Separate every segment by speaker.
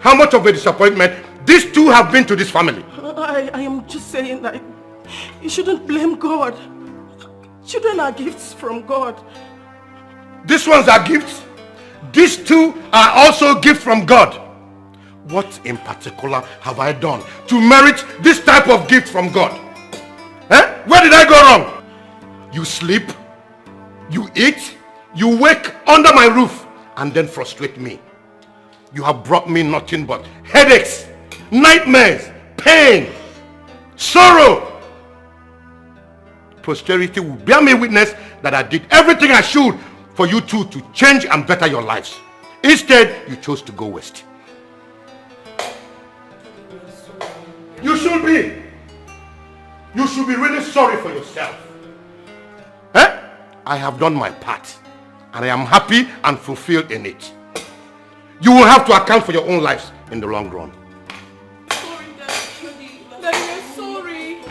Speaker 1: how much of a disappointment these two have been to this family.
Speaker 2: I am just saying that you shouldn't blame God. Children are gifts from God.
Speaker 1: These ones are gifts. These two are also gifts from God. What in particular have I done to merit this type of gift from God? Where did I go wrong? You sleep, you eat, you wake under my roof and then frustrate me. You have brought me nothing but headaches, nightmares, pain, sorrow. Posterity will bear me witness that I did everything I should for you two to change and better your lives. Instead, you chose to go west. You should be. You should be really sorry for yourself. I have done my part and I am happy and fulfilled in it. You will have to account for your own lives in the long run.
Speaker 2: Sorry, Daddy. Daddy, I'm sorry.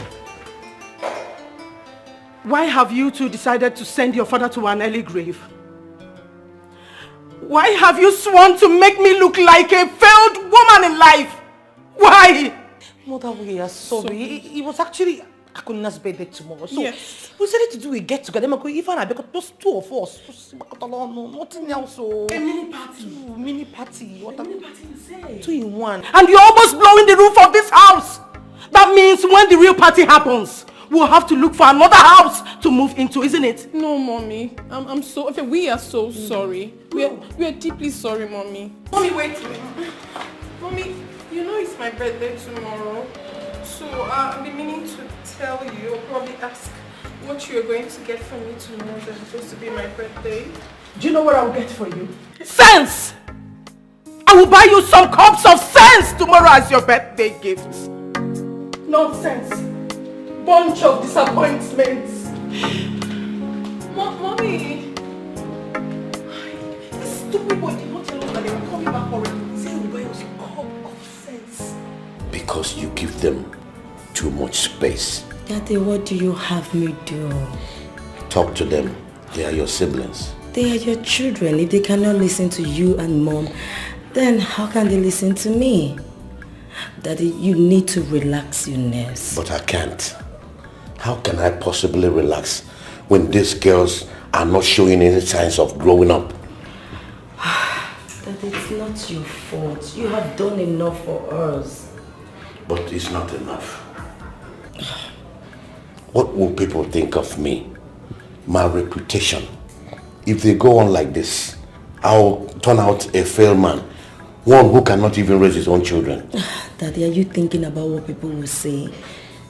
Speaker 2: Why have you two decided to send your father to an early grave? Why have you sworn to make me look like a failed woman in life? Why?
Speaker 3: Mother, we are sorry. It was actually Akuna's birthday tomorrow. So
Speaker 2: yes.
Speaker 3: We decided to do a get together. Even I because those two of us. Nothing else.
Speaker 2: A mini party.
Speaker 3: Mini party. What
Speaker 2: a mini party you say?
Speaker 3: 2 in 1.
Speaker 2: And you're almost blowing the roof of this house. That means when the real party happens, we'll have to look for another house to move into, isn't it?
Speaker 4: No, Mommy. I'm so... We are so sorry. We are deeply sorry, Mommy. Mommy, wait a minute. Mommy, you know it's my birthday tomorrow. So I've been meaning to tell you or probably ask what you're going to get for me tomorrow that's supposed to be my birthday.
Speaker 2: Do you know what I'll get for you? Sense! I will buy you some cups of sense tomorrow as your birthday gift. Nonsense. Bunch of disappointments.
Speaker 4: Mommy!
Speaker 2: This stupid boy did not tell us that they were coming back already. Say he'll buy us a cup of sense.
Speaker 5: Because you give them too much space.
Speaker 6: Daddy, what do you have me do?
Speaker 5: Talk to them. They are your siblings.
Speaker 6: They are your children. If they cannot listen to you and Mom, then how can they listen to me? Daddy, you need to relax your nerves.
Speaker 5: But I can't. How can I possibly relax when these girls are not showing any signs of growing up?
Speaker 6: Daddy, it's not your fault. You have done enough for us.
Speaker 5: But it's not enough. What will people think of me? My reputation. If they go on like this, I'll turn out a failed man. One who cannot even raise his own children.
Speaker 6: Daddy, are you thinking about what people will say?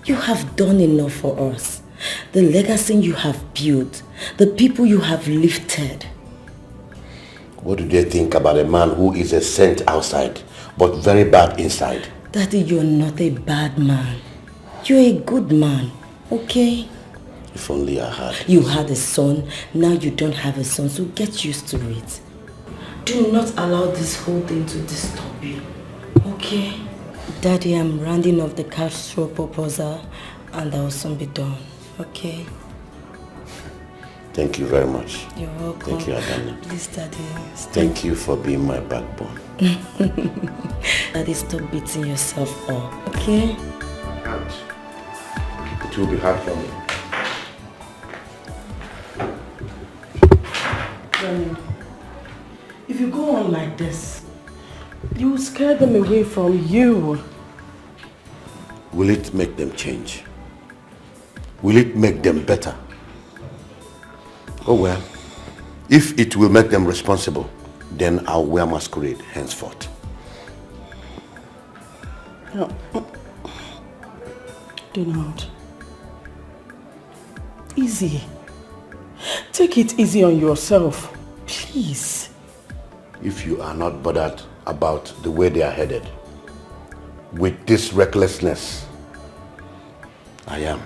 Speaker 6: You have done enough for us. The legacy you have built, the people you have lifted.
Speaker 5: What do they think about a man who is a saint outside, but very bad inside?
Speaker 6: Daddy, you're not a bad man. You're a good man, okay?
Speaker 5: If only I had.
Speaker 6: You had a son, now you don't have a son, so get used to it. Do not allow this whole thing to disturb you, okay? Daddy, I'm rounding off the cash straw proposal and that will soon be done, okay?
Speaker 5: Thank you very much.
Speaker 6: You're welcome.
Speaker 5: Thank you, Adana.
Speaker 6: Please, Daddy.
Speaker 5: Thank you for being my backbone.
Speaker 6: Daddy, stop beating yourself up, okay?
Speaker 5: I can't. It will be hard for me.
Speaker 2: If you go on like this, you will scare them away from you.
Speaker 5: Will it make them change? Will it make them better? Oh well, if it will make them responsible, then I'll wear masquerade henceforth.
Speaker 2: No. Do not. Easy. Take it easy on yourself, please.
Speaker 5: If you are not bothered about the way they are headed, with this recklessness, I am.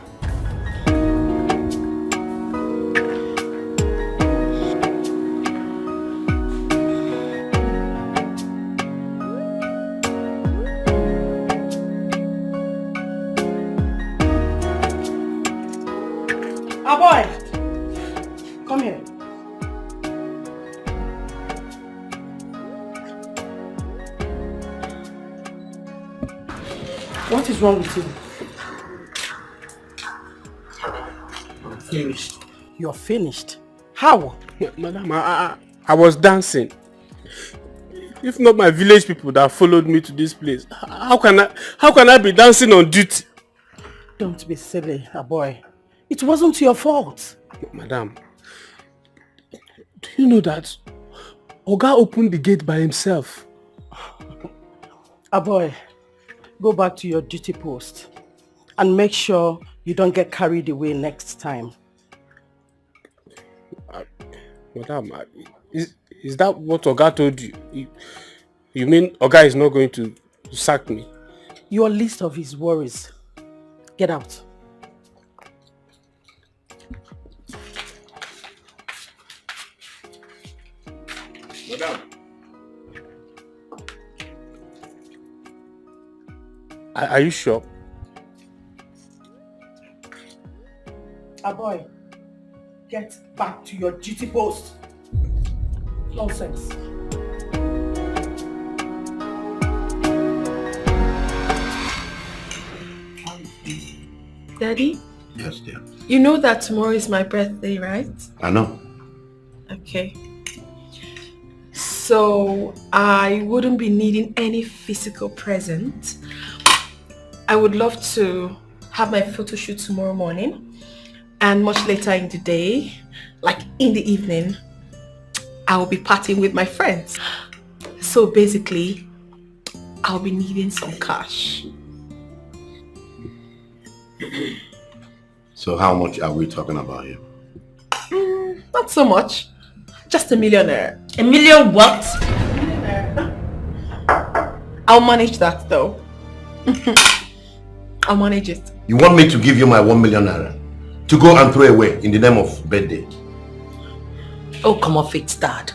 Speaker 2: Boy, come here. What is wrong with you?
Speaker 7: I'm finished.
Speaker 2: You're finished? How?
Speaker 7: Madam, I was dancing. If not my village people that followed me to this place, how can I be dancing on duty?
Speaker 2: Don't be silly, boy. It wasn't your fault.
Speaker 7: Madam, do you know that Oga opened the gate by himself?
Speaker 2: Boy, go back to your duty post and make sure you don't get carried away next time.
Speaker 7: Madam, is that what Oga told you? You mean Oga is not going to sack me?
Speaker 2: Your list of his worries. Get out.
Speaker 7: Madam. Are you sure?
Speaker 2: Boy, get back to your duty post. Nonsense.
Speaker 4: Daddy?
Speaker 5: Yes, dear.
Speaker 4: You know that tomorrow is my birthday, right?
Speaker 5: I know.
Speaker 4: Okay. So I wouldn't be needing any physical present. I would love to have my photo shoot tomorrow morning, and much later in the day, like in the evening, I will be partying with my friends. So basically, I'll be needing some cash.
Speaker 5: So how much are we talking about here?
Speaker 4: Not so much. Just $1 million.
Speaker 6: $1 million what?
Speaker 4: I'll manage that though. I'll manage it.
Speaker 5: You want me to give you my 1 million naira to go and throw away in the name of birthday?
Speaker 3: Oh, come off it, Dad.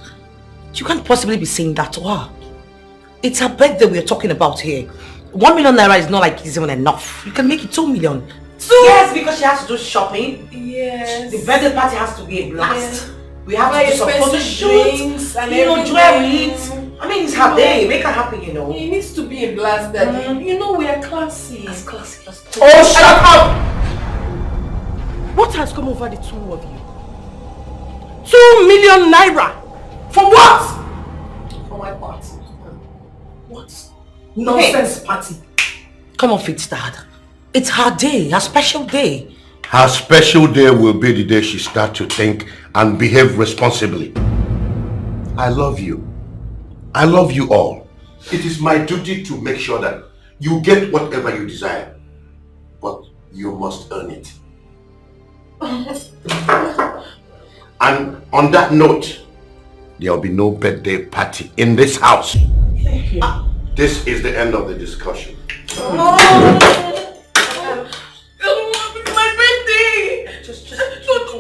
Speaker 3: You can't possibly be saying that to her. It's her birthday we're talking about here. 1 million naira is not like it's even enough. You can make it 2 million. Yes, because she has to do shopping.
Speaker 4: Yes.
Speaker 3: The birthday party has to be a blast.
Speaker 4: Yeah.
Speaker 3: We have to do some photo shoots,
Speaker 4: and
Speaker 3: jewelry. I mean, it's her day. Make her happy, you know.
Speaker 4: It needs to be a blast, Daddy. You know we are classy.
Speaker 3: That's classy.
Speaker 2: Oh, shut up! What has come over the two of you? 2 million naira! For what?
Speaker 4: For my part.
Speaker 3: What? Nonsense party. Come off it, Dad. It's her day, her special day.
Speaker 5: Her special day will be the day she starts to think and behave responsibly. I love you. I love you all. It is my duty to make sure that you get whatever you desire. But you must earn it. And on that note, there will be no birthday party in this house. This is the end of the discussion.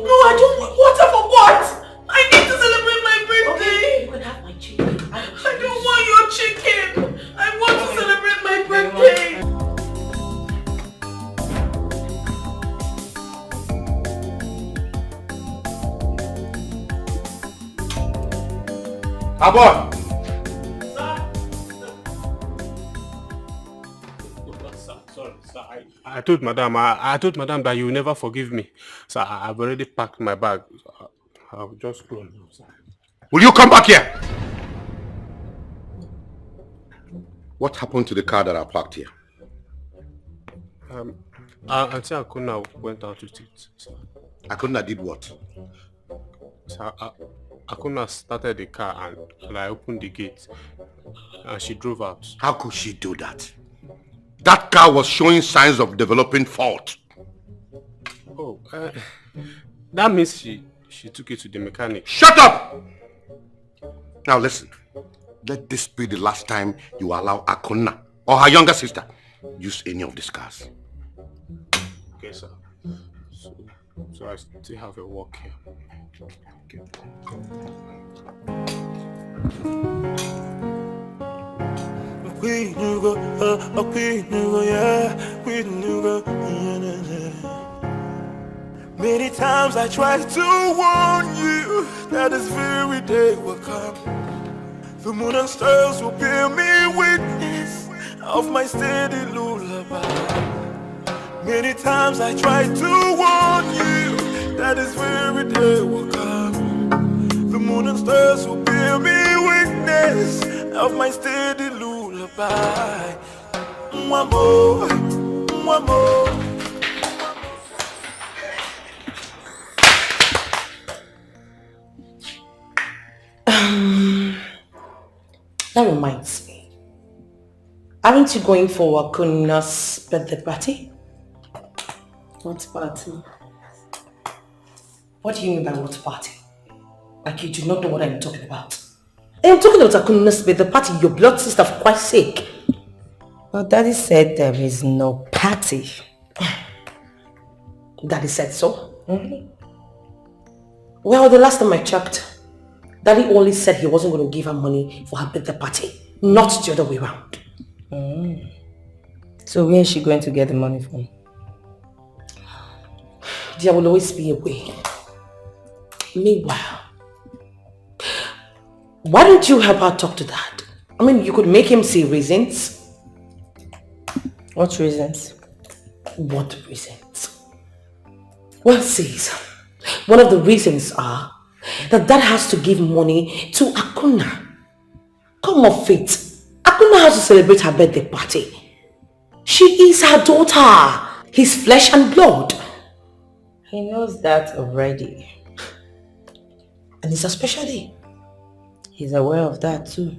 Speaker 4: No, I don't want water for what? I need to celebrate my birthday.
Speaker 3: You can have my chicken.
Speaker 4: I don't want your chicken. I want to celebrate my birthday.
Speaker 5: Abon!
Speaker 7: Sorry, sir. I told Madam, I told Madam that you will never forgive me. So I've already packed my bag. I'll just go now, sir.
Speaker 5: Will you come back here? What happened to the car that I parked here?
Speaker 7: Auntie Akuna went out with it, sir.
Speaker 5: Akuna did what?
Speaker 7: Sir, Akuna started the car and I opened the gate and she drove out.
Speaker 5: How could she do that? That car was showing signs of developing fault.
Speaker 7: Oh, that means she took it to the mechanic.
Speaker 5: Shut up! Now listen, let this be the last time you allow Akuna or her younger sister use any of these cars.
Speaker 7: Okay, sir. So I still have a walk here. Okay.
Speaker 8: Many times I tried to warn you that this very day will come. The moon and stars will bear me witness. of my steady lullaby. Many times I tried to warn you that this very day will come. The moon and stars will bear me witness of my steady lullaby. One more, one more.
Speaker 3: That reminds me. Aren't you going for Akuna's birthday party?
Speaker 6: What party?
Speaker 3: What do you mean by what party? Like you do not know what I'm talking about. I'm talking about Akuna's birthday party. Your blood sister, for Christ's sake.
Speaker 6: Well, Daddy said there is no party.
Speaker 3: Daddy said so? Well, the last time I checked, Daddy only said he wasn't going to give her money for her birthday party, not the other way around.
Speaker 6: So where is she going to get the money from?
Speaker 3: There will always be a way. Meanwhile, why don't you help her talk to Dad? I mean, you could make him say reasons.
Speaker 6: What reasons?
Speaker 3: What reasons? Well, says, one of the reasons are that Dad has to give money to Akuna. Come off it. Akuna has to celebrate her birthday party. She is her daughter, his flesh and blood.
Speaker 6: He knows that already.
Speaker 3: And it's a special day.
Speaker 6: He's aware of that too.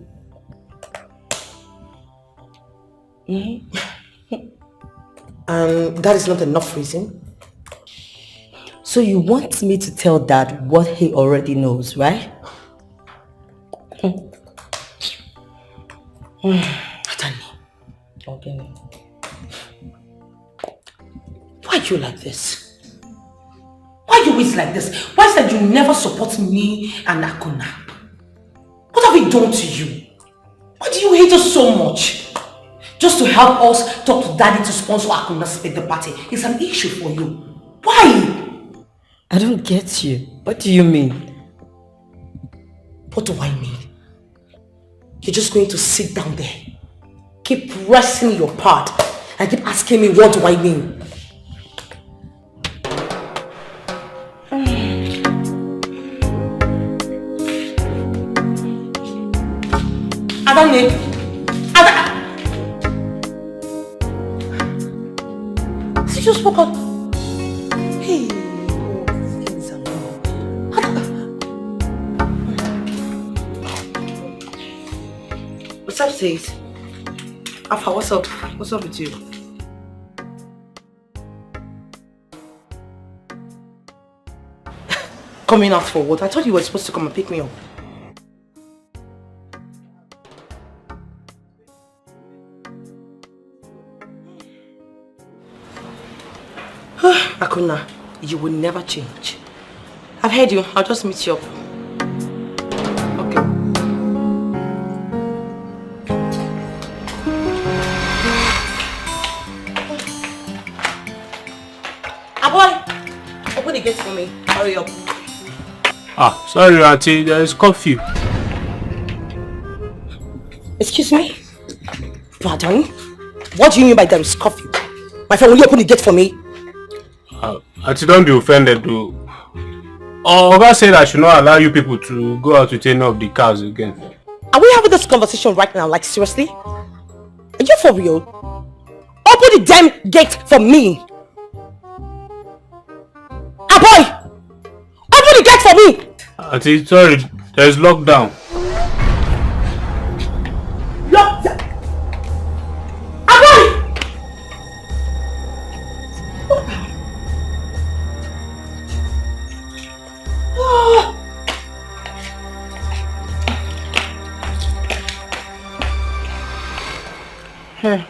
Speaker 3: And that is not enough reason.
Speaker 6: So you want me to tell Dad what he already knows, right?
Speaker 3: I don't know.
Speaker 6: Okay.
Speaker 3: Why are you like this? Why are you always like this? Why is that you never support me and Akuna? What have we done to you? Why do you hate us so much? Just to help us talk to Daddy to sponsor Akuna's birthday party is an issue for you. Why?
Speaker 6: I don't get you. What do you mean?
Speaker 3: What do I mean? You're just going to sit down there, keep pressing your part, and keep asking me what do I mean? Adane! She just spoke up. Hey, things are wrong. What's up, sis? Alpha, what's up? What's up with you? Coming out for what? I thought you were supposed to come and pick me up. Akuna, you will never change. I've heard you. I'll just meet you up. Okay. Boy, open the gate for me. Hurry up.
Speaker 7: Ah, sorry, Auntie. There is curfew.
Speaker 3: Excuse me? Pardon? What do you mean by there is curfew? My friend, will you open the gate for me?
Speaker 7: Auntie, don't be offended, though. Oh, Oga said I should not allow you people to go out with any of the cars again.
Speaker 3: Are we having this conversation right now? Like, seriously? Are you for real? Open the damn gate for me! Boy! Open the gate for me!
Speaker 7: Auntie, sorry, there is lockdown.
Speaker 3: Lockdown? Hey,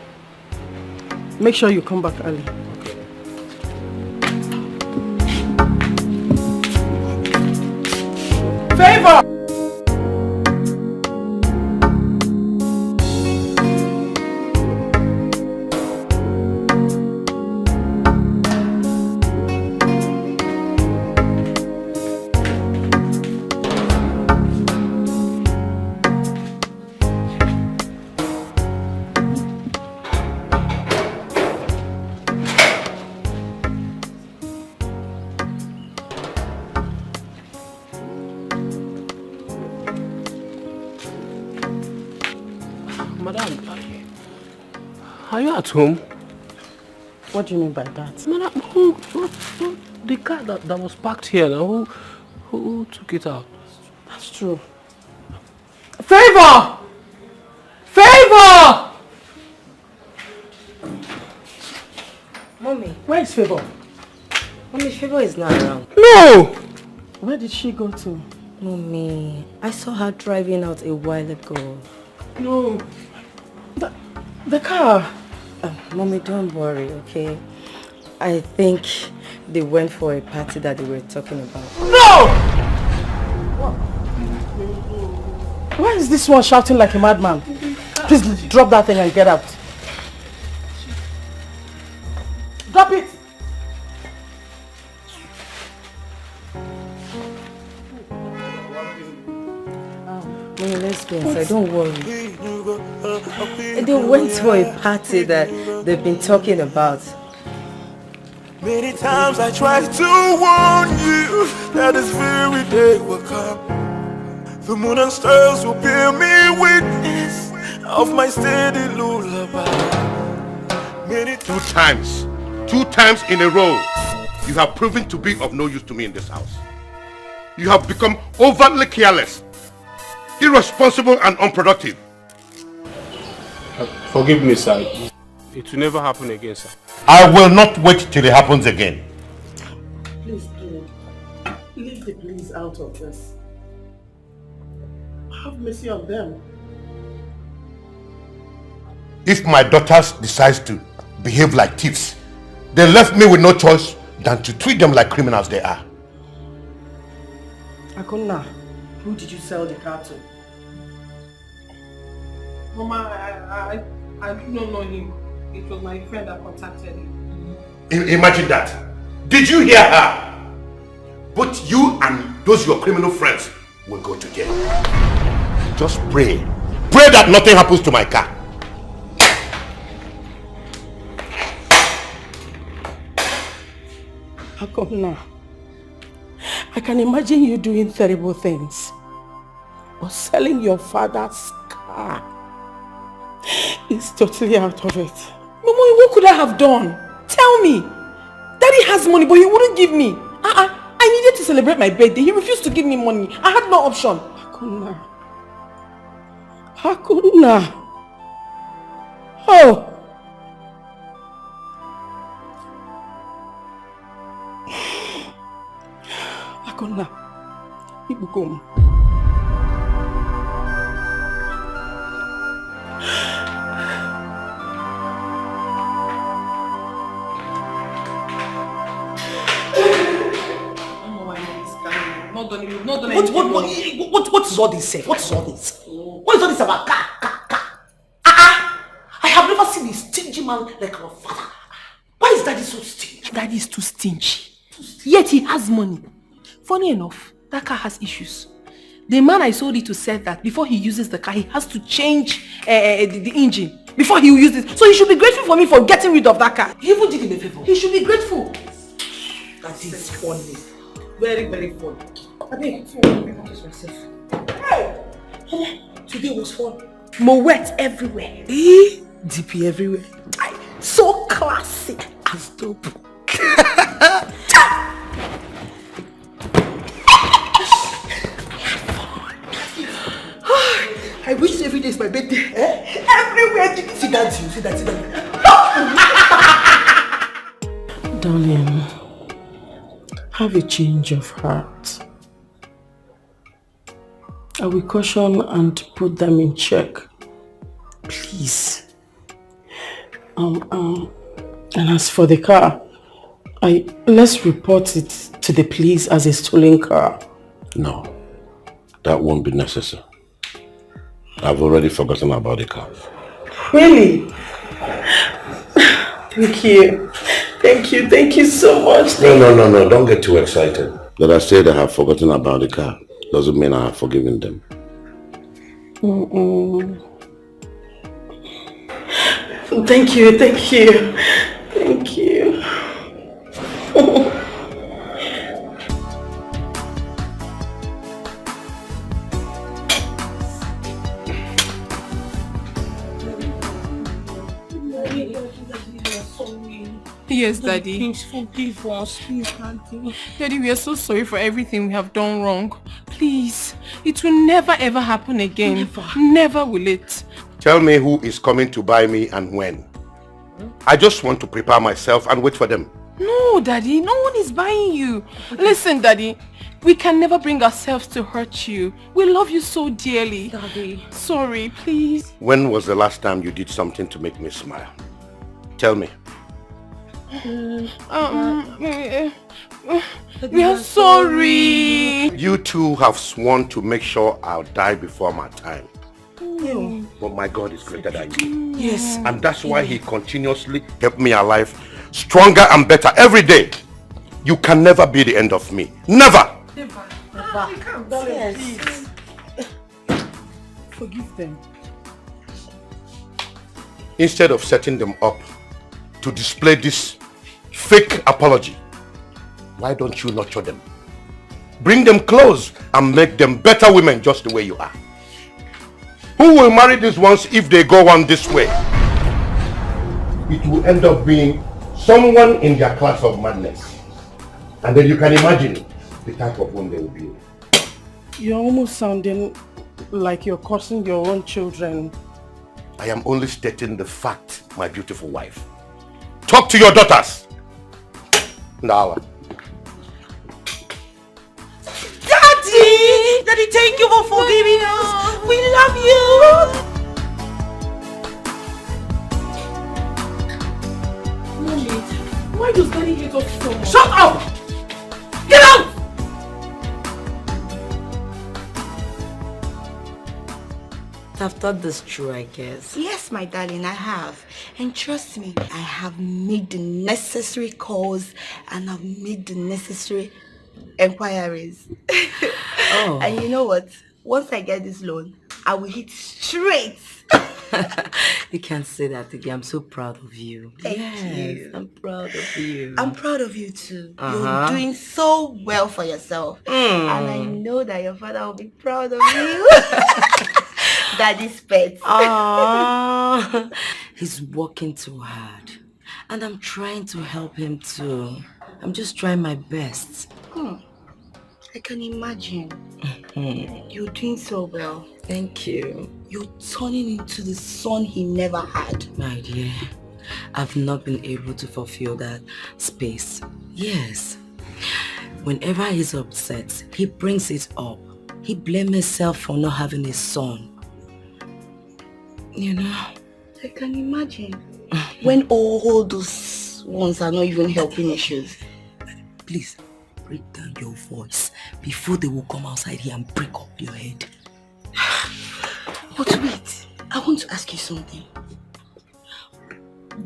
Speaker 3: make sure you come back early. Favor!
Speaker 7: Madam, are you at home?
Speaker 2: What do you mean by that?
Speaker 7: Madam, the car that was parked here now, who took it out?
Speaker 2: That's true. Favor! Favor!
Speaker 6: Mommy.
Speaker 2: Where is Favor?
Speaker 6: Mommy, Favor is not around.
Speaker 7: No!
Speaker 2: Where did she go to?
Speaker 6: Mommy, I saw her driving out a while ago.
Speaker 2: No. The car.
Speaker 6: Mommy, don't worry, okay? I think they went for a party that they were talking about.
Speaker 2: No! Why is this one shouting like a madman? Please drop that thing and get out. Drop it!
Speaker 6: Mommy, let's go inside, don't worry. They went for a party that they've been talking about.
Speaker 8: Many times I tried to warn you that this very day will come. The moon and stars will bear me witness of my steady lullaby.
Speaker 1: Two times in a row, you have proven to be of no use to me in this house. You have become overtly careless, irresponsible and unproductive.
Speaker 7: Forgive me, sir. It will never happen again, sir.
Speaker 1: I will not wait till it happens again.
Speaker 2: Please do. Leave the police out of this. Have mercy on them.
Speaker 1: If my daughters decide to behave like thieves, they left me with no choice than to treat them like criminals they are.
Speaker 2: Akuna, who did you sell the car to?
Speaker 4: Mama, I do not know him. It was my friend that contacted him.
Speaker 1: Imagine that. Did you hear her? Both you and those your criminal friends will go to jail. Just pray. Pray that nothing happens to my car.
Speaker 2: Akuna, I can imagine you doing terrible things. But selling your father's car is totally out of it.
Speaker 4: Mama, what could I have done? Tell me. Daddy has money, but he wouldn't give me. I needed to celebrate my birthday. He refused to give me money. I had no option.
Speaker 2: Akuna. Akuna. Oh. Akuna. Ibukum.
Speaker 3: What is all this, Seth? What is all this? What is all this about car? I have never seen a stingy man like our father. Why is Daddy so stingy?
Speaker 4: Daddy is too stingy. Yet he has money. Funny enough, that car has issues. The man I sold it to said that before he uses the car, he has to change the engine before he will use it. So he should be grateful for me for getting rid of that car.
Speaker 3: He even did him a favor.
Speaker 4: He should be grateful.
Speaker 3: That is funny. Very, very funny. I mean, myself. Hey! Today was fun.
Speaker 4: Moet everywhere.
Speaker 3: DP everywhere.
Speaker 4: So classy.
Speaker 3: As dope. I wish every day is my birthday. Everywhere. See that you. See that.
Speaker 2: Darling, have a change of heart. I will caution and put them in check. Please. And as for the car, let's report it to the police as a stolen car.
Speaker 5: No, that won't be necessary. I've already forgotten about the car.
Speaker 2: Really? Thank you so much.
Speaker 5: No, don't get too excited. That I said I have forgotten about the car doesn't mean I have forgiven them.
Speaker 2: Thank you.
Speaker 4: Yes, Daddy.
Speaker 3: Please forgive us, please, Daddy.
Speaker 4: Daddy, we are so sorry for everything we have done wrong. Please, it will never ever happen again.
Speaker 3: Never.
Speaker 4: Never will it.
Speaker 1: Tell me who is coming to buy me and when. I just want to prepare myself and wait for them.
Speaker 4: No, Daddy, no one is buying you. Listen, Daddy, we can never bring ourselves to hurt you. We love you so dearly.
Speaker 3: Daddy.
Speaker 4: Sorry, please.
Speaker 1: When was the last time you did something to make me smile? Tell me.
Speaker 4: We are sorry.
Speaker 1: You two have sworn to make sure I'll die before my time. But my God is greater than you.
Speaker 3: Yes.
Speaker 1: And that's why he continuously kept me alive, stronger and better every day. You can never be the end of me. Never!
Speaker 3: Yes.
Speaker 2: Forgive them.
Speaker 1: Instead of setting them up to display this fake apology, why don't you nurture them? Bring them close and make them better women just the way you are. Who will marry these ones if they go on this way? It will end up being someone in their class of madness. And then you can imagine the type of one they will be.
Speaker 2: You're almost sounding like you're cursing your own children.
Speaker 1: I am only stating the fact, my beautiful wife. Talk to your daughters. Now.
Speaker 3: Daddy! Daddy, thank you for forgiving us. We love you.
Speaker 4: Mommy, why does Daddy hate us so much?
Speaker 3: Shut up! Get out!
Speaker 6: I've thought this through, I guess.
Speaker 9: Yes, my darling, I have. And trust me, I have made the necessary calls and I've made the necessary inquiries.
Speaker 6: Oh.
Speaker 9: And you know what? Once I get this loan, I will hit straight.
Speaker 6: You can't say that again. I'm so proud of you.
Speaker 9: Thank
Speaker 6: Yes,
Speaker 9: you.
Speaker 6: I'm proud of you.
Speaker 9: I'm proud of you too. You're doing so well for yourself. And I know that your father will be proud of you. Daddy's pet.
Speaker 6: Aww. He's working too hard. And I'm trying to help him too. I'm just trying my best.
Speaker 9: I can imagine. You're doing so well.
Speaker 6: Thank you.
Speaker 9: You're turning into the son he never had.
Speaker 6: My dear, I've not been able to fulfill that space. Yes. Whenever he's upset, he brings it up. He blames himself for not having a son. You know?
Speaker 9: I can imagine. When all those ones are not even helping issues.
Speaker 6: Please, break down your voice before they will come outside here and break up your head.
Speaker 9: But wait, I want to ask you something.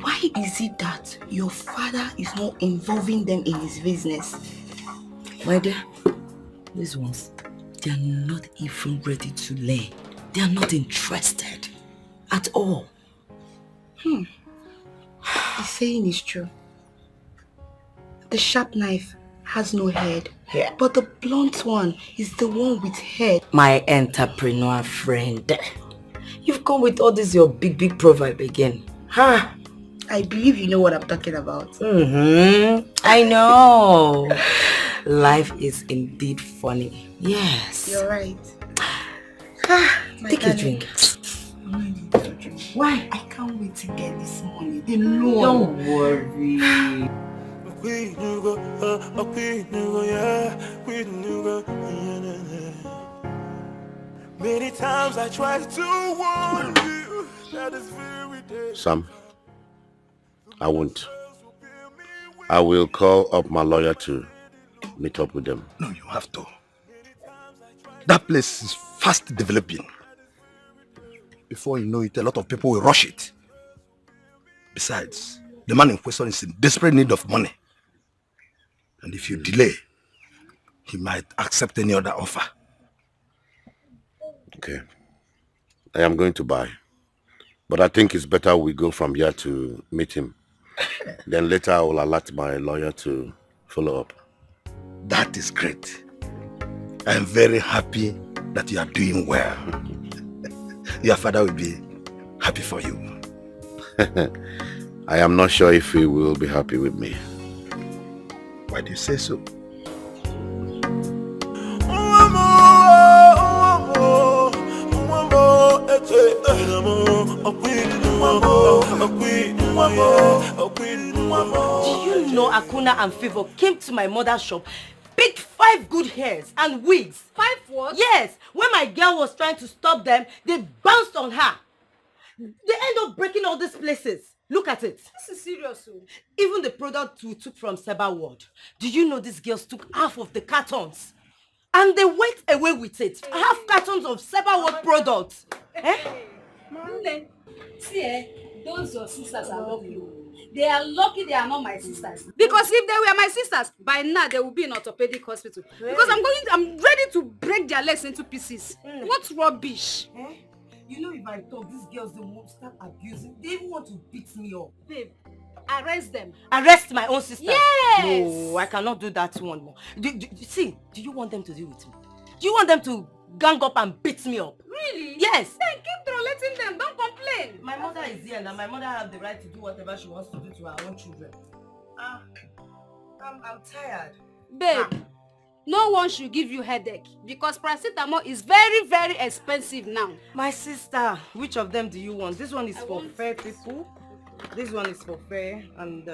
Speaker 9: Why is it that your father is not involving them in his business?
Speaker 6: My dear, these ones, they are not even ready to learn. They are not interested at all.
Speaker 9: The saying is true. The sharp knife has no head, but the blunt one is the one with head.
Speaker 6: My entrepreneur friend, you've come with all this your big proverb again. Huh?
Speaker 9: I believe you know what I'm talking about.
Speaker 6: I know. Life is indeed funny. Yes.
Speaker 9: You're right.
Speaker 6: Take a drink.
Speaker 9: Why? I can't wait to get this money. The loan.
Speaker 6: Don't worry.
Speaker 8: Many times I tried to warn you. That is very day.
Speaker 5: Sam, I won't. I will call up my lawyer to meet up with them.
Speaker 10: No, you have to. That place is fast developing. Before you know it, a lot of people will rush it. Besides, the man in question is in desperate need of money. And if you delay, he might accept any other offer.
Speaker 5: Okay. I am going to buy. But I think it's better we go from here to meet him. Then later I will alert my lawyer to follow up.
Speaker 10: That is great. I am very happy that you are doing well. Your father will be happy for you.
Speaker 5: I am not sure if he will be happy with me.
Speaker 10: Why do you say so?
Speaker 6: Do you know Akuna and Favor came to my mother's shop, picked 5 good hairs and wigs?
Speaker 11: 5 what?
Speaker 6: Yes, when my girl was trying to stop them, they bounced on her. They end up breaking all these places. Look at it.
Speaker 11: This is serious.
Speaker 6: Even the product we took from Seba Ward. Do you know these girls took half of the cartons? And they went away with it. Half cartons of Seba Ward products.
Speaker 11: Mama, see, those your sisters are lucky. They are lucky they are not my sisters. Because if they were my sisters, by now they would be in orthopedic hospital. Because I'm ready to break their legs into pieces. What rubbish?
Speaker 6: You know, if I talk, these girls, they won't start abusing. They even want to beat me up.
Speaker 11: Babe, arrest them.
Speaker 6: Arrest my own sister?
Speaker 11: Yes!
Speaker 6: No, I cannot do that one more. Do you want them to deal with me? Do you want them to gang up and beat me up?
Speaker 11: Really?
Speaker 6: Yes.
Speaker 11: Then keep trolling them. Don't complain.
Speaker 6: My mother is here and my mother has the right to do whatever she wants to do to her own children. I'm tired.
Speaker 11: Babe, no one should give you headache because paracetamol is very, very expensive now.
Speaker 6: My sister, which of them do you want? This one is for fair people. This one is for fair, and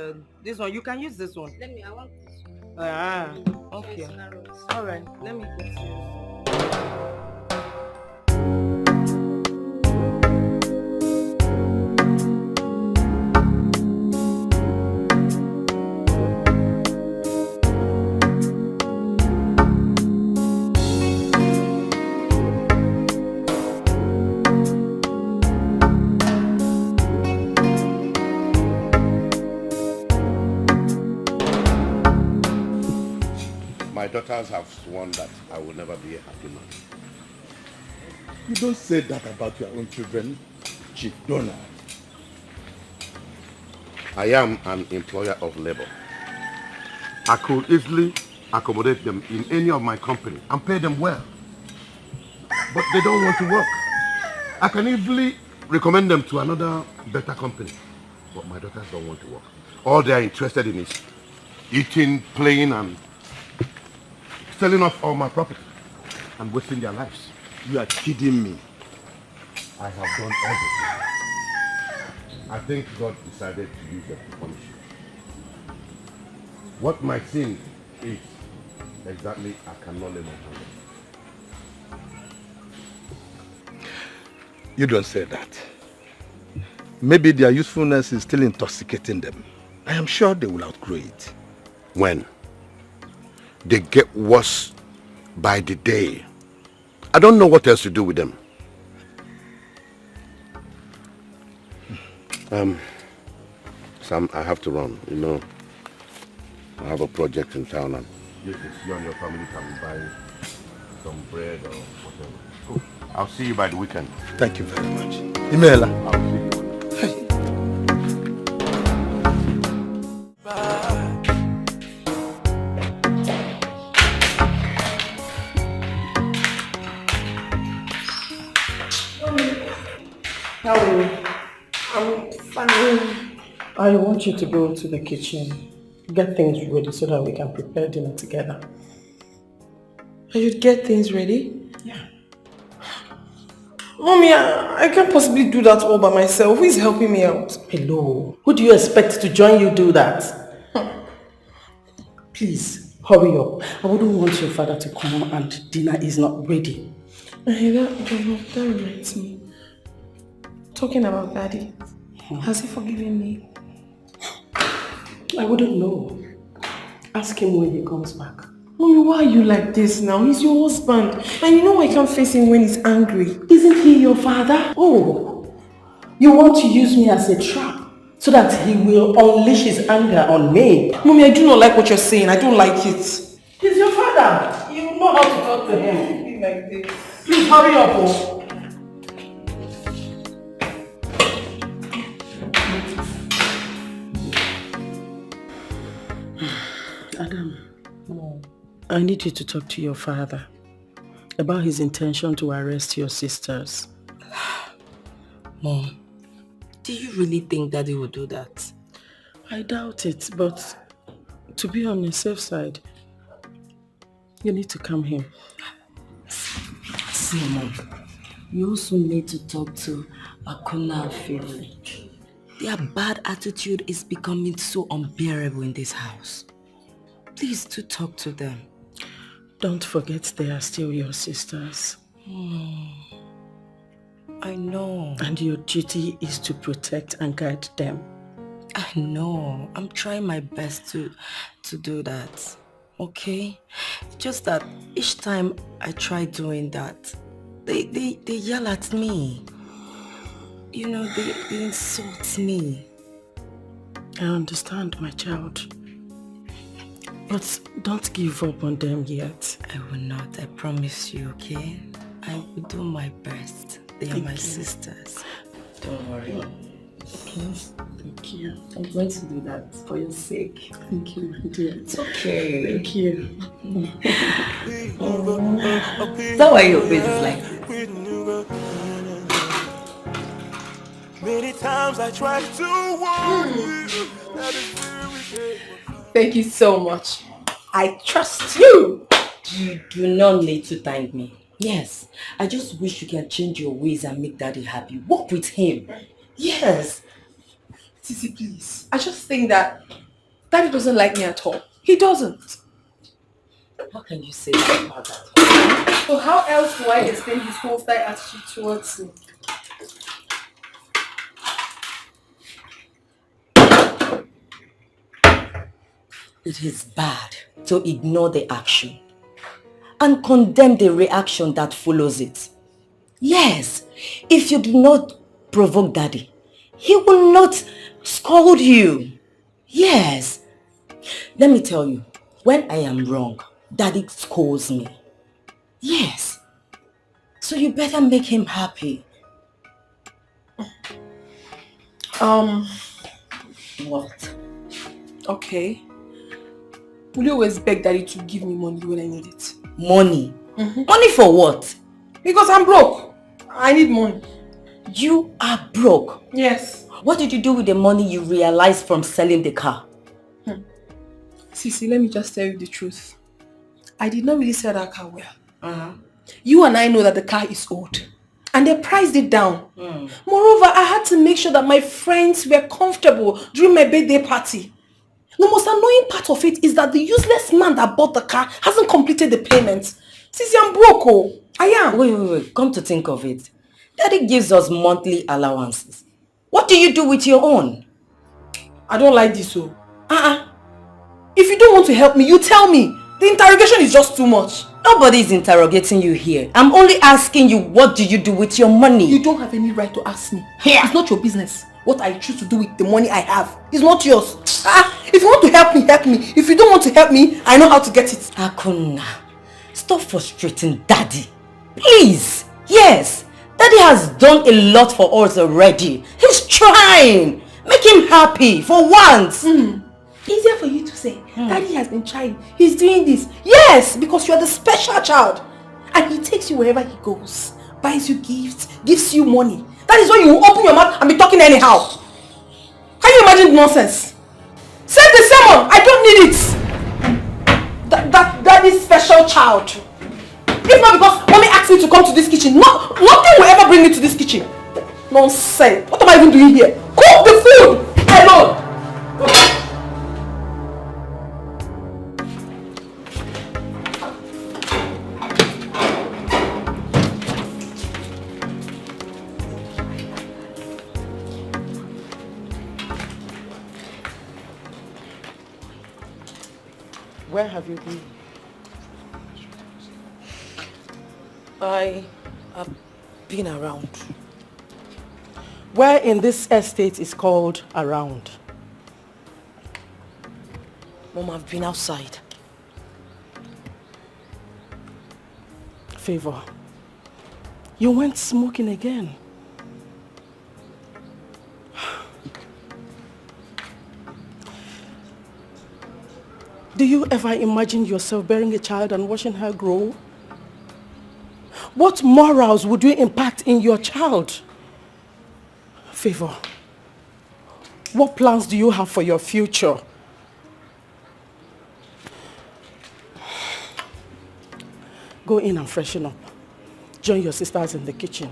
Speaker 6: this one, you can use this one.
Speaker 11: I want this one.
Speaker 6: Okay. Alright, let me get you.
Speaker 5: My daughters have sworn that I will never be a happy man.
Speaker 10: You don't say that about your own children, Chief Donald.
Speaker 5: I am an employer of labor. I could easily accommodate them in any of my company and pay them well. But they don't want to work. I can easily recommend them to another better company. But my daughters don't want to work. All they are interested in is eating, playing, and selling off all my property and wasting their lives.
Speaker 10: You are kidding me.
Speaker 5: I have done everything. I think God decided to use them to punish you. What my sin is, exactly, I cannot lay my hand on.
Speaker 10: You don't say that. Maybe their usefulness is still intoxicating them. I am sure they will outgrow it.
Speaker 5: When? They get worse by the day. I don't know what else to do with them. Sam, I have to run. You know, I have a project in town and you and your family can buy some bread or whatever. Cool. I'll see you by the weekend.
Speaker 10: Thank you very much. Imela.
Speaker 5: I'll see you.
Speaker 2: How are you? I'm fine. I want you to go to the kitchen, get things ready so that we can prepare dinner together.
Speaker 4: You get things ready?
Speaker 2: Yeah.
Speaker 4: Mommy, I can't possibly do that all by myself. Who is helping me out?
Speaker 2: Hello. Who do you expect to join you do that? Please, hurry up. I wouldn't want your father to come and dinner is not ready.
Speaker 4: That reminds me. Talking about Daddy, has he forgiven me?
Speaker 2: I wouldn't know. Ask him when he comes back.
Speaker 4: Mommy, why are you like this now? He's your husband. And you know I can't face him when he's angry.
Speaker 2: Isn't he your father? Oh, you want to use me as a trap so that he will unleash his anger on me.
Speaker 4: Mommy, I do not like what you're saying. I don't like it.
Speaker 2: He's your father. You know how to talk to him.
Speaker 4: Be like this.
Speaker 2: Please hurry up, oh. Adam, I need you to talk to your father about his intention to arrest your sisters.
Speaker 3: Mom, do you really think Daddy will do that?
Speaker 2: I doubt it, but to be on the safe side, you need to come here.
Speaker 6: See, Mom, you also need to talk to Akuna and Favor. Their bad attitude is becoming so unbearable in this house. Please do talk to them.
Speaker 2: Don't forget they are still your sisters.
Speaker 6: I know.
Speaker 2: And your duty is to protect and guide them.
Speaker 6: I know. I'm trying my best to do that. Okay? Just that each time I try doing that, they yell at me. You know, they insult me.
Speaker 2: I understand, my child. But don't give up on them yet.
Speaker 6: I will not, I promise you, okay? I will do my best. They are my sisters. Don't worry.
Speaker 2: Okay. Thank you.
Speaker 6: I'm going to do that for your sake.
Speaker 2: Thank you, my dear.
Speaker 6: It's okay.
Speaker 2: Thank you.
Speaker 6: Is that why your face is like this?
Speaker 8: Many times I tried to warn you.
Speaker 4: Thank you so much. I trust you.
Speaker 6: You do not need to thank me. Yes, I just wish you can change your ways and make Daddy happy. Work with him. Yes.
Speaker 4: Sissy, please. I just think that Daddy doesn't like me at all. He doesn't.
Speaker 6: How can you say that about that?
Speaker 4: So how else do I explain his hostile attitude towards me?
Speaker 6: It is bad to ignore the action and condemn the reaction that follows it. Yes, if you do not provoke Daddy, he will not scold you. Yes. Let me tell you, when I am wrong, Daddy scolds me. Yes. So you better make him happy. What?
Speaker 4: Okay. Will you always beg Daddy to give me money when I need it?
Speaker 6: Money? Money for what?
Speaker 4: Because I'm broke. I need money.
Speaker 6: You are broke?
Speaker 4: Yes.
Speaker 6: What did you do with the money you realized from selling the car?
Speaker 4: Sissy, let me just tell you the truth. I did not really sell that car well. You and I know that the car is old. And they priced it down. Moreover, I had to make sure that my friends were comfortable during my birthday party. The most annoying part of it is that the useless man that bought the car hasn't completed the payment. Sissy, I'm broke, oh. I am.
Speaker 6: Wait. Come to think of it. Daddy gives us monthly allowances. What do you do with your own?
Speaker 4: I don't like this, oh. If you don't want to help me, you tell me. The interrogation is just too much.
Speaker 6: Nobody is interrogating you here. I'm only asking you, what do you do with your money?
Speaker 4: You don't have any right to ask me. It's not your business. What I choose to do with the money I have is not yours. If you want to help me, help me. If you don't want to help me, I know how to get it.
Speaker 6: Akuna, stop frustrating Daddy. Please. Yes. Daddy has done a lot for us already. He's trying. Make him happy for once.
Speaker 4: Easier for you to say. Daddy has been trying. He's doing this. Yes, because you are the special child. And he takes you wherever he goes. Buys you gifts, gives you money. That is why you open your mouth and be talking anyhow. Can you imagine nonsense? Send the sermon. I don't need it. Daddy's special child. If not because mommy asked me to come to this kitchen, nothing will ever bring me to this kitchen. Nonsense. What am I even doing here? Cook the food alone.
Speaker 2: Where have you been?
Speaker 3: I have been around.
Speaker 2: Where in this estate is called around?
Speaker 3: Mom, I've been outside.
Speaker 2: Favor, you went smoking again. Do you ever imagine yourself bearing a child and watching her grow? What morals would you impact in your child? Favor, What plans do you have for your future? Go in and freshen up. Join your sisters in the kitchen.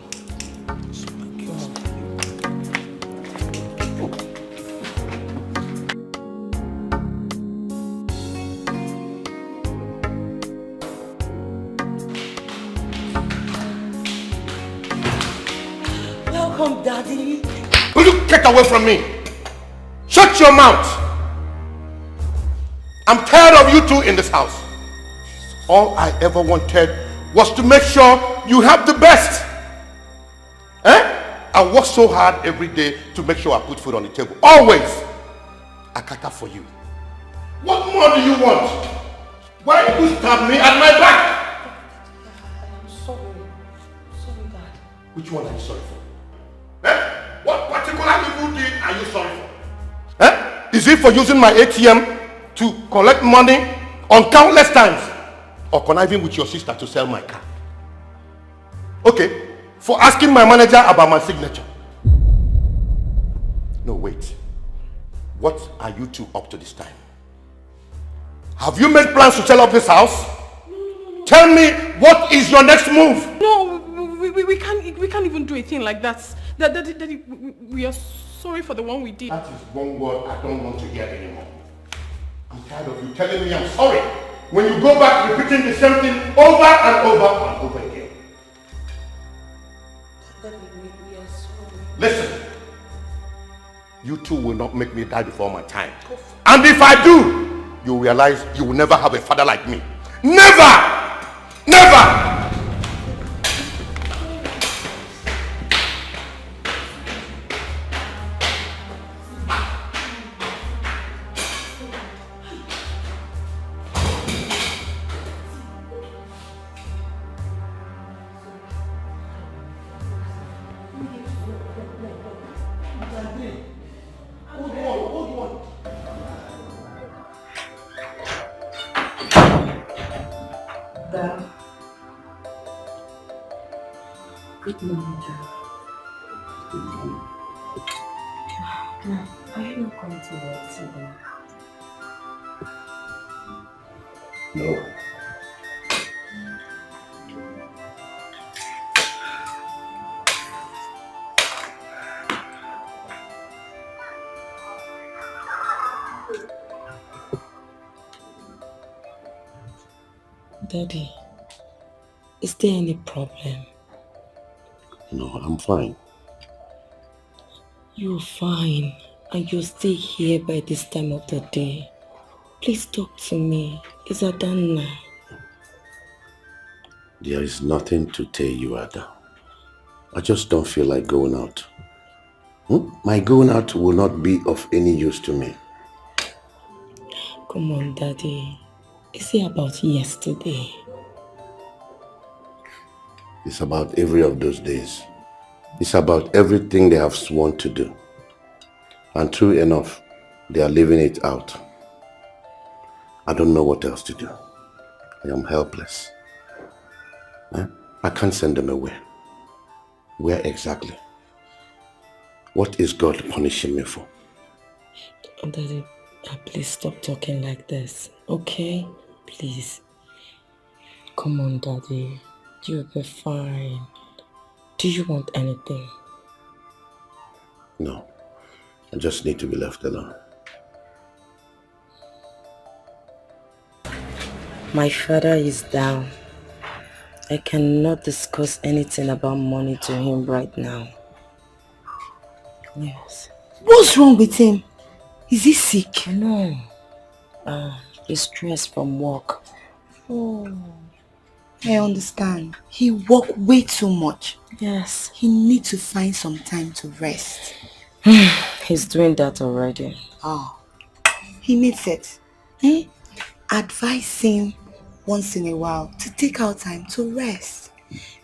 Speaker 3: Welcome, Daddy.
Speaker 1: Will you get away from me? Shut your mouth. I'm tired of you two in this house. All I ever wanted was to make sure you have the best. I work so hard every day to make sure I put food on the table. Always. I cater for you. What more do you want? Why did you stab me at my back?
Speaker 3: I'm sorry. Sorry, Dad.
Speaker 1: Which one are you sorry for? What particular evil deed are you sorry for? Is it for using my ATM to collect money on countless times? Or conniving with your sister to sell my car? Okay, for asking my manager about my signature. No, wait. What are you two up to this time? Have you made plans to sell up this house? Tell me, what is your next move?
Speaker 4: No, we can't even do a thing like that. Daddy, we are sorry for the one we did.
Speaker 1: That is one word I don't want to hear anymore. I'm tired of you telling me I'm sorry when you go back repeating the same thing over and over and over again.
Speaker 3: Daddy, we are sorry.
Speaker 1: Listen, you two will not make me die before my time. And if I do, you realize you will never have a father like me. Never! Never!
Speaker 6: Good morning, Dad.
Speaker 5: Good morning.
Speaker 6: Are you not going to work today?
Speaker 5: No.
Speaker 6: Daddy, is there any problem?
Speaker 5: No, I'm fine.
Speaker 6: You're fine, and you're still here by this time of the day. Please talk to me. Is that done now?
Speaker 5: There is nothing to tell you, Ada. I just don't feel like going out. My going out will not be of any use to me.
Speaker 6: Come on, Daddy. Is it about yesterday?
Speaker 5: It's about every of those days. It's about everything they have sworn to do. And true enough, they are living it out. I don't know what else to do. I am helpless. I can't send them away. Where exactly? What is God punishing me for?
Speaker 6: Daddy, please stop talking like this, okay? Please. Come on, Daddy. You'll be fine. Do you want anything?
Speaker 5: No. I just need to be left alone.
Speaker 6: My father is down. I cannot discuss anything about money to him right now. Yes.
Speaker 9: What's wrong with him? Is he sick?
Speaker 6: No. He's stressed from work.
Speaker 9: Oh, I understand. He worked way too much.
Speaker 6: Yes.
Speaker 9: He needs to find some time to rest.
Speaker 6: He's doing that already.
Speaker 9: Oh, he needs it. Advise him once in a while to take out time to rest.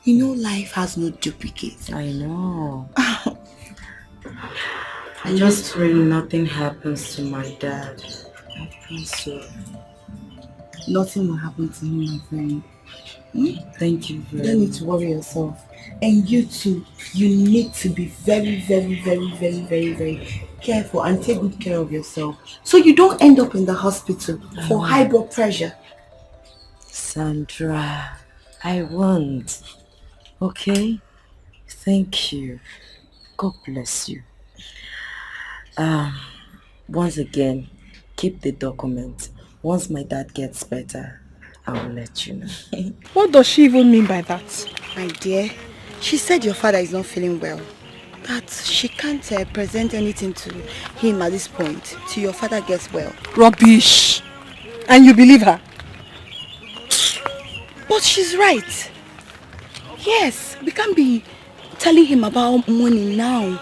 Speaker 9: You know, life has no duplicate.
Speaker 6: I know. I just pray nothing happens to my dad. I pray so.
Speaker 9: Nothing will happen to him, my friend.
Speaker 6: Thank you
Speaker 9: You
Speaker 6: very
Speaker 9: don't need
Speaker 6: much.
Speaker 9: to worry yourself. And you too, you need to be very, very, very, very, very, very careful and take good care of yourself. So you don't end up in the hospital for high blood pressure.
Speaker 6: Sandra, I won't. Okay? Thank you. God bless you. Once again, keep the document. Once my dad gets better, I will let you know.
Speaker 4: What does she even mean by that?
Speaker 9: My dear, she said your father is not feeling well. That she can't present anything to him at this point till your father gets well.
Speaker 4: Rubbish. And you believe her?
Speaker 9: But she's right. Yes, we can't be telling him about money now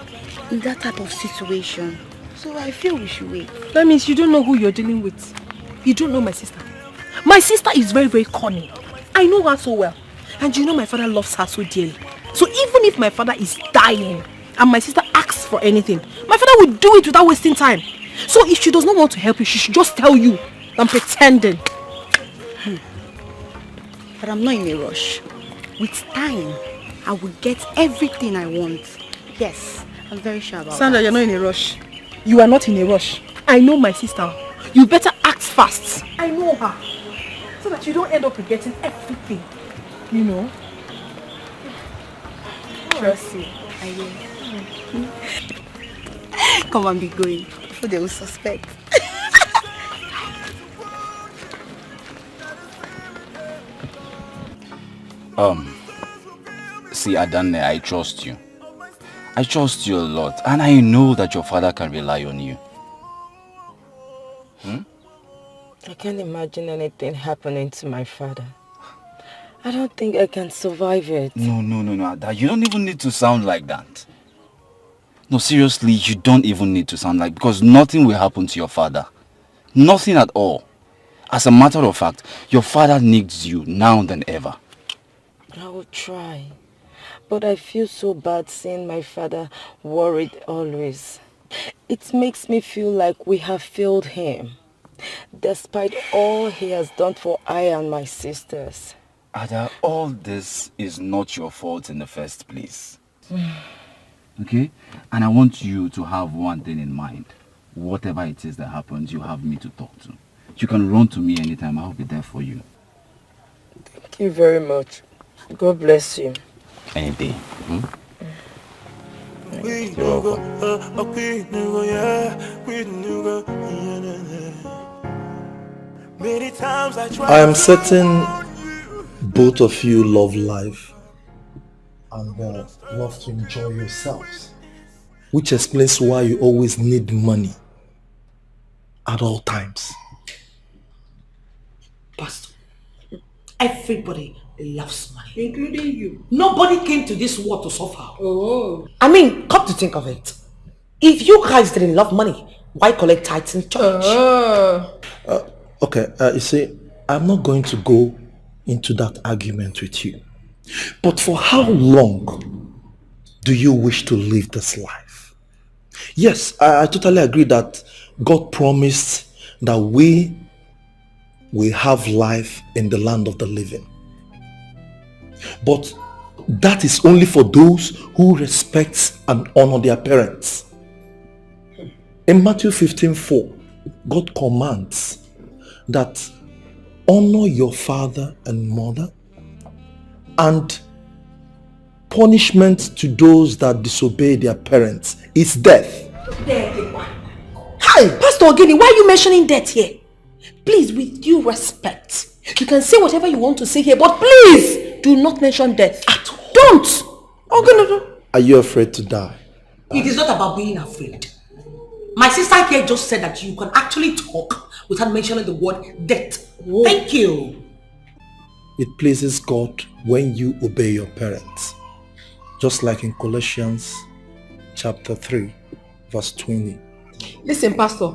Speaker 9: in that type of situation. So I feel we should wait.
Speaker 4: That means you don't know who you're dealing with. You don't know my sister. My sister is very, very cunning. I know her so well. And you know my father loves her so dearly. So even if my father is dying and my sister asks for anything, my father will do it without wasting time. So if she does not want to help you, she should just tell you than pretending.
Speaker 9: But I'm not in a rush. With time, I will get everything I want. Yes, I'm very sure about
Speaker 4: Sandra,
Speaker 9: that.
Speaker 4: you're not in a rush. You are not in a rush. I know my sister. You better act fast. I know her. So that you don't end up regretting everything. You know?
Speaker 9: Trust me, I will. Come on, be going. Before they will suspect.
Speaker 12: See, Adane, I trust you. I trust you a lot, and I know that your father can rely on you.
Speaker 6: I can't imagine anything happening to my father. I don't think I can survive it.
Speaker 12: No, Ada. You don't even need to sound like that. No, seriously, you don't even need to sound like, because nothing will happen to your father. Nothing at all. As a matter of fact, your father needs you now than ever.
Speaker 6: I will try. But I feel so bad seeing my father worried always. It makes me feel like we have failed him, despite all he has done for I and my sisters.
Speaker 12: Ada, all this is not your fault in the first place. Okay? And I want you to have one thing in mind. Whatever it is that happens, you have me to talk to. You can run to me anytime. I'll be there for you.
Speaker 6: Thank you very much. God bless you.
Speaker 12: Any day.
Speaker 8: You're welcome. Many times I
Speaker 10: am certain both of you love life and love to enjoy yourselves, which explains why you always need money at all times.
Speaker 3: Pastor, everybody loves money.
Speaker 2: Including you.
Speaker 3: Nobody came to this world to suffer.
Speaker 2: Oh.
Speaker 3: I mean, come to think of it. If you guys didn't love money, why collect tithes in church?
Speaker 10: Okay, you see, I'm not going to go into that argument with you. But for how long do you wish to live this life? Yes, I totally agree that God promised that we will have life in the land of the living. But that is only for those who respect and honor their parents. In Matthew 15:4, God commands that honor your father and mother, and punishment to those that disobey their parents is death.
Speaker 3: Hi, Pastor Ogini, why are you mentioning death here? Please, with due respect, you can say whatever you want to say here, but please do not mention death. Don't! Ogini.
Speaker 10: Are you afraid to die?
Speaker 3: It is not about being afraid. My sister here just said that you can actually talk without mentioning the word death. Whoa. Thank you.
Speaker 10: It pleases God when you obey your parents. Just like in Colossians chapter 3, verse 20.
Speaker 2: Listen, Pastor,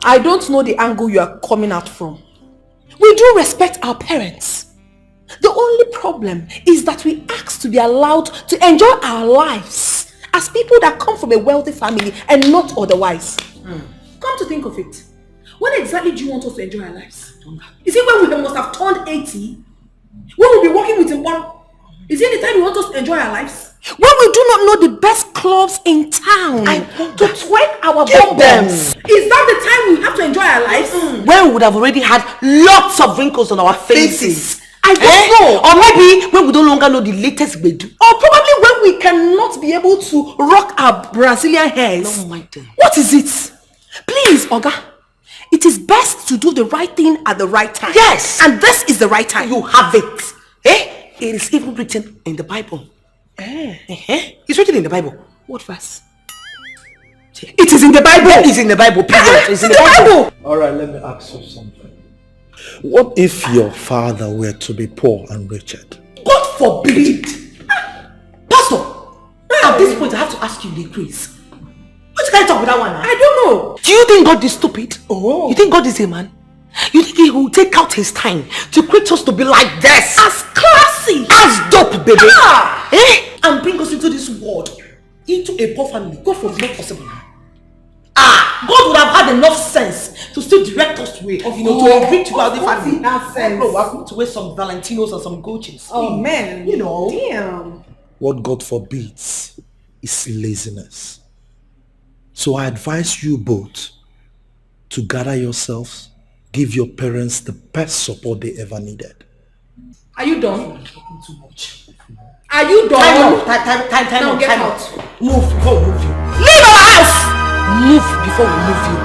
Speaker 2: I don't know the angle you are coming out from. We do respect our parents. The only problem is that we ask to be allowed to enjoy our lives as people that come from a wealthy family and not otherwise. Come to think of it, when exactly do you want us to enjoy our lives? Is it when we must have turned 80? When we'll be working with Mboro? Is it the time you want us to enjoy our lives? When we do not know the best clubs in town to twerk our bum-bums? Is that the time we have to enjoy our lives?
Speaker 3: When we would have already had lots of wrinkles on our faces.
Speaker 2: I don't know.
Speaker 3: Or maybe when we no longer know the latest bedu.
Speaker 2: Or probably when we cannot be able to rock our Brazilian hairs.
Speaker 3: No, my dear.
Speaker 2: What is it? Please, Oga. It is best to do the right thing at the right time.
Speaker 3: Yes.
Speaker 2: And this is the right time.
Speaker 3: You have it. It is even written in the Bible. It's written in the Bible.
Speaker 2: What verse? It is in the Bible.
Speaker 3: It's in the Bible. Period. It's in the Bible.
Speaker 10: Alright, let me ask you something. What if your father were to be poor and wretched?
Speaker 3: God forbid. Pastor, at this point I have to ask you the quiz. What can I talk with that one?
Speaker 2: I don't know.
Speaker 3: Do you think God is stupid?
Speaker 2: Oh.
Speaker 3: You think God is a man? You think he will take out his time to create us to be like this?
Speaker 2: As classy.
Speaker 3: As dope, baby. And bring us into this world, into a poor family. God forbid, not possible. God would have had enough sense to still direct us to a, to a rich wealthy family. Bro, we're going to wear some Valentinos and some Gucci's.
Speaker 2: Oh man, damn.
Speaker 10: What God forbids is laziness. So I advise you both to gather yourselves, give your parents the best support they ever needed.
Speaker 2: Are you done? Too much. Are you done?
Speaker 3: Time
Speaker 2: now
Speaker 3: out.
Speaker 2: Get out.
Speaker 3: Move before we move you.
Speaker 2: Leave our house!
Speaker 3: Move before we move you.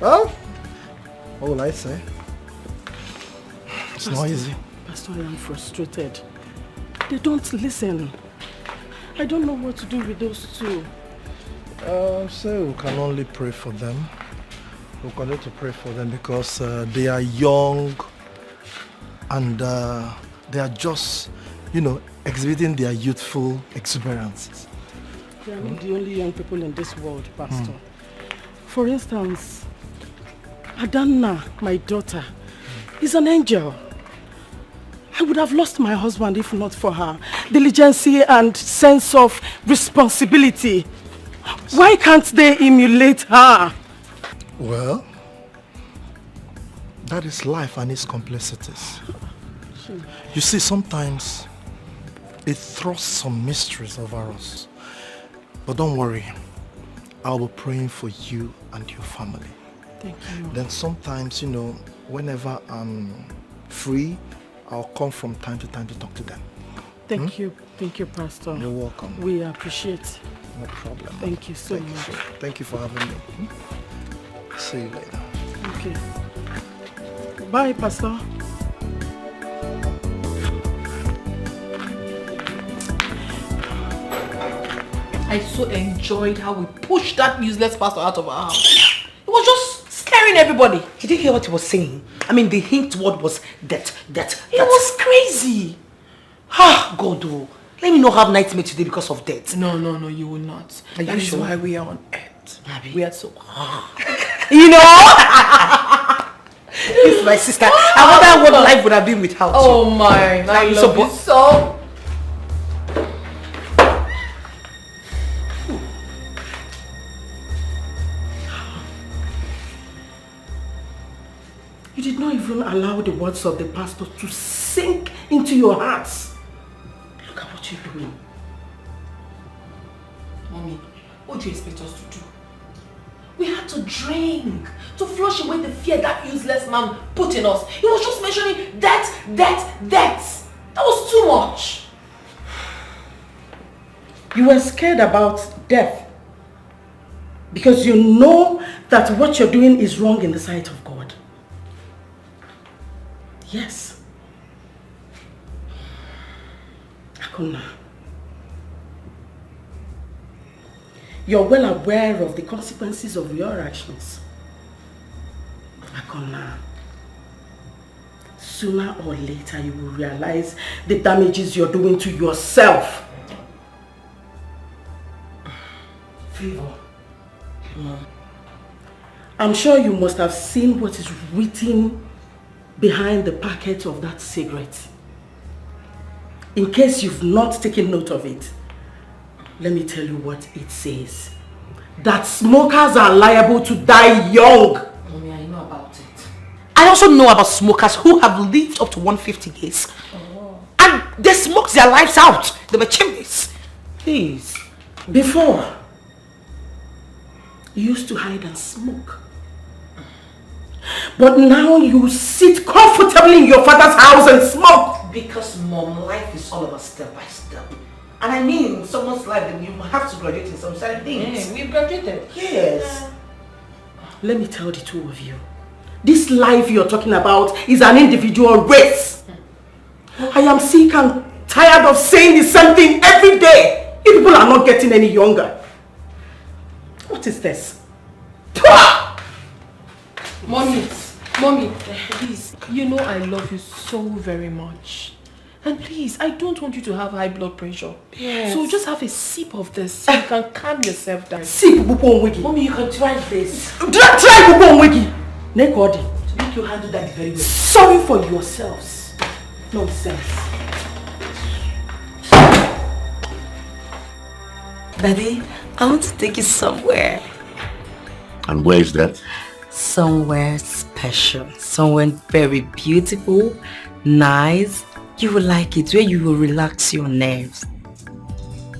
Speaker 10: Well, what will I say? It's not easy.
Speaker 2: Pastor, I am frustrated. They don't listen. I don't know what to do with those two.
Speaker 10: So we can only pray for them. We continue to pray for them because they are young and they are just, exhibiting their youthful exuberances.
Speaker 2: They are not the only young people in this world, Pastor. For instance, Adanna, my daughter, is an angel. I would have lost my husband if not for her diligence and sense of responsibility. Why can't they emulate her?
Speaker 10: Well, that is life and its complexities. You see, sometimes it throws some mysteries over us. But don't worry, I'll be praying for you and your family.
Speaker 2: Thank you.
Speaker 10: Then sometimes, whenever I'm free, I'll come from time to time to talk to them.
Speaker 2: Thank you, Pastor.
Speaker 10: You're welcome.
Speaker 2: We appreciate.
Speaker 10: No problem.
Speaker 2: Thank you so much.
Speaker 10: Thank you for having me. See you later.
Speaker 2: Okay. Bye, Pastor.
Speaker 3: I so enjoyed how we pushed that useless pastor out of our house. It was just scaring everybody. You didn't hear what he was saying? I mean, the hint word was death. It was crazy. God, oh. Let me not have nightmare today because of death.
Speaker 2: No, you will not.
Speaker 3: Are you
Speaker 2: That is
Speaker 3: sure?
Speaker 2: why we are on earth.
Speaker 3: Abby.
Speaker 2: We are so...
Speaker 3: It's my sister. I wonder what life would have been without you.
Speaker 2: Oh my, I love you so. You did not even allow the words of the pastor to sink into your hearts. Look at what you're doing. Mommy, what do you expect us to do? We had to drink to flush away the fear that useless man put in us. He was just mentioning death. That was too much. You were scared about death because you know that what you're doing is wrong in the sight of God. Yes. Akuna, you're well aware of the consequences of your actions. Akuna, sooner or later you will realize the damages you're doing to yourself. Favor. I'm sure you must have seen what is written behind the packet of that cigarette. In case you've not taken note of it, let me tell you what it says. that smokers are liable to die young.
Speaker 3: Mommy, I know about it. I also know about smokers who have lived up to 150 years. And they smoked their lives out. They were chimneys.
Speaker 2: Please, before, you used to hide and smoke. But now you sit comfortably in your father's house and smoke.
Speaker 3: Because, Mom, life is all about step by step. And I mean, someone's life, then you have to graduate in some certain things.
Speaker 2: Yeah, we've graduated.
Speaker 3: Yes.
Speaker 2: Let me tell the two of you. This life you're talking about is an individual race. I am sick and tired of saying the same thing every day. You people are not getting any younger. What is this?
Speaker 4: Mommy, please, you know I love you so very much. And please, I don't want you to have high blood pressure.
Speaker 2: Yes.
Speaker 4: So just have a sip of this so you can calm yourself down.
Speaker 2: Sip Bupo Wiki.
Speaker 3: Mommy, you can try this.
Speaker 2: Try Bupo Wiki. Nekodi.
Speaker 3: To make you handle that very well.
Speaker 2: Sorry for yourselves. Nonsense.
Speaker 6: Daddy, I want to take you somewhere.
Speaker 5: And where is that?
Speaker 6: Somewhere special. Somewhere very beautiful, nice. You will like it, where you will relax your nerves.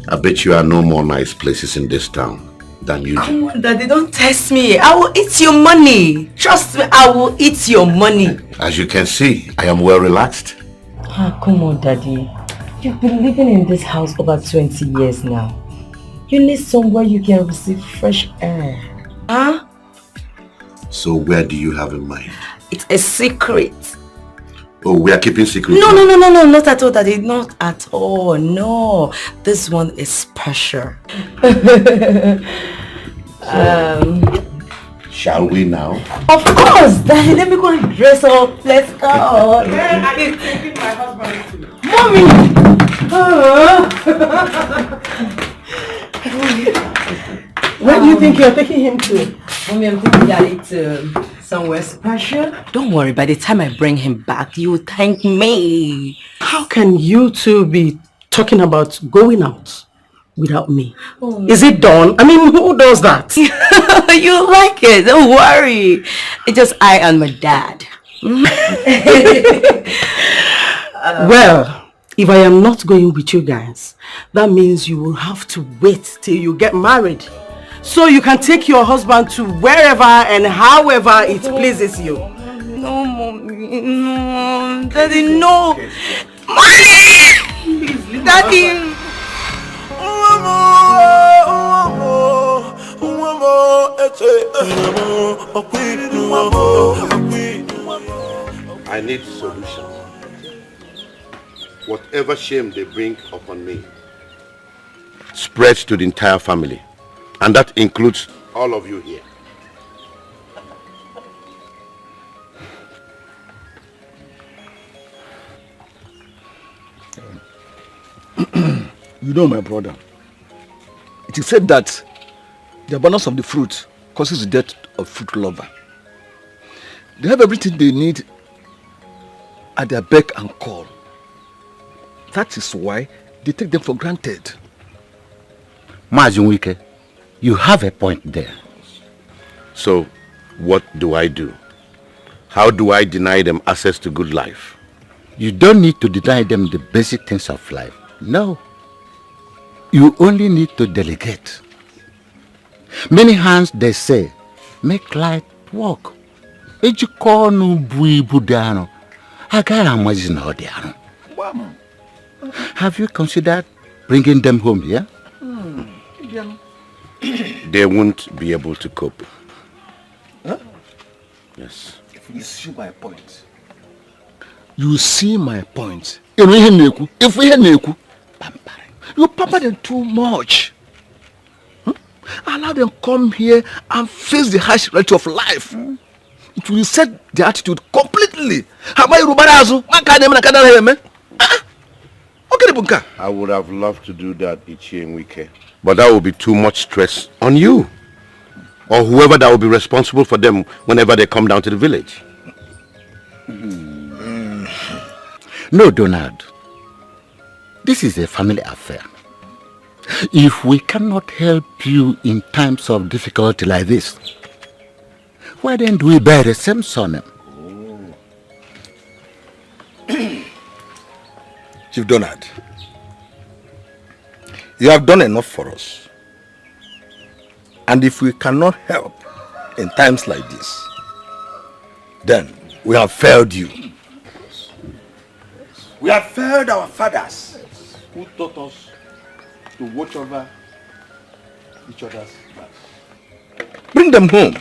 Speaker 5: I bet you are no more nice places in this town than you do.
Speaker 6: Come on, Daddy, don't test me. I will eat your money. Trust me, I will eat your money.
Speaker 5: As you can see, I am well relaxed.
Speaker 6: Come on, Daddy. You've been living in this house over 20 years now. You need somewhere you can receive fresh air. Huh?
Speaker 5: So where do you have in mind?
Speaker 6: It's a secret.
Speaker 5: Oh, we are keeping secret?
Speaker 6: No, not at all, Daddy. Not at all, no. This one is special.
Speaker 5: Shall we now?
Speaker 6: Of course, Daddy. Let me go and dress up. Let's go.
Speaker 2: I am taking my husband to.
Speaker 6: Mommy!
Speaker 2: Where do you think you're taking him to?
Speaker 6: Mommy, I'm taking Daddy to somewhere special. Don't worry, by the time I bring him back, you will thank me.
Speaker 2: How can you two be talking about going out without me?
Speaker 6: Oh,
Speaker 2: is it done? I mean, who does that?
Speaker 6: You like it, don't worry. It's just I and my dad.
Speaker 2: Well, if I am not going with you guys, that means you will have to wait till you get married. So you can take your husband to wherever and however it pleases you.
Speaker 6: No, Mommy, no, Daddy, no. Mommy! Daddy!
Speaker 5: I need solution. Whatever shame they bring upon me spreads to the entire family. And that includes all of you here.
Speaker 13: You know, my brother, it is said that the abundance of the fruit causes the death of fruit lover. They have everything they need at their beck and call. That is why they take them for granted.
Speaker 5: Majunwike, you have a point there. So, what do I do? How do I deny them access to good life?
Speaker 14: You don't need to deny them the basic things of life. No. You only need to delegate. Many hands, they say, make light work. Have you considered bringing them home here?
Speaker 5: They won't be able to cope.
Speaker 13: Huh?
Speaker 5: Yes.
Speaker 13: If you see my point. You see my point. If we had you pamper them too much. Allow them come here and face the harsh reality of life. It will reset their attitude completely.
Speaker 5: I would have loved to do that, Ichi and Wike. But that would be too much stress on you. Or whoever that will be responsible for them whenever they come down to the village.
Speaker 14: No, Donald. This is a family affair. If we cannot help you in times of difficulty like this, why then do we bear the same surname?
Speaker 13: Chief Donald, you have done enough for us. And if we cannot help in times like this, then we have failed you. We have failed our fathers who taught us to watch over each other's backs. Bring them home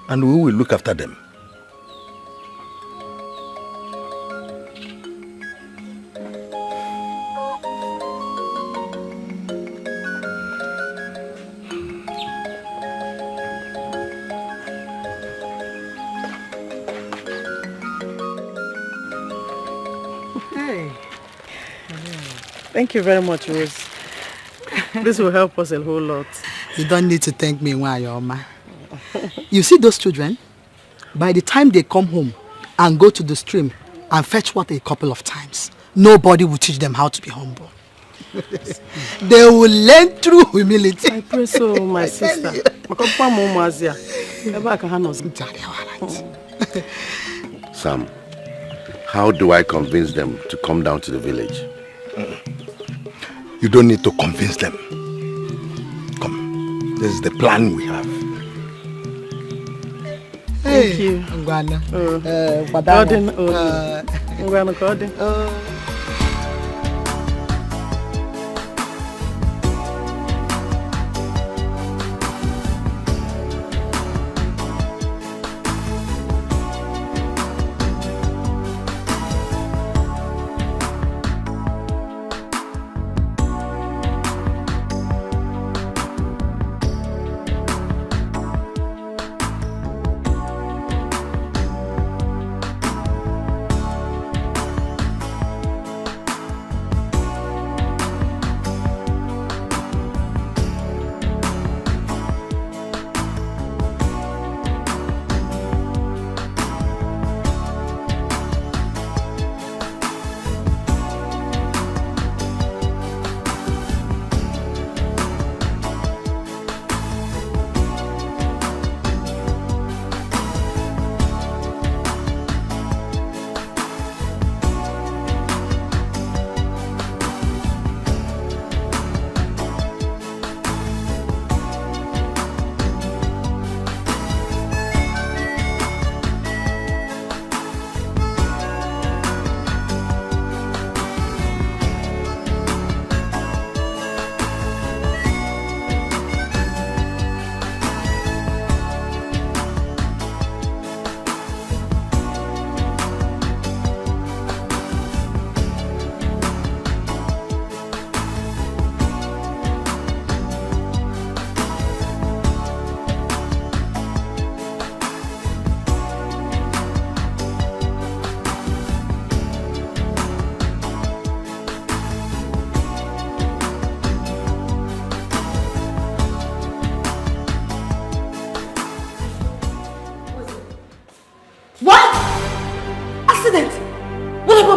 Speaker 13: and we will look after them.
Speaker 2: Thank you very much, Rose. This will help us a whole lot.
Speaker 15: You don't need to thank me, Wayoma. You see those children? By the time they come home and go to the stream and fetch water a couple of times, nobody will teach them how to be humble. They will learn through humility.
Speaker 2: I pray so, my sister.
Speaker 5: Sam, how do I convince them to come down to the village?
Speaker 13: You don't need to convince them. Come, this is the plan we have.
Speaker 2: Thank you.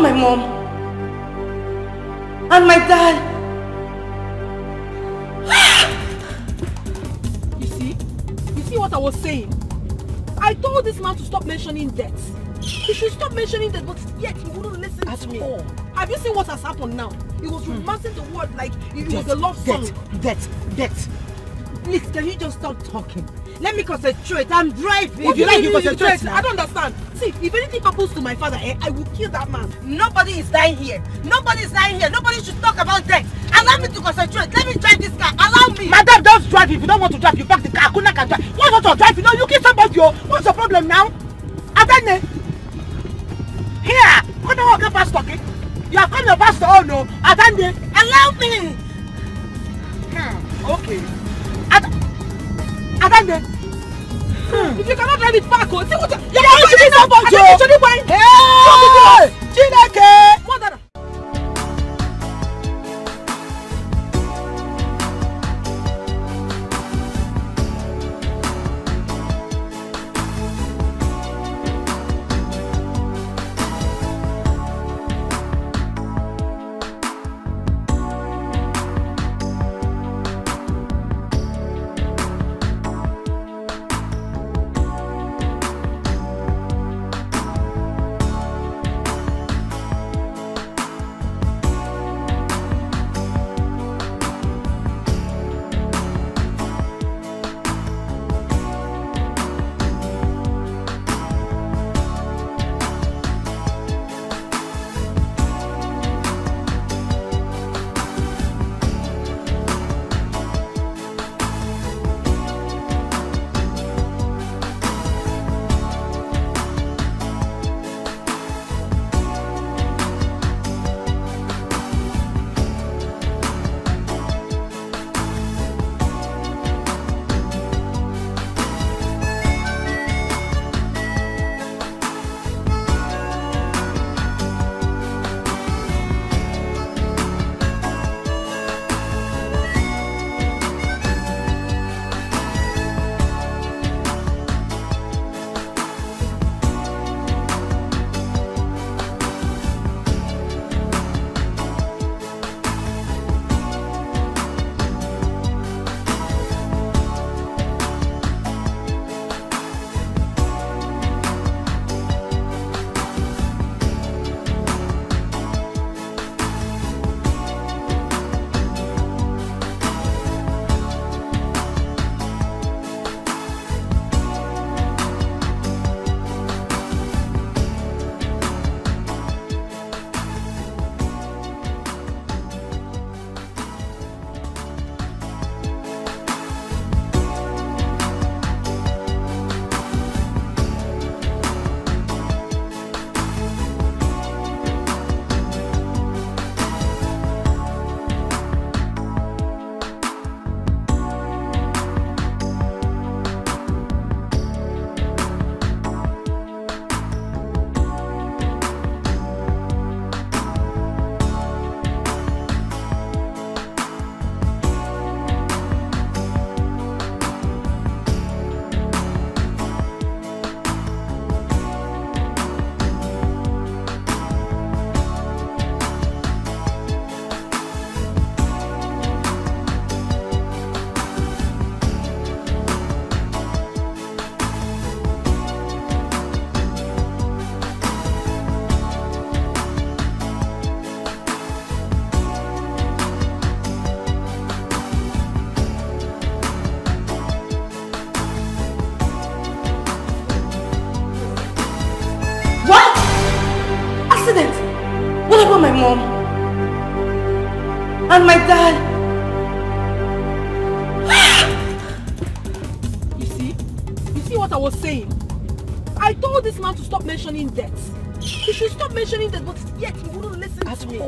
Speaker 3: My mom and my dad.
Speaker 2: You see what I was saying? I told this man to stop mentioning death. He should stop mentioning death, but yet he wouldn't listen to me. Have you seen what has happened now? He was romancing the word like it was a love song.
Speaker 15: Death. Please, can you just stop talking? Let me concentrate. I'm driving.
Speaker 2: If you like, you concentrate. I don't understand. See, if anything happens to my father, I will kill that man.
Speaker 15: Nobody is dying here. Nobody should talk about death. Allow me to concentrate. Let me drive this car. Allow me.
Speaker 2: Madam, don't drive. If you don't want to drive, you park the car. Akuna can drive. Why not to drive? You know, you kill somebody. What's your problem now? Adane. Here. When I walk past talking, you have come your pastor. Oh no. Adane.
Speaker 15: Allow me.
Speaker 2: Okay. Adane. If you cannot drive it back, see what you're doing somebody. Hey! Chineke! What? about my mom? And my dad?
Speaker 15: You see what I was saying? I told this man to stop mentioning death. He should stop mentioning death, but yet he wouldn't listen to me.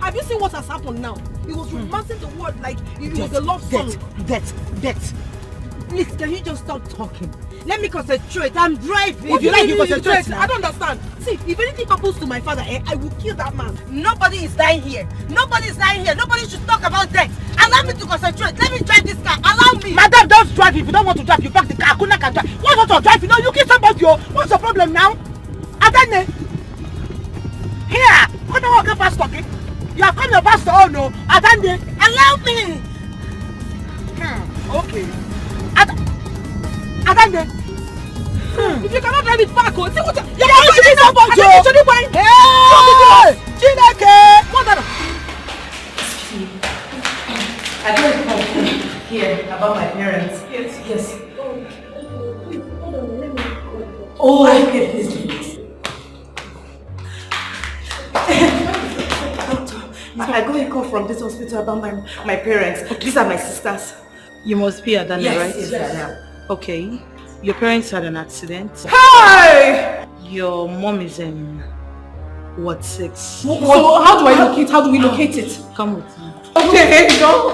Speaker 15: Have you seen what has happened now? He was romancing the word like it was a love song.
Speaker 2: Death. Please, can you just stop talking? Let me concentrate. I'm driving.
Speaker 15: If you like, you concentrate. I don't understand. See, if anything happens to my father, I will kill that man.
Speaker 2: Nobody is dying here. Nobody should talk about death. Allow me to concentrate. Let me drive this car. Allow me.
Speaker 15: Madam, don't drive. If you don't want to drive, you park the car. Akuna can drive. Why not to drive? You know, you kill somebody. What's the problem now? Adane. Here. What do you want to fast talking? You have come your pastor. Oh no. Adane.
Speaker 2: Allow me.
Speaker 15: Okay. Adane. If you cannot drive it back, see what you're going somebody. Hey! Chineke!
Speaker 3: I don't come here about my parents. Yes. Oh, okay, please. Doctor, I got a call from this hospital about my parents. Okay. These are my sisters.
Speaker 2: You must be Adana, right?
Speaker 3: Yes, I am.
Speaker 2: Okay. Your parents had an accident.
Speaker 15: Hey!
Speaker 2: Your mom is in what, 6?
Speaker 15: So how do I locate? How do we locate it?
Speaker 2: Come with me.
Speaker 15: Okay, go.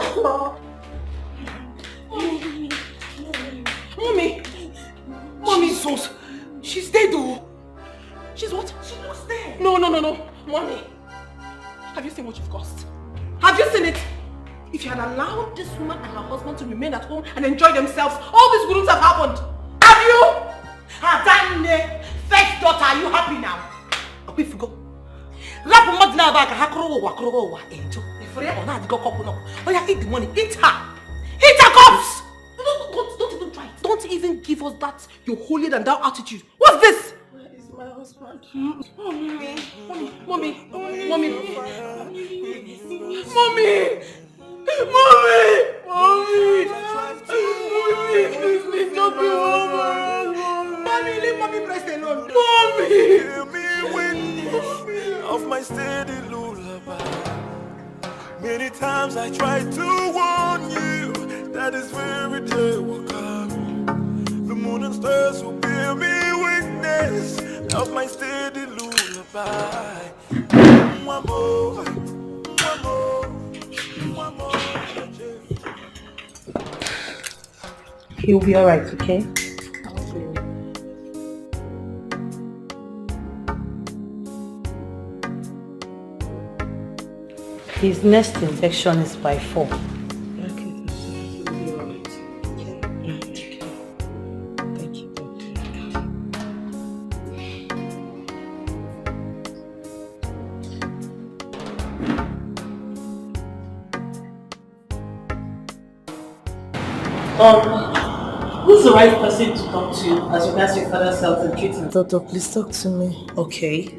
Speaker 15: Mommy, so she's dead though. She's what? She looks dead. No. Mommy, have you seen what you've caused? Have you seen it? If you had allowed this woman and her husband to remain at home and enjoy themselves, all this wouldn't have happened. Have you? Adane, first daughter, are you happy now?
Speaker 3: We forgot. Rap madna back hakro. If we are not go couple no. Oh yeah, eat the money. Eat her. Eat her cups.
Speaker 15: Don't even try. Don't even give us that your holier than thou attitude. What's this?
Speaker 4: Where is my husband?
Speaker 15: Mommy. Please don't be over. Mommy, leave mommy press alone. Mommy.
Speaker 8: Hear me when of my steady lullaby. Many times I tried to warn you that this very day will come. The moon and stars will bear me witness of my steady lullaby. One more.
Speaker 2: He'll be alright, okay? His next infection is by 4.
Speaker 3: Okay, he'll be alright. Okay. Thank you, doctor. Who's the right person to talk to as regards your father's health and treatment?
Speaker 6: Doctor, please talk to me.
Speaker 2: Okay.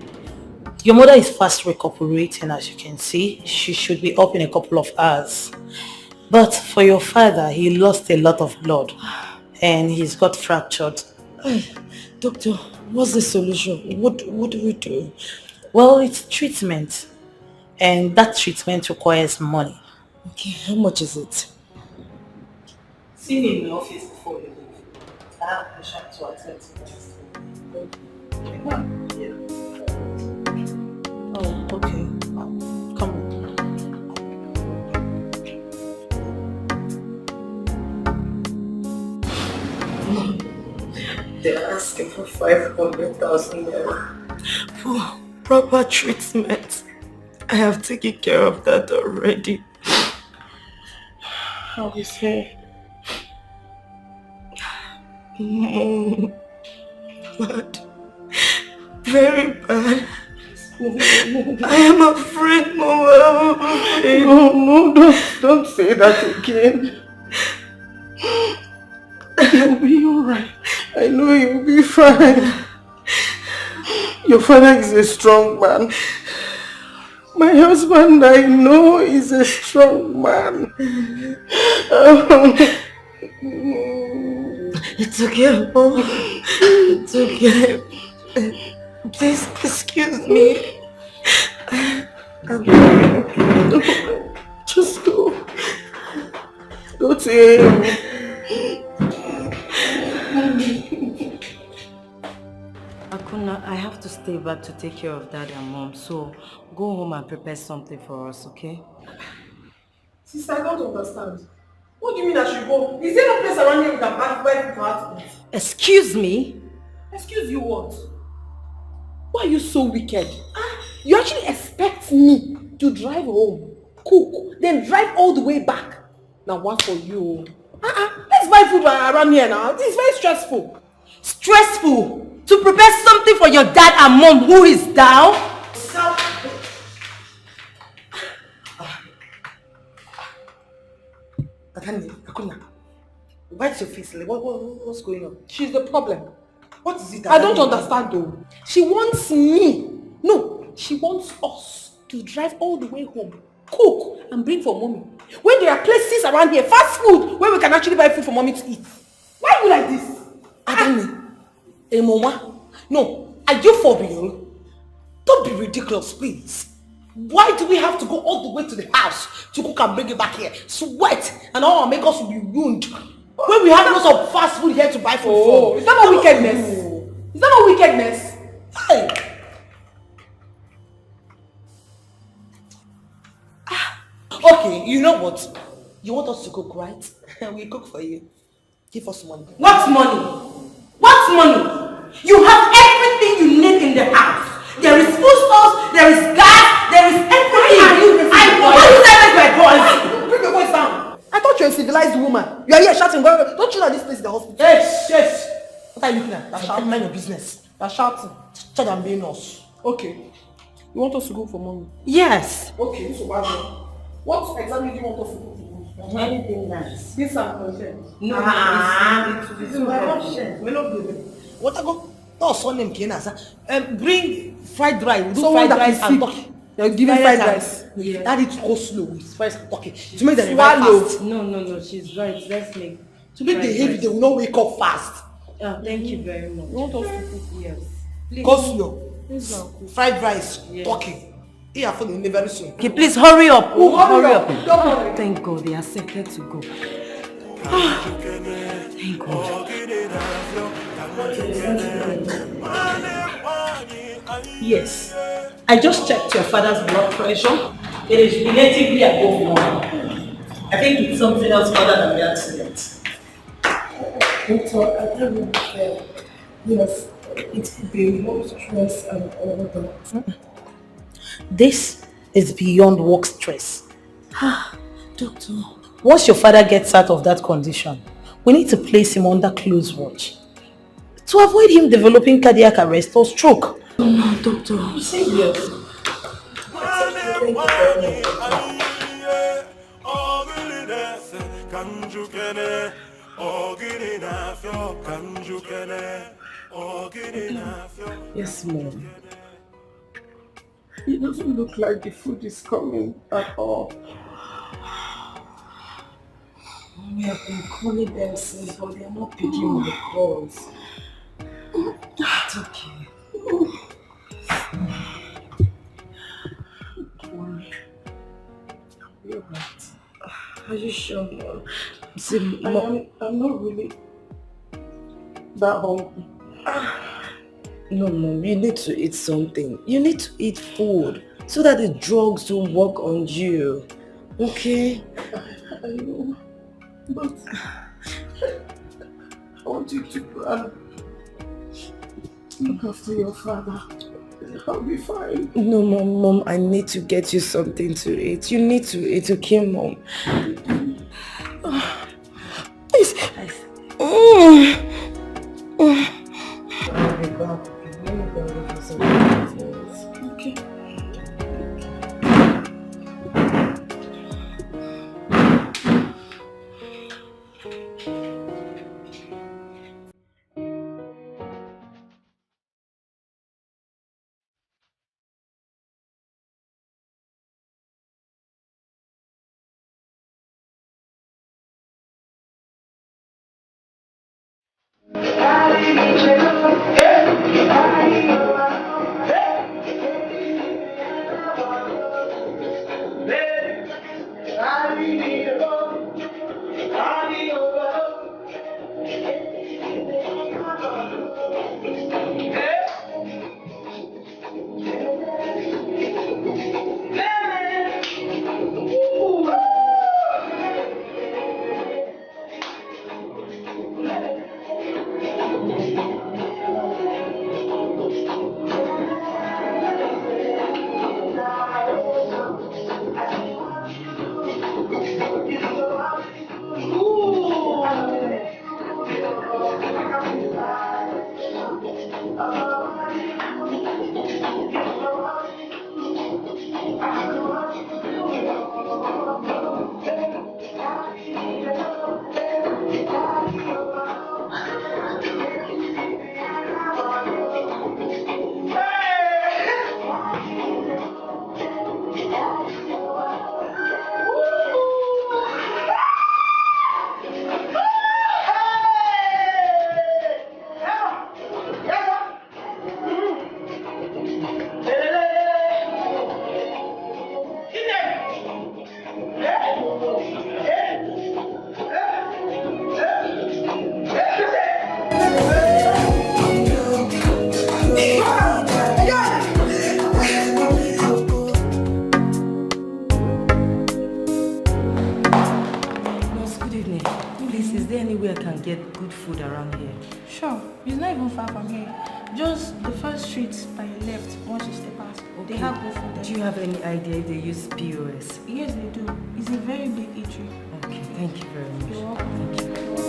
Speaker 2: Your mother is fast recuperating, as you can see. She should be up in a couple of hours. But for your father, he lost a lot of blood and he's got fractured.
Speaker 6: Doctor, what's the solution? What do we do?
Speaker 2: Well, it's treatment, and that treatment requires money.
Speaker 6: Okay, how much is it?
Speaker 2: See me in the office before you leave. I have a patient to attend to. Oh, okay. Come on.
Speaker 6: They're asking for 500,000 naira for proper treatment. I have taken care of that already.
Speaker 2: How is he?
Speaker 6: Bad. Very bad. I am afraid, Mama.
Speaker 2: No, don't say that again. You'll be alright. I know you'll be fine. Your father is a strong man. My husband, I know, is a strong man.
Speaker 6: It's okay, Mom. It's okay. Please excuse me.
Speaker 2: Just go. Go to him.
Speaker 6: Akuna, I have to stay back to take care of Dad and Mom, so go home and prepare something for us, okay?
Speaker 2: Sister, I don't understand. What do you mean I should go? Is there no place around here we can buy where people have to eat?
Speaker 6: Excuse me?
Speaker 2: Excuse you what? Why are you so wicked? You actually expect me to drive home, cook, then drive all the way back? Now what for you? Let's buy food around here now. This is very stressful.
Speaker 6: Stressful? To prepare something for your dad and mom who is down?
Speaker 3: Akuna, why's your face like? What's going on?
Speaker 2: She's the problem.
Speaker 3: What is it?
Speaker 2: I don't understand though. She wants me. No, she wants us to drive all the way home, cook and bring for mommy. When there are places around here, fast food, where we can actually buy food for mommy to eat. Why are you like this?
Speaker 3: Hey, Mama. No, are you for real? Don't be ridiculous, please. Why do we have to go all the way to the house to cook and bring it back here? Sweat and all our makeup will be ruined. When we have lots of fast food here to buy for.
Speaker 2: Is that not wickedness? Is that not wickedness?
Speaker 3: Hey. Okay, you know what? You want us to cook, right? We cook for you. Give us money.
Speaker 6: What money? What money? You have everything you need in the house. There is food stores, there is gas, there is everything.
Speaker 2: Bring your voice down. I thought you're a civilized woman. You are here shouting. Don't you know this place is the hospital?
Speaker 3: Yes. What are you looking at? That's shouting. Mind your business.
Speaker 2: That's shouting.
Speaker 3: Tell them being us.
Speaker 2: Okay. You want us to go for mommy?
Speaker 6: Yes.
Speaker 2: Okay, so what exactly do you want us to do?
Speaker 6: Anything nice.
Speaker 2: This and content.
Speaker 6: No,
Speaker 2: it's my option.
Speaker 3: We're not doing it. What I go? No, son name Kenasa. Bring fried rice. We do
Speaker 2: Someone
Speaker 3: fried
Speaker 2: that
Speaker 3: rice
Speaker 2: is
Speaker 3: and
Speaker 2: sick.
Speaker 3: turkey.
Speaker 2: They'll give you fried rice.
Speaker 3: Yeah. That is go slow with fried turkey. To make them
Speaker 2: Swallow.
Speaker 3: revive fast.
Speaker 6: No, she's right. Let's make.
Speaker 3: To make the heavy, they will not wake up fast.
Speaker 6: Thank you very much.
Speaker 2: You want us to cook?
Speaker 6: Yes. Please.
Speaker 3: Go slow.
Speaker 2: Please now cook.
Speaker 3: Fried rice,
Speaker 6: Yes.
Speaker 3: turkey. Here for the very soon.
Speaker 6: Okay, please hurry up.
Speaker 2: Oh, hurry up. Don't worry.
Speaker 6: Thank God they accepted to go. Thank God.
Speaker 3: Yes. I just checked your father's blood pressure. It is relatively above normal. I think it's something else other than the accident.
Speaker 9: Doctor, I can't really tell. Yes, it could be more stress and all that.
Speaker 3: This is beyond work stress.
Speaker 9: Doctor.
Speaker 3: Once your father gets out of that condition, we need to place him under close watch to avoid him developing cardiac arrest or stroke.
Speaker 9: No, doctor.
Speaker 3: Serious.
Speaker 9: Yes, Mom. It doesn't look like the food is coming at all. We have been calling them since, but they are not picking the calls. It's okay. Don't worry. You're right. Are you sure, Mom? See, Mom, I'm not really that hungry.
Speaker 6: No, Mom, you need to eat something. You need to eat food so that the drugs don't work on you. Okay?
Speaker 9: I know, but I want you to look after your father. I'll be fine.
Speaker 6: No, Mom, I need to get you something to eat. You need to eat, okay, Mom? Please.
Speaker 9: Okay.
Speaker 6: Get good food around here.
Speaker 4: Sure, it's not even far from here. Just the first street by your left, once you step out. Okay. They have good food there.
Speaker 6: Do you have any idea if they use POS?
Speaker 4: Yes, they do. It's a very big eatery.
Speaker 6: Okay, thank you very much.
Speaker 4: You're welcome.
Speaker 6: Thank you.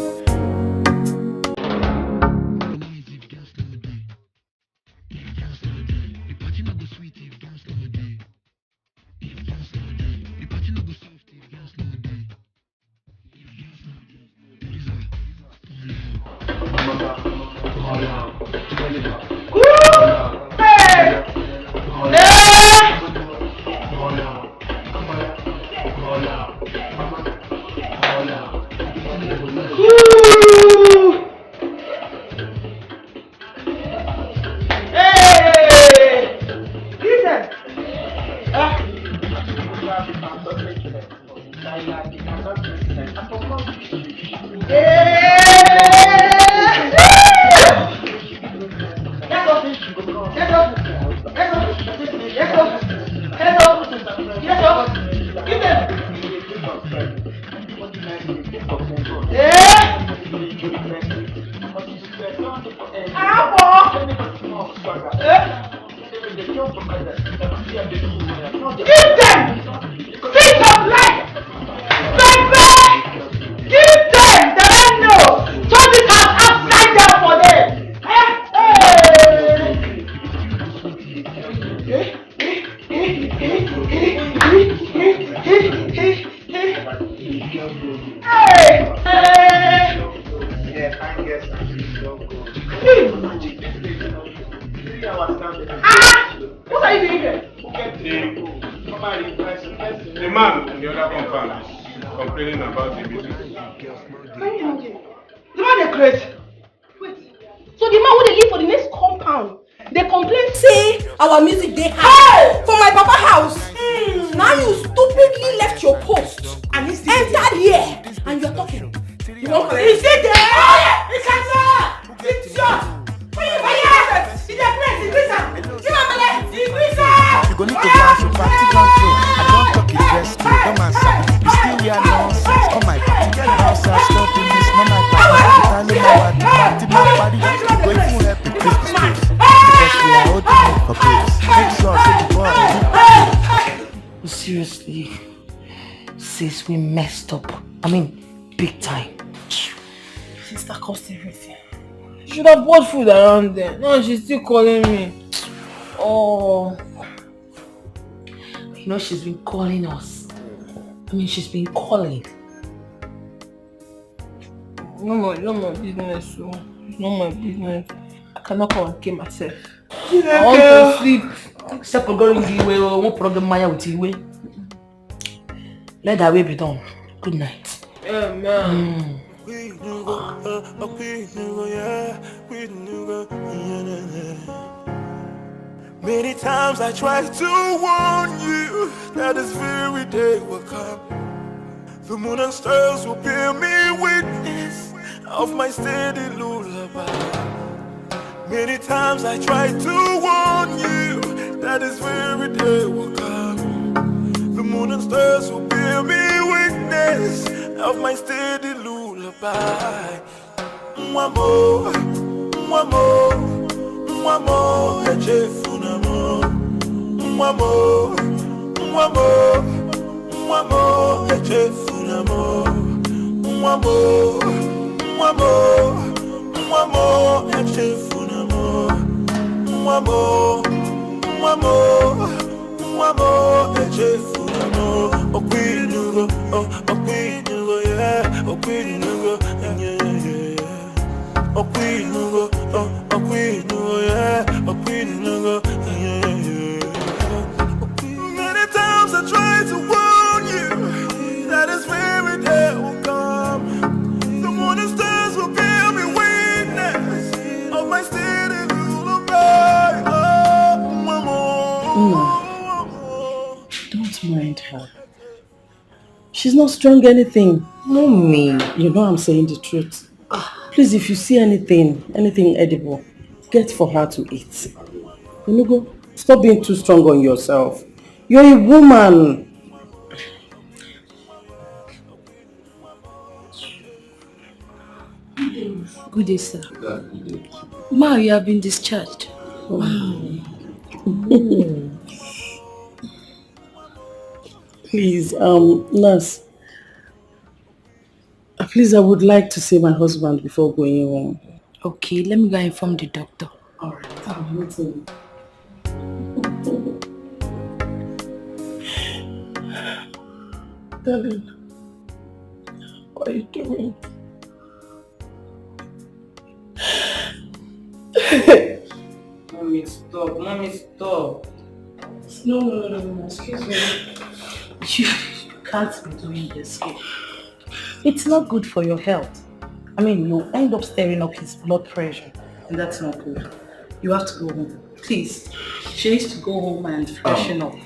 Speaker 2: Our music they have for my papa house. Now you stupidly left your post and entered here and you're talking. You want to is it there? It's not. It's yours. It's the press. It's
Speaker 16: you go need to dance your party control. I don't talk it just slow. Don't answer. You still wear nonsense. Come my party, get house and stop in this. Not my party. Party, my party. Go if you help me, please disclose. Because we are holding it for place. Make sure the boy.
Speaker 3: Seriously, sis, we messed up. I mean, big time.
Speaker 4: Sister cost everything. She should have bought food around there. No, she's still calling me. Oh.
Speaker 3: You know, she's been calling us. I mean, she's been calling.
Speaker 4: No my business, so it's not my business. I cannot come and kill myself.
Speaker 3: I want to sleep. Except for going the way, won't problem Maya with the way. Let that way be done. Good night.
Speaker 4: Yeah, man.
Speaker 8: Many times I tried to warn you that this very day will come. The moon and stars will bear me witness of my steady lullaby. Many times I tried to warn you that this very day will come. The moon and stars will bear me witness of my steady lullaby. One more, one more, one more, echefunamo. One more, one more, one more, echefunamo. One more, one more, one more, echefunamo. Mwamo, mwamo, mwamo, ejefurano. Okwinugo, okwinugo, yeah, okwinugo, yeah, yeah, yeah. Okwinugo, yeah, okwinugo, yeah, yeah. Many times I tried to warn you that a spirit there will come. The morning stars will bear me witness of my steady lullaby. Oh, mama.
Speaker 9: Don't mind her. She's not strong anything. No me. You know I'm saying the truth. Please, if you see anything edible, get for her to eat. Onugo, stop being too strong on yourself. You're a woman.
Speaker 6: Good day, sir. Ma, you have been discharged.
Speaker 9: Wow. Please, nurse. Please, I would like to see my husband before going home.
Speaker 6: Okay, let me go inform the doctor.
Speaker 9: Alright. Darling, what are you doing?
Speaker 3: Mommy, stop. Mommy, stop.
Speaker 9: No. Excuse me.
Speaker 3: You can't be doing this here. It's not good for your health. I mean, you'll end up stirring up his blood pressure, and that's not good. You have to go home. Please. She needs to go home and freshen up.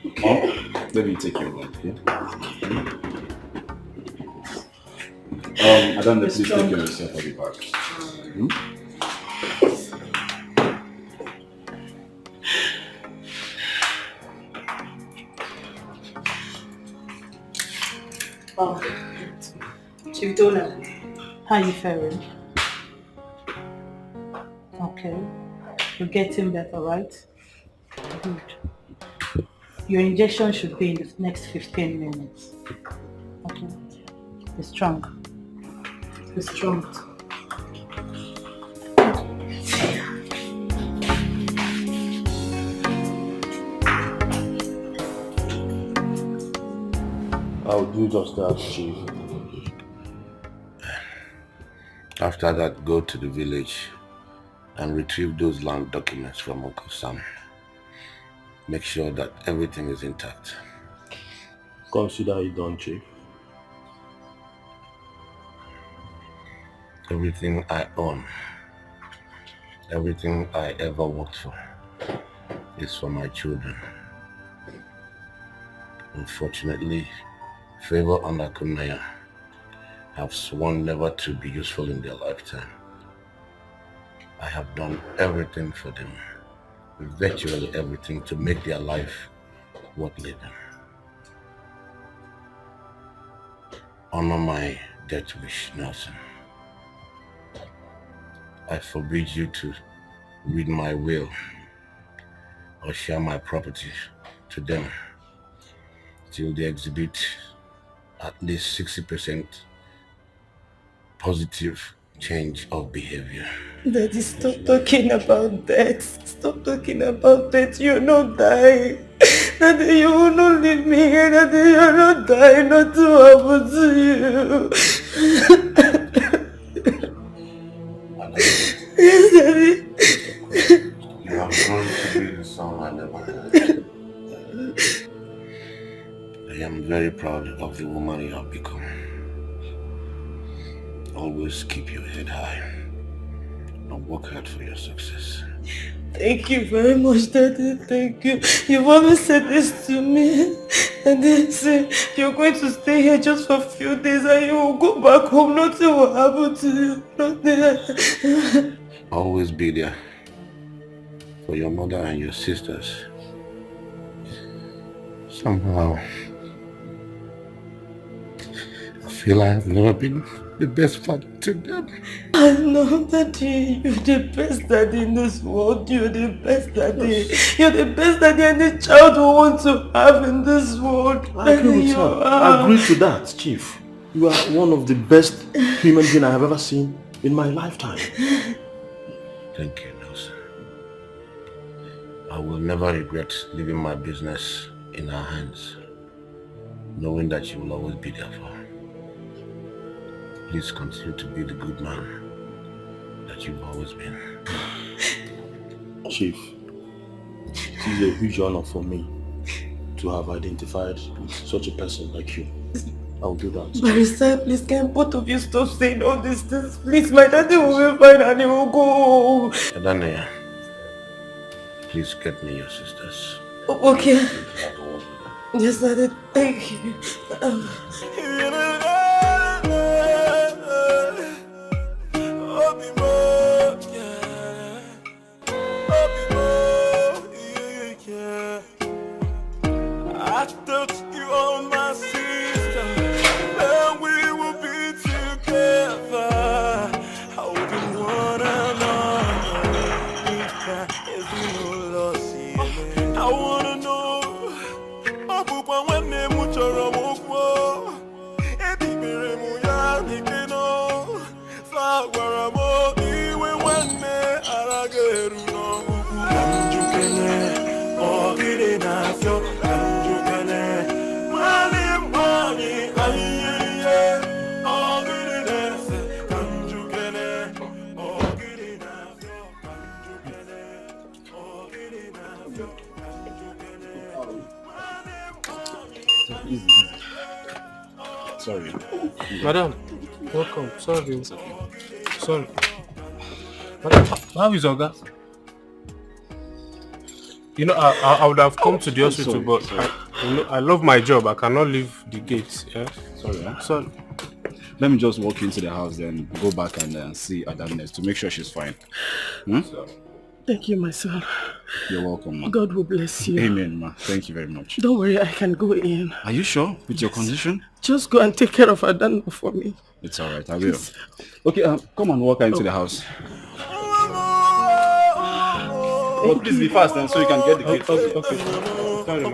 Speaker 12: Okay. Mom, let me take your home, okay? Adanda, please take care of yourself. I'll be back.
Speaker 3: Chief Donor, how are you faring? Okay. You're getting better, right? Good. Your injection should be in the next 15 minutes. Okay. Be strong. Be strong.
Speaker 5: I'll do just that, Chief. After that, go to the village and retrieve those land documents from Uncle Sam. Make sure that everything is intact.
Speaker 10: Consider it done, Chief.
Speaker 5: Everything I own, everything I ever worked for, is for my children. Unfortunately, Favor and Akunaya have sworn never to be useful in their lifetime. I have done everything for them, virtually everything, to make their life worth living. Honor my death wish, Nelson. I forbid you to read my will or share my property to them till they exhibit at least 60% positive change of behavior.
Speaker 9: Daddy, stop talking about that. Stop talking about that. You'll not die. Daddy, you will not leave me here. Daddy, you'll not die. Not to happen to you. Yes, Daddy.
Speaker 5: You are going to be the son I never had. I am very proud of the woman you have become. Always keep your head high and work hard for your success.
Speaker 9: Thank you very much, Daddy. Thank you. You've always said this to me. And then say you're going to stay here just for a few days and you will go back home. Nothing will happen to you. Nothing.
Speaker 5: Always be there for your mother and your sisters. Somehow, I feel I have never been the best father to them.
Speaker 9: I know, Daddy. You're the best daddy in this world. You're the best daddy. You're the best daddy any child will want to have in this world.
Speaker 10: I agree with her. I agree to that, Chief. You are one of the best human beings I have ever seen in my lifetime.
Speaker 5: Thank you, Nelson. I will never regret leaving my business in her hands, knowing that she will always be there for her. Please continue to be the good man that you've always been.
Speaker 10: Chief, it is a huge honor for me to have identified such a person like you. I'll do that.
Speaker 2: Barrister, please can both of you stop saying all these things? Please, my daddy will be fine and he will go.
Speaker 5: Adania, please get me your sisters.
Speaker 2: Okay. Yes, Daddy, thank you.
Speaker 8: I touched you on my sister, and we will be together. I wouldn't wanna know if there is no loss here. I wanna know. When they mucho romo, ebi mere muya nikeno. Sagwaramo iwe wane arageru no. Kanjukene, ogire nafyo. Kanjukene, mani ayiye. Ogire nese. Kanjukene, ogire nafyo. Kanjukene, ogire nafyo.
Speaker 12: Easy. Sorry.
Speaker 7: Madam, welcome. Sorry. Sorry. Madam, how is Oga? You know, I would have come to the hospital, but I love my job. I cannot leave the gate. Yeah?
Speaker 12: Sorry. Huh?
Speaker 7: Sorry.
Speaker 12: Let me just walk into the house, then go back and see Adanes to make sure she's fine.
Speaker 9: Thank you, my son.
Speaker 12: You're welcome, ma.
Speaker 9: God will bless you.
Speaker 12: Amen, ma. Thank you very much.
Speaker 9: Don't worry, I can go in.
Speaker 12: Are you sure with your condition?
Speaker 9: Just go and take care of Adana for me.
Speaker 12: It's all right, I will. Okay, come and walk into the house. But please be fast, and so you can get the gate.
Speaker 7: Okay. Sorry,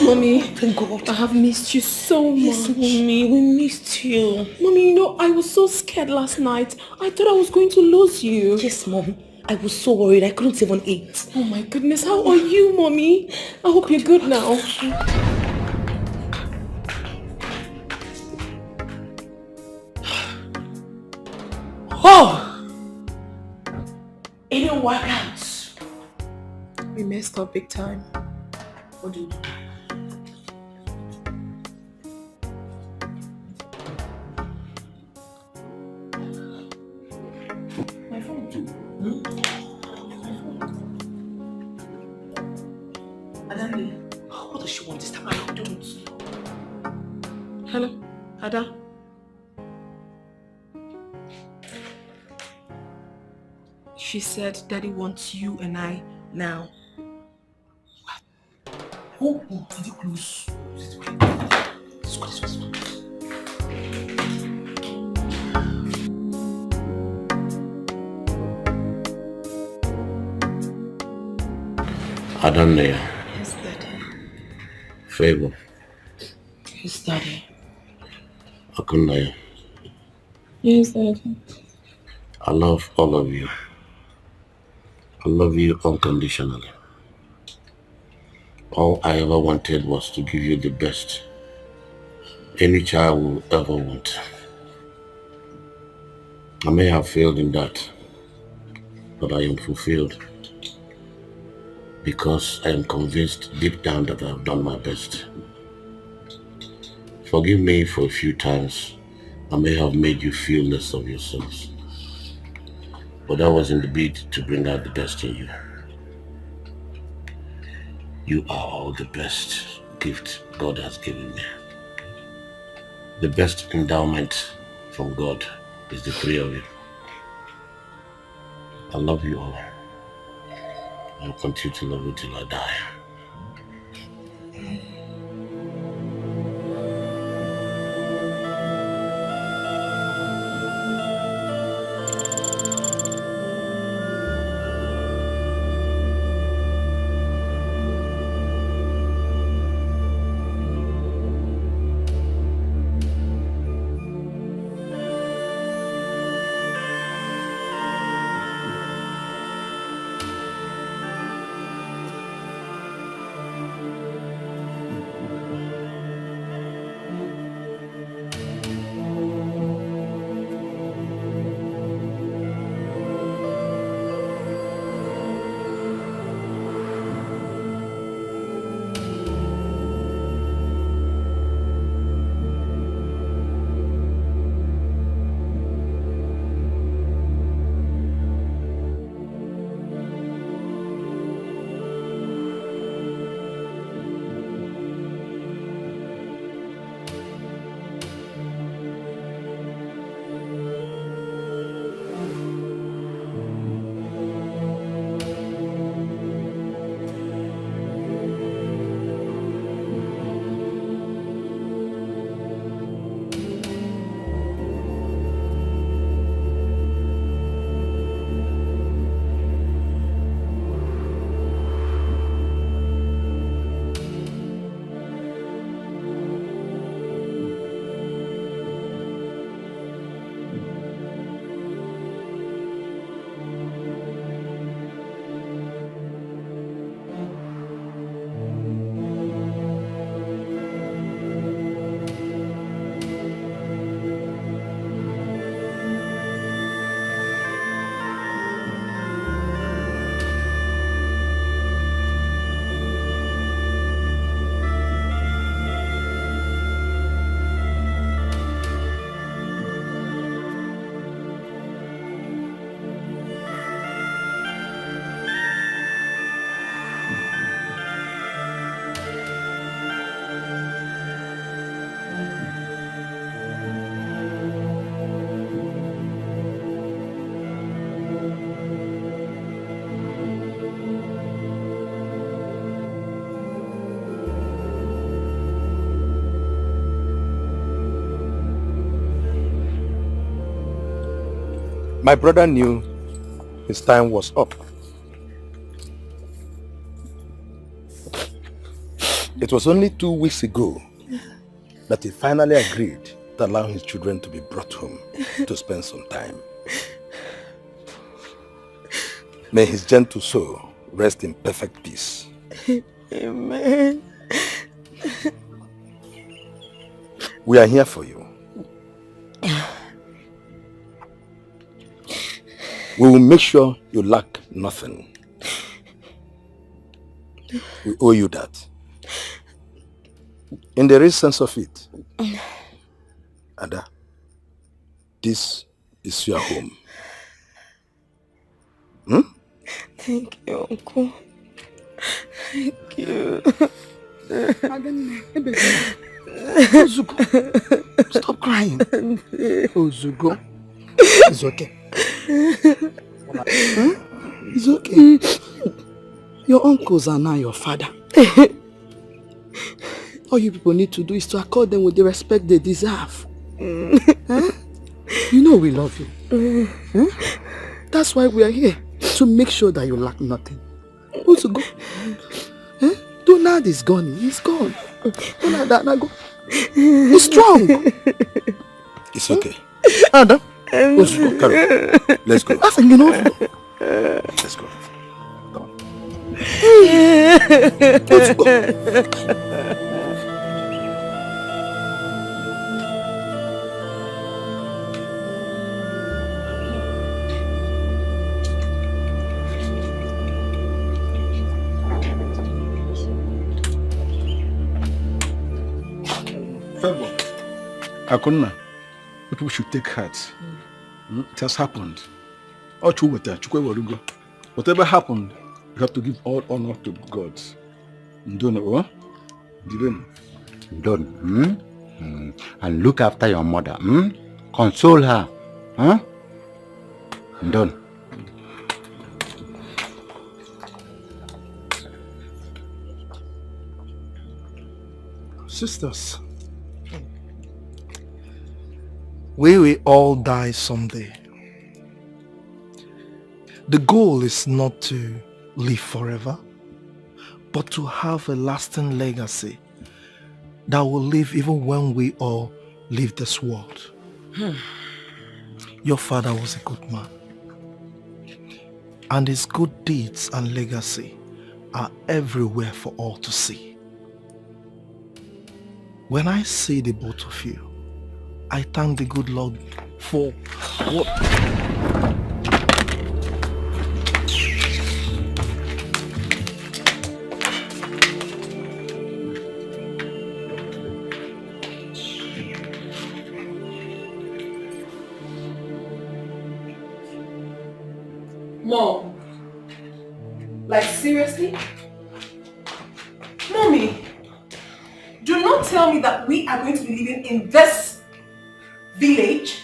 Speaker 4: Mommy, thank God. I have missed you so much.
Speaker 2: Yes, Mommy, we missed you.
Speaker 4: Mommy, you know, I was so scared last night. I thought I was going to lose you.
Speaker 2: Yes, Mom. I was so worried. I couldn't even eat.
Speaker 4: Oh my goodness, how are you, Mommy? I hope you're good now.
Speaker 2: Oh! It didn't work out.
Speaker 4: We messed up big time.
Speaker 2: What do you do? My phone. Adani, what does she want this time? I don't.
Speaker 4: Hello, Ada. She said Daddy wants you and I now.
Speaker 2: Oh, did you close?
Speaker 5: Adania.
Speaker 2: Yes, Daddy.
Speaker 5: Favor.
Speaker 2: Yes, Daddy.
Speaker 5: Akunaya.
Speaker 4: Yes, Daddy.
Speaker 5: I love all of you. I love you unconditionally. All I ever wanted was to give you the best any child will ever want. I may have failed in that, but I am fulfilled because I am convinced deep down that I have done my best. Forgive me for a few times I may have made you feel less of yourselves, but that was in the bid to bring out the best in you. You are all the best gift God has given me. The best endowment from God is the three of you. I love you all. I will continue to love you till I die.
Speaker 10: My brother knew his time was up. It was only 2 weeks ago that he finally agreed to allow his children to be brought home to spend some time. May his gentle soul rest in perfect peace.
Speaker 9: Amen.
Speaker 10: We are here for you. We will make sure you lack nothing. We owe you that. In the real sense of it, Ada, this is your home. Hmm?
Speaker 9: Thank you, Uncle. Thank you.
Speaker 15: Ozuko, stop crying. Ozuko, it's okay. It's okay. Your uncles are now your father. All you people need to do is to accord them with the respect they deserve. Huh? You know we love you. Huh? That's why we are here, to make sure that you lack nothing. Ozuko, huh? Donald is gone. He's gone. Donald, go. He's strong.
Speaker 10: It's okay.
Speaker 15: Adam,
Speaker 10: Ozuko, carry on. Let's go.
Speaker 15: That's enough.
Speaker 10: Let's go. Come on.
Speaker 15: Ozuko.
Speaker 13: Akonna, people should take heart. It has happened. Whatever happened, you have to give all honor to God. Don't.
Speaker 14: And look after your mother. Console her. Huh? Don't.
Speaker 10: Sisters,
Speaker 17: we will all die someday. The goal is not to live forever, but to have a lasting legacy that will live even when we all leave this world. Your father was a good man, and his good deeds and legacy are everywhere for all to see. When I see the both of you, I thank the good Lord for what...
Speaker 2: Mom, like seriously? Mommy, do not tell me that we are going to be living in this village.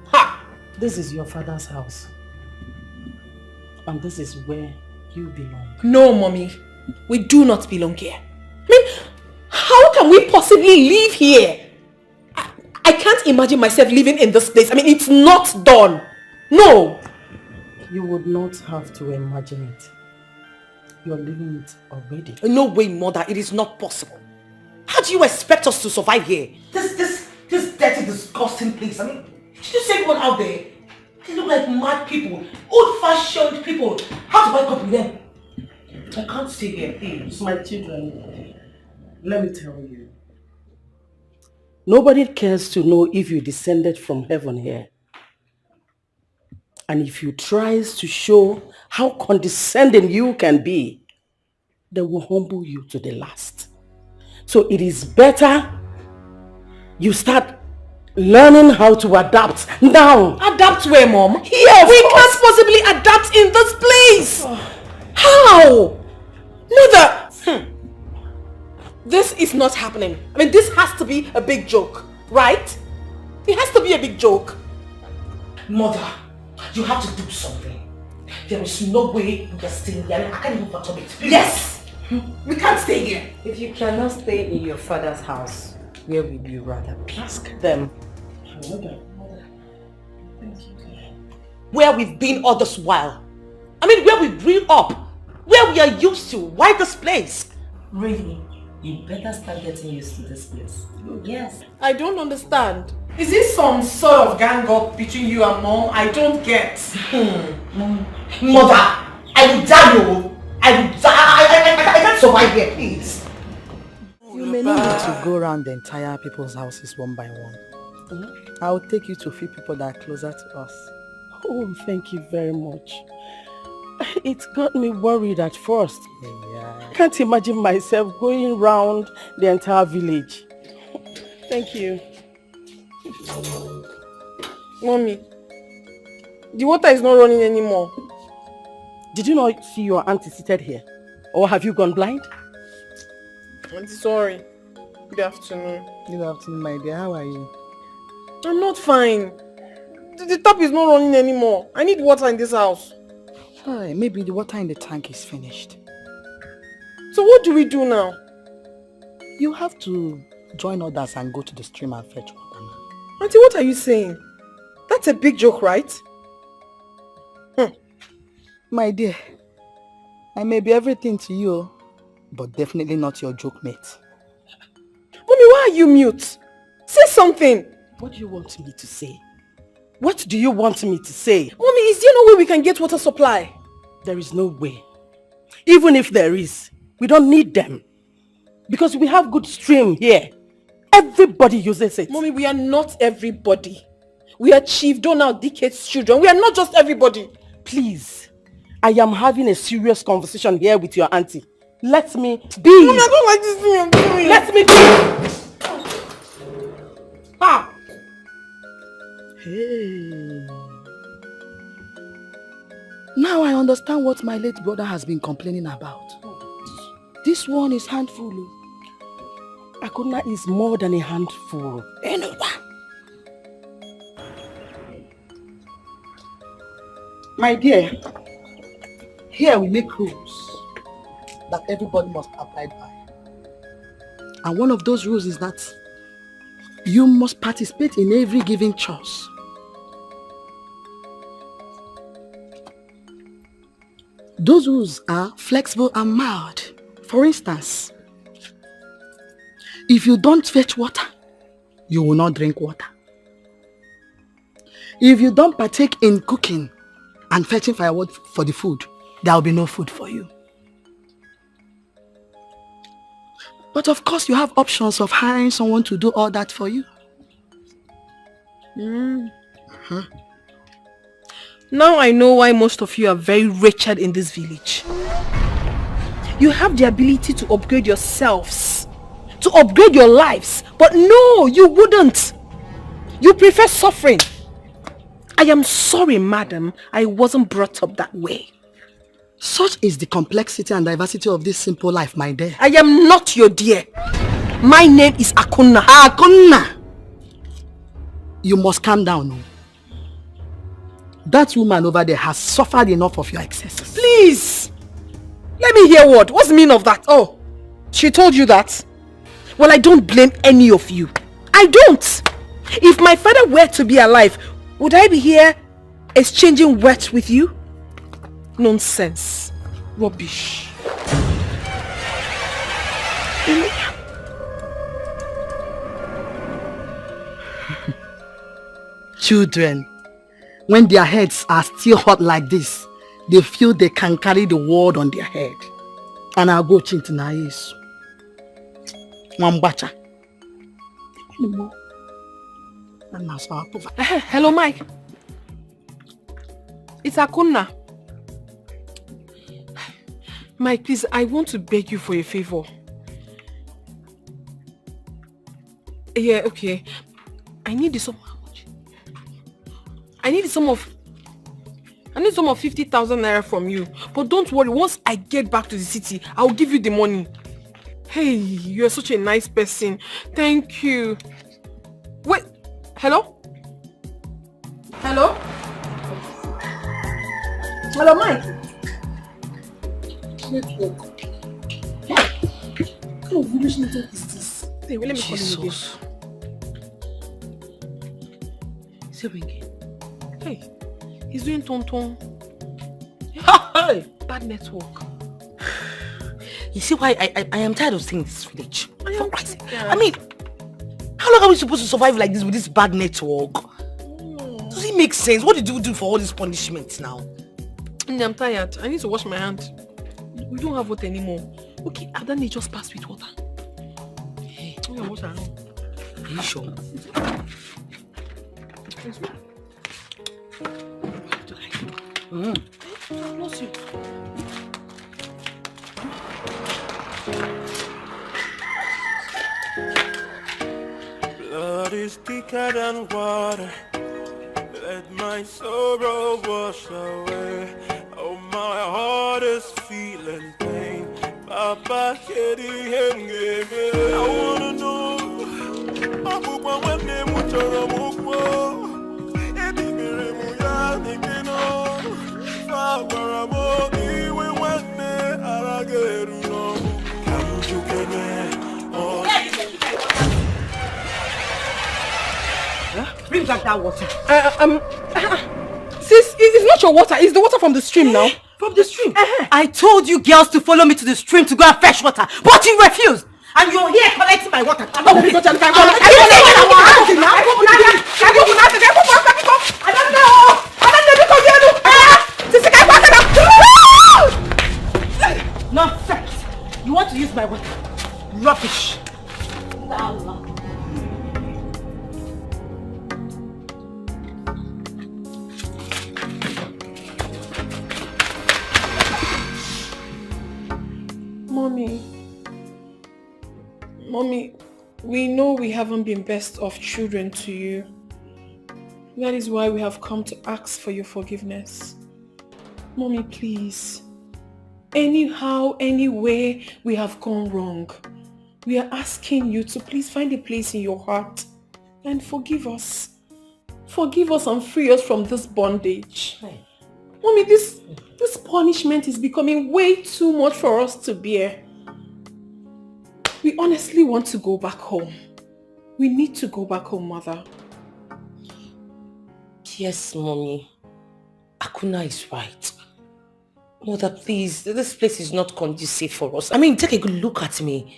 Speaker 9: Ha! This is your father's house. And this is where you belong.
Speaker 2: No, Mommy, we do not belong here. I mean, how can we possibly live here? I can't imagine myself living in this place. I mean, it's not done. No.
Speaker 9: You would not have to imagine it. You're living it already.
Speaker 3: No way, Mother. It is not possible. How do you expect us to survive here? This dirty, disgusting place. I mean, did you see everyone out there? They look like mad people. Old-fashioned people. How do I cope with them? I can't stay here, please.
Speaker 9: My children, let me tell you. Nobody cares to know if you descended from heaven here. And if you try to show how condescending you can be, they will humble you to the last. So it is better you start learning how to adapt now.
Speaker 2: Adapt where, Mom?
Speaker 9: Here,
Speaker 2: we can't possibly adapt in this place. How? Mother! This is not happening. I mean, this has to be a big joke, right? It has to be a big joke.
Speaker 3: Mother, you have to do something. There is no way we are staying here. I can't even fathom it. Yes! We can't stay here.
Speaker 6: If you cannot stay in your father's house, where would you rather be?
Speaker 9: Ask them.
Speaker 3: Mother, Where we've been all this while. I mean, where we grew up. Where we are used to. Why this place?
Speaker 6: Really? You better start getting used to this place. Yes.
Speaker 4: I don't understand. Is this some sort of gang up between you and Mom? I don't get.
Speaker 3: Mother, I will die, you. I will die. I can't survive here, please.
Speaker 15: You may not need to go around the entire people's houses one by one. I'll take you to a few people that are closer to us.
Speaker 9: Oh, thank you very much. It got me worried at first.
Speaker 15: Yeah.
Speaker 9: I can't imagine myself going round the entire village. Thank you.
Speaker 4: Mommy, the water is not running anymore.
Speaker 9: Did you not see your auntie seated here? Or have you gone blind?
Speaker 4: I'm sorry. Good afternoon.
Speaker 15: Good afternoon, my dear. How are you?
Speaker 4: I'm not fine. The tap is not running anymore. I need water in this house.
Speaker 15: Hi, maybe the water in the tank is finished.
Speaker 4: So what do we do now?
Speaker 15: You have to join others and go to the stream and fetch water now.
Speaker 4: Auntie, what are you saying? That's a big joke, right?
Speaker 15: My dear, I may be everything to you, but definitely not your joke mate.
Speaker 4: Mommy, why are you mute? Say something.
Speaker 9: What do you want me to say? What do you want me to say?
Speaker 4: Mommy, is there no way we can get water supply?
Speaker 9: There is no way. Even if there is, we don't need them. Because we have good stream here. Everybody uses it.
Speaker 4: Mommy, we are not everybody. We are Chief Donald Dickhead's children. We are not just everybody.
Speaker 9: Please, I am having a serious conversation here with your auntie. Let me be.
Speaker 4: Mommy, I don't like this thing I'm doing.
Speaker 9: Let me be. Ah.
Speaker 15: Hey. Now I understand what my late brother has been complaining about. This one is handful.
Speaker 9: Akuna is more than a handful.
Speaker 15: My dear, here we make rules that everybody must abide by. And one of those rules is that you must participate in every given chores. Those rules are flexible and mild. For instance, if you don't fetch water, you will not drink water. If you don't partake in cooking and fetching firewood for the food, there will be no food for you. But of course, you have options of hiring someone to do all that for you.
Speaker 4: Now I know why most of you are very wretched in this village. You have the ability to upgrade yourselves, to upgrade your lives, but no, you wouldn't. You prefer suffering. I am sorry, madam, I wasn't brought up that way.
Speaker 15: Such is the complexity and diversity of this simple life, my dear.
Speaker 4: I am not your dear. My name is Akuna.
Speaker 15: Akuna! You must calm down. That woman over there has suffered enough of your excesses.
Speaker 4: Please! Let me hear what? What's the meaning of that? Oh, she told you that? Well, I don't blame any of you. I don't! If my father were to be alive, would I be here exchanging words with you? Nonsense. Rubbish.
Speaker 15: Children, when their heads are still hot like this, they feel they can carry the world on their head. And I'll go chinti na yesu. Mwambacha.
Speaker 4: Hello, Mike. It's Akuna. Mike, please, I want to beg you for a favor. Yeah, okay. I need the sum. How much? I need some of 50,000 naira from you. But don't worry, once I get back to the city, I'll give you the money. Hey, you're such a nice person. Thank you. Wait, hello? Hello? Hello, Mike.
Speaker 9: What kind of village network is this?
Speaker 4: Hey, well, let me call you again.
Speaker 3: Is it ringing?
Speaker 4: Hey, He's doing tonton. Bad network.
Speaker 3: You see why I am tired of staying in this village? For Christ's sake. I mean, how long are we supposed to survive like this with this bad network? Does it make sense? What did you do for all these punishments now?
Speaker 4: I'm tired. I need to wash my hand. We don't have water anymore. Okay, Adani just passed with water. Hey, wash our hand.
Speaker 3: Are you sure?
Speaker 4: I lost you.
Speaker 8: Blood is thicker than water. Let my sorrow wash away. Oh, my heart is feeling pain. Papa, I wanna know.
Speaker 3: Bring back that water.
Speaker 4: Sis, it's not your water. It's the water from the stream now.
Speaker 3: From the stream? I told you girls to follow me to the stream to go and fetch water, but you refused. And you're here collecting my water. Nonsense. You want to use my water? Rubbish.
Speaker 4: Mommy, we know we haven't been best of children to you. That is why we have come to ask for your forgiveness. Mommy, please. Anyhow, any way we have gone wrong, we are asking you to please find a place in your heart and forgive us. Forgive us and free us from this bondage. Hey. Mommy, this punishment is becoming way too much for us to bear. We honestly want to go back home. We need to go back home, Mother.
Speaker 3: Yes, Mommy. Akuna is right. Mother, please, this place is not conducive for us. I mean, take a good look at me.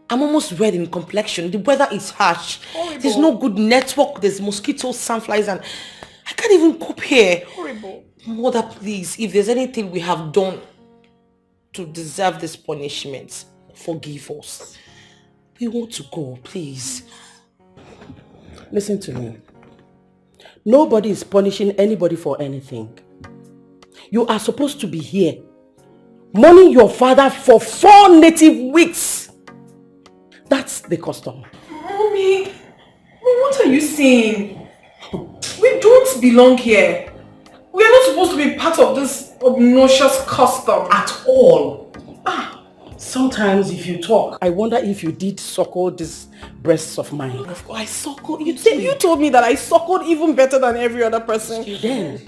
Speaker 3: I'm almost red in complexion. The weather is harsh. Horrible. There's no good network. There's mosquitoes, sandflies, and I can't even cope here.
Speaker 4: Horrible.
Speaker 3: Mother, please, if there's anything we have done to deserve this punishment, forgive us. We want to go, please.
Speaker 9: Listen to me. Nobody is punishing anybody for anything. You are supposed to be here, mourning your father for 4 native weeks. That's the custom.
Speaker 4: Mommy, what are you saying? We don't belong here. We are not supposed to be part of this obnoxious custom at all.
Speaker 9: Sometimes if you talk, I wonder if you did suckle these breasts of mine.
Speaker 4: Of course, I suckled. You told me that I suckled even better than every other person.
Speaker 9: Then,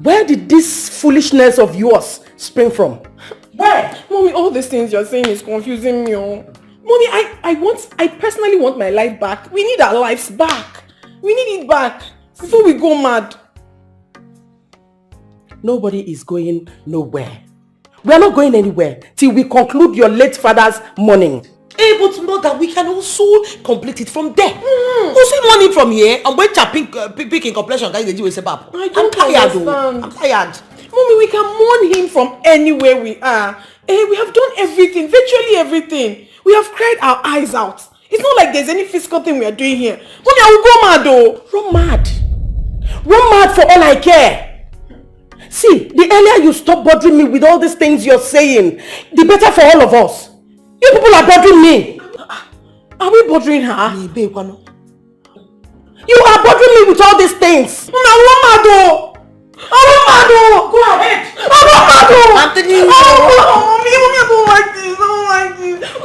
Speaker 9: where did this foolishness of yours spring from? Where?
Speaker 4: Mommy, all these things you're saying is confusing me. Mommy, I personally want my life back. We need our lives back. We need it back before we go mad.
Speaker 9: Nobody is going nowhere. We are not going anywhere till we conclude your late father's mourning.
Speaker 3: Able to know that we can also complete it from there. Also mourning from here and when picking complexion guys they say bab. I'm tired though. I'm tired.
Speaker 4: Mommy, we can mourn him from anywhere we are. We have done everything, virtually everything. We have cried our eyes out. It's not like there's any physical thing we are doing here. Mommy, I will go mad though.
Speaker 9: Run mad. Run mad for all I care. See, the earlier you stop bothering me with all these things you're saying, the better for all of us. You people are bothering me.
Speaker 4: Are we bothering her?
Speaker 9: You are bothering me with all these things.
Speaker 4: Go ahead.
Speaker 3: Anthony.
Speaker 4: Mommy, I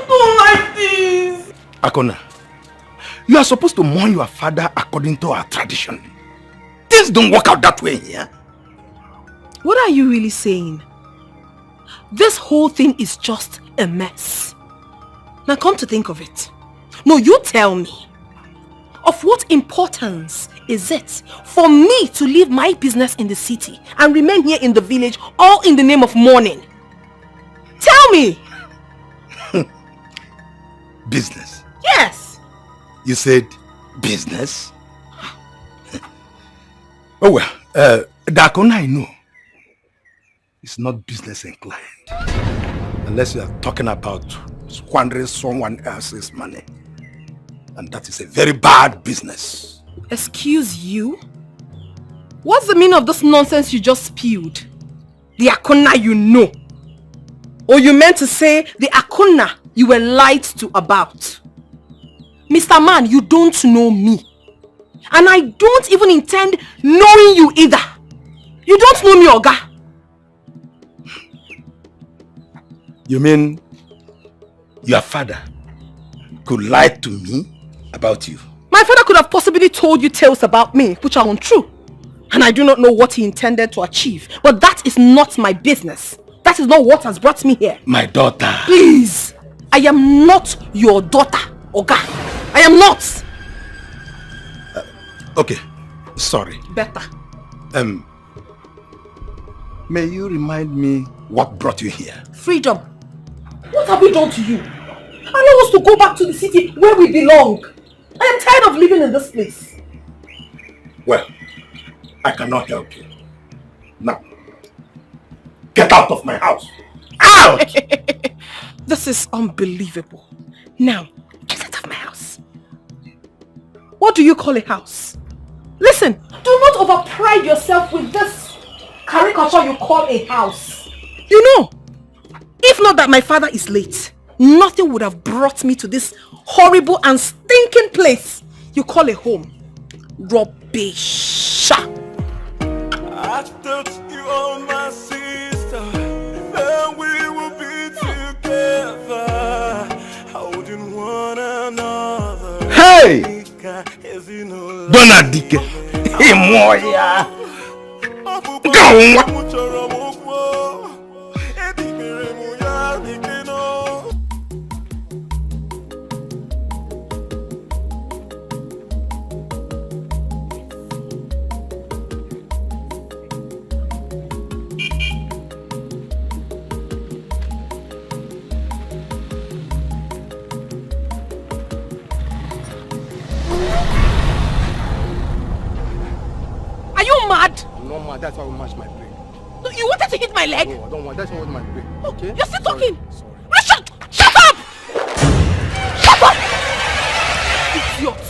Speaker 4: don't like this.
Speaker 13: Akona, you are supposed to mourn your father according to our tradition. Things don't work out that way here.
Speaker 4: What are you really saying? This whole thing is just a mess. Now come to think of it. No, you tell me. Of what importance
Speaker 2: is it for me to leave my business in the city and remain here in the village all in the name of mourning? Tell me!
Speaker 13: Business?
Speaker 2: Yes!
Speaker 13: You said business? Oh well, the Akona I know is not business inclined. Unless you are talking about squandering someone else's money. And that is a very bad business.
Speaker 2: Excuse you? What's the meaning of this nonsense you just spewed? The Akona you know? Or you meant to say the Akona you were lied to about? Mr. Man, you don't know me. And I don't even intend knowing you either. You don't know me, Oga.
Speaker 13: You mean your father could lie to me about you?
Speaker 2: My father could have possibly told you tales about me, which are untrue. And I do not know what he intended to achieve. But that is not my business. That is not what has brought me here.
Speaker 13: My daughter.
Speaker 2: Please. I am not your daughter, Oga. I am not.
Speaker 13: Okay. Sorry.
Speaker 2: Better.
Speaker 13: May you remind me what brought you here?
Speaker 2: Freedom. What have we done to you? Allow us to go back to the city where we belong. I am tired of living in this place.
Speaker 13: Well, I cannot help you. Now, get out of my house. Out!
Speaker 2: This is unbelievable. Now, get out of my house. What do you call a house? Listen, do not overpride yourself with this caricature you call a house. You know, if not that my father is late, nothing would have brought me to this horrible and stinking place you call a home. Rubbish.
Speaker 8: I thought you were my sister, then we would be together, holding one another.
Speaker 13: Hey! Donadike! Imoya!
Speaker 2: Are you mad?
Speaker 18: No, man, that's why we match my brain.
Speaker 2: No, you wanted to hit my leg?
Speaker 18: No, I don't want. That's not my brain. Okay?
Speaker 2: You're still talking.
Speaker 18: Sorry.
Speaker 2: Richard, shut up! Shut up! Idiot!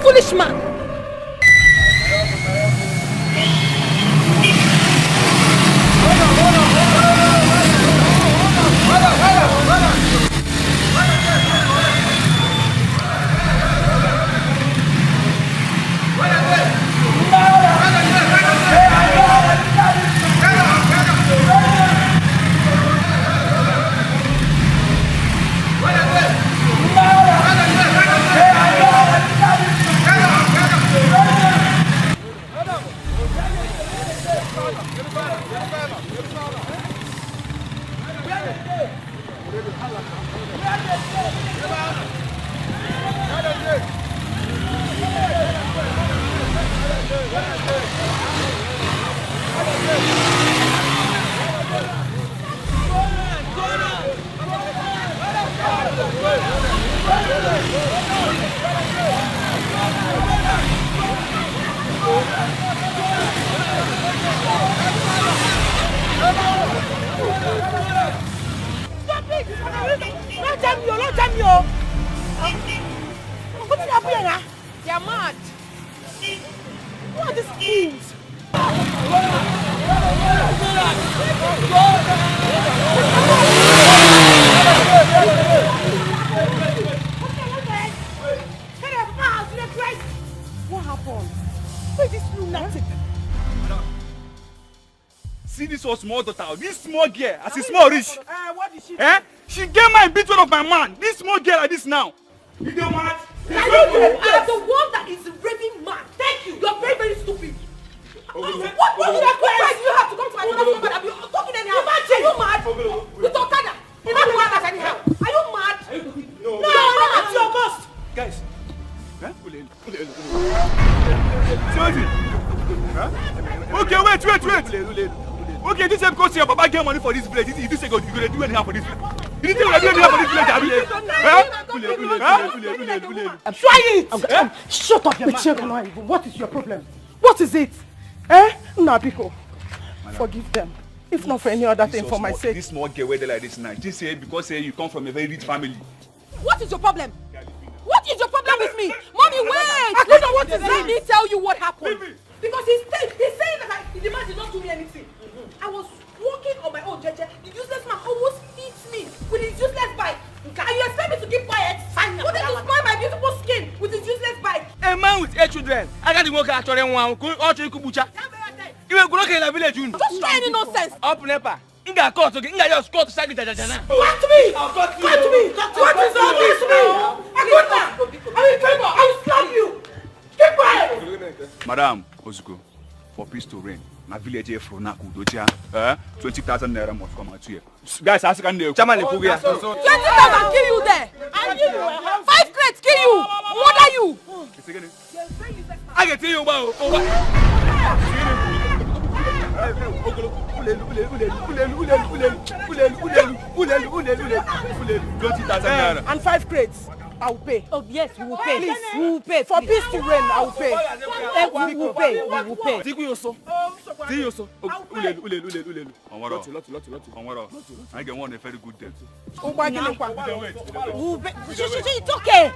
Speaker 2: Foolish man! Stop it! Not damn you! What is happening? You're mad. What are these fools? What happened? Where is this lunatic?
Speaker 19: See this was small daughter, this small girl, as a small rich.
Speaker 2: What did she do?
Speaker 19: She gave my beat one of my man. This small girl like this now. You don't want?
Speaker 2: You are the one that is raving mad. Thank you. You're very, very stupid. What did you have to come to my mother's number and be talking anyhow? Are you mad? With Okada. You're not the one that's anyhow. Are you mad? No, that's your boss.
Speaker 19: Guys. Okay, wait. Okay, this is because your papa get money for this place. You say you're going to do anything for this place. You didn't do anything for this place,
Speaker 2: Try it! Shut up, your man. What is your problem? What is it? Nabiko, forgive them. If not for any other thing, for my sake.
Speaker 19: This small girl weather like this night. Just say because you come from a very rich family.
Speaker 11: What is your problem? What is your problem with me? Mommy, wait! I don't know what is it. Let me tell you what happened. Because he's saying that the man did not do me anything. I was walking on my own, Jeje. The useless man almost hit me with his useless bike. And you expect me to keep quiet? Wanted to spoil my beautiful skin with his useless bike.
Speaker 19: A man with 8 children. I got to work at one. You will go in the village.
Speaker 11: Just try any nonsense.
Speaker 19: Up nepa. Inga court, inga your score to say it. Come to me.
Speaker 2: What is all this, man? I will slap you. Keep quiet.
Speaker 19: Madam Ozuko, for peace to reign, my village here from Naku Doja, 20,000 naira must come out here. Guys, ask can they? Chairman,
Speaker 11: 20,000 kill you there. 5 crates kill you. What are you?
Speaker 19: I can tell you about.
Speaker 2: And 5 crates. I will pay.
Speaker 11: Oh yes, we will pay.
Speaker 2: Please,
Speaker 11: we will pay.
Speaker 2: For peace to reign, I will pay.
Speaker 11: We will pay. We will pay.
Speaker 19: I get one a very good debt.
Speaker 11: We will pay. It's okay.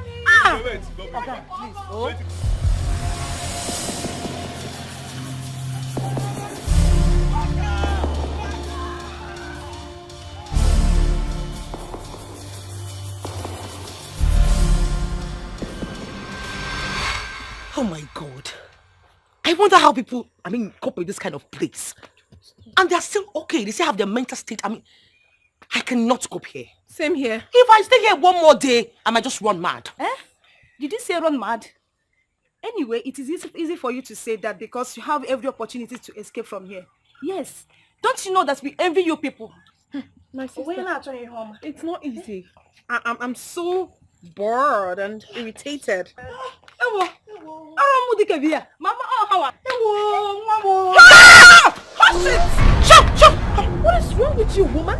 Speaker 11: Okay, please. Oh.
Speaker 3: Oh my God. I wonder how people, cope with this kind of place. And they're still okay. They still have their mental state. I cannot cope here.
Speaker 4: Same here.
Speaker 3: If I stay here one more day, I might just run mad.
Speaker 11: Did you say run mad? Anyway, it is easy for you to say that because you have every opportunity to escape from here. Yes. Don't you know that we envy you people?
Speaker 4: My sister, it's not easy. I'm so bored and irritated.
Speaker 11: Mama, how?
Speaker 4: Shut! What is wrong with you, woman?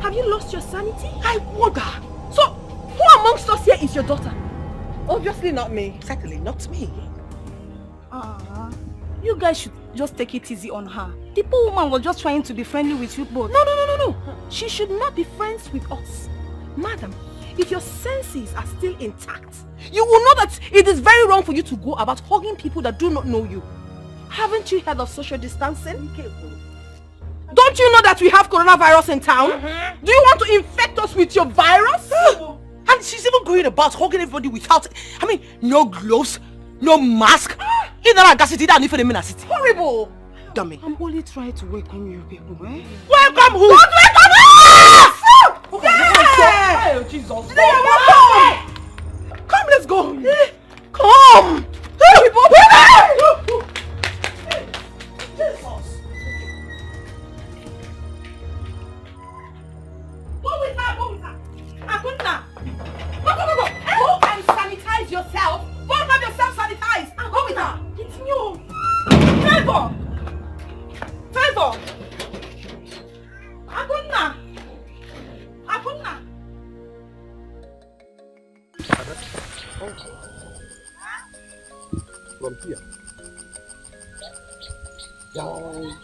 Speaker 4: Have you lost your sanity?
Speaker 3: I wonder.
Speaker 4: So, who amongst us here is your daughter? Obviously not me.
Speaker 3: Certainly not me.
Speaker 11: You guys should just take it easy on her. The poor woman was just trying to be friendly with you both.
Speaker 4: No. She should not be friends with us. Madam, if your senses are still intact, you will know that it is very wrong for you to go about hugging people that do not know you. Haven't you heard of social distancing? Don't you know that we have coronavirus in town? Do you want to infect us with your virus?
Speaker 3: And she's even going about hugging everybody without, no gloves, no mask.
Speaker 4: Horrible!
Speaker 3: Dummy.
Speaker 4: I'm only trying to welcome you people, eh?
Speaker 3: Welcome who?
Speaker 4: Don't welcome me!
Speaker 2: Yeah!
Speaker 4: Oh, Jesus.
Speaker 2: Come, let's go.
Speaker 4: Come!
Speaker 11: Go with her. Akunta. Go. Go and sanitize yourself. Go and have yourself sanitized. Go with her. It's you. Favor. Akunta.
Speaker 10: From here down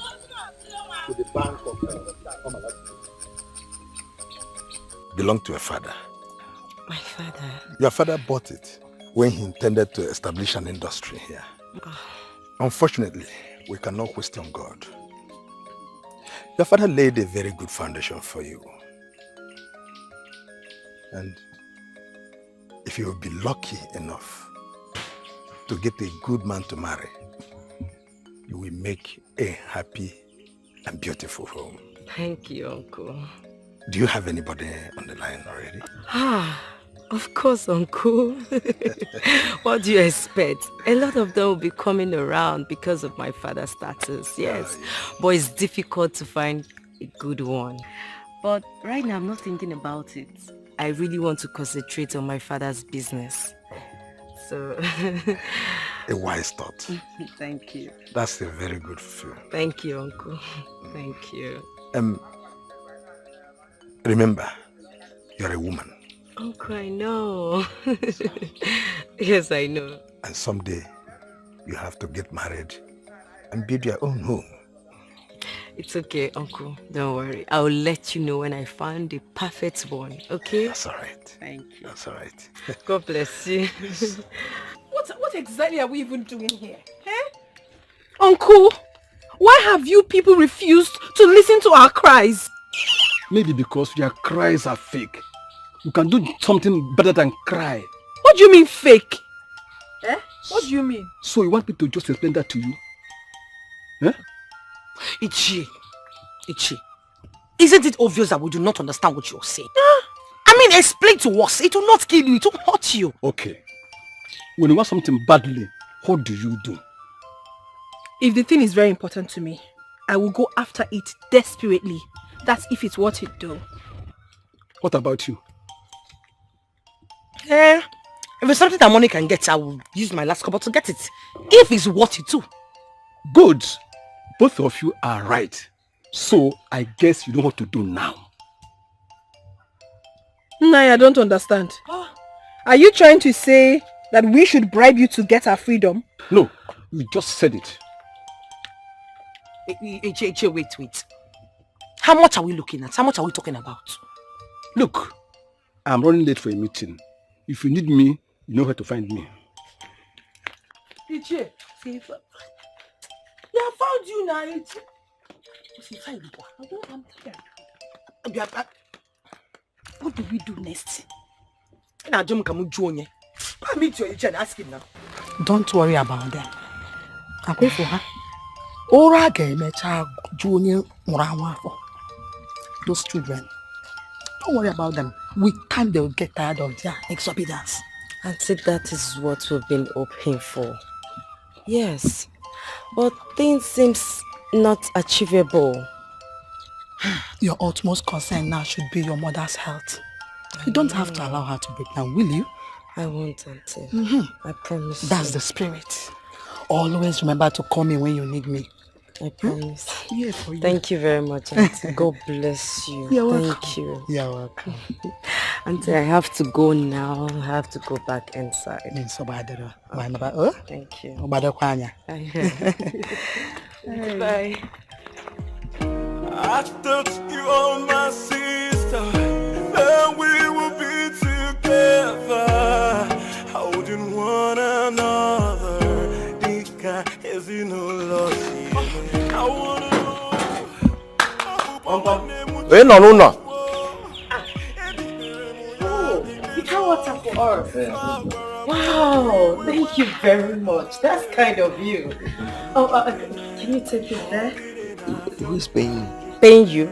Speaker 10: to the bank of belonged to a father.
Speaker 6: My father?
Speaker 10: Your father bought it when he intended to establish an industry here. Unfortunately, we cannot question God. Your father laid a very good foundation for you. And if you will be lucky enough to get a good man to marry, you will make a happy and beautiful home.
Speaker 6: Thank you, Uncle.
Speaker 10: Do you have anybody on the line already?
Speaker 6: Of course, Uncle. What do you expect? A lot of them will be coming around because of my father's status, yes. But it's difficult to find a good one. But right now, I'm not thinking about it. I really want to concentrate on my father's business. so...
Speaker 10: A wise thought.
Speaker 6: Thank you.
Speaker 10: That's a very good feel.
Speaker 6: Thank you, Uncle. Thank you.
Speaker 10: Remember, you're a woman.
Speaker 6: Uncle, I know. Yes, I know.
Speaker 10: And someday, you have to get married and build your own home.
Speaker 6: It's okay, Uncle. Don't worry. I'll let you know when I find the perfect one, okay?
Speaker 10: That's all right.
Speaker 6: Thank you.
Speaker 10: That's all right.
Speaker 6: God bless you.
Speaker 4: What exactly are we even doing here? Eh? Uncle, why have you people refused to listen to our cries?
Speaker 13: Maybe because your cries are fake. You can do something better than cry.
Speaker 4: What do you mean fake? Eh? What do you mean?
Speaker 13: So you want me to just explain that to you? Eh?
Speaker 3: Ichi, isn't it obvious that we do not understand what you're saying? I mean, explain to us. It will not kill you, it will hurt you.
Speaker 13: Okay. When you want something badly, what do you do?
Speaker 4: If the thing is very important to me, I will go after it desperately. That's if it's what it do.
Speaker 13: What about you?
Speaker 3: If it's something that money can get, I will use my last couple to get it. If it's what it do.
Speaker 13: Good. Both of you are right. So, I guess you know what to do now.
Speaker 4: Nai, I don't understand. Are you trying to say that we should bribe you to get our freedom?
Speaker 13: No, you just said it.
Speaker 3: Wait. How much are we looking at? How much are we talking about?
Speaker 13: Look, I'm running late for a meeting. If you need me, you know where to find me.
Speaker 9: Ichie, they have found you now, Ichie.
Speaker 3: What do we do next? Go meet your Ichie and ask him now.
Speaker 15: Don't worry about them. I'm going for her. Ora Gamecha Junior Murawafo. Those children. Don't worry about them. With time they'll get tired of their exorbitance.
Speaker 6: I think that is what we've been hoping for. Yes, but things seems not achievable.
Speaker 15: Your utmost concern now should be your mother's health. You don't have to allow her to break down, will you?
Speaker 6: I won't, Auntie. I promise.
Speaker 15: That's the spirit. Always remember to call me when you need me.
Speaker 6: I promise.
Speaker 15: Yeah, for you.
Speaker 6: Thank you very much, Auntie. God bless you.
Speaker 15: You're
Speaker 6: Thank
Speaker 15: welcome.
Speaker 6: you.
Speaker 15: You're welcome.
Speaker 6: Auntie, I have to go now. I have to go back inside. Thank you. Bye.
Speaker 8: I thought you were my sister, that we would be together, holding one another. Dika is in no I wanna
Speaker 1: know.
Speaker 2: You can water for us. Wow, thank you very much. That's kind of you. Can you take it there?
Speaker 20: Who is paying me?
Speaker 6: Paying you?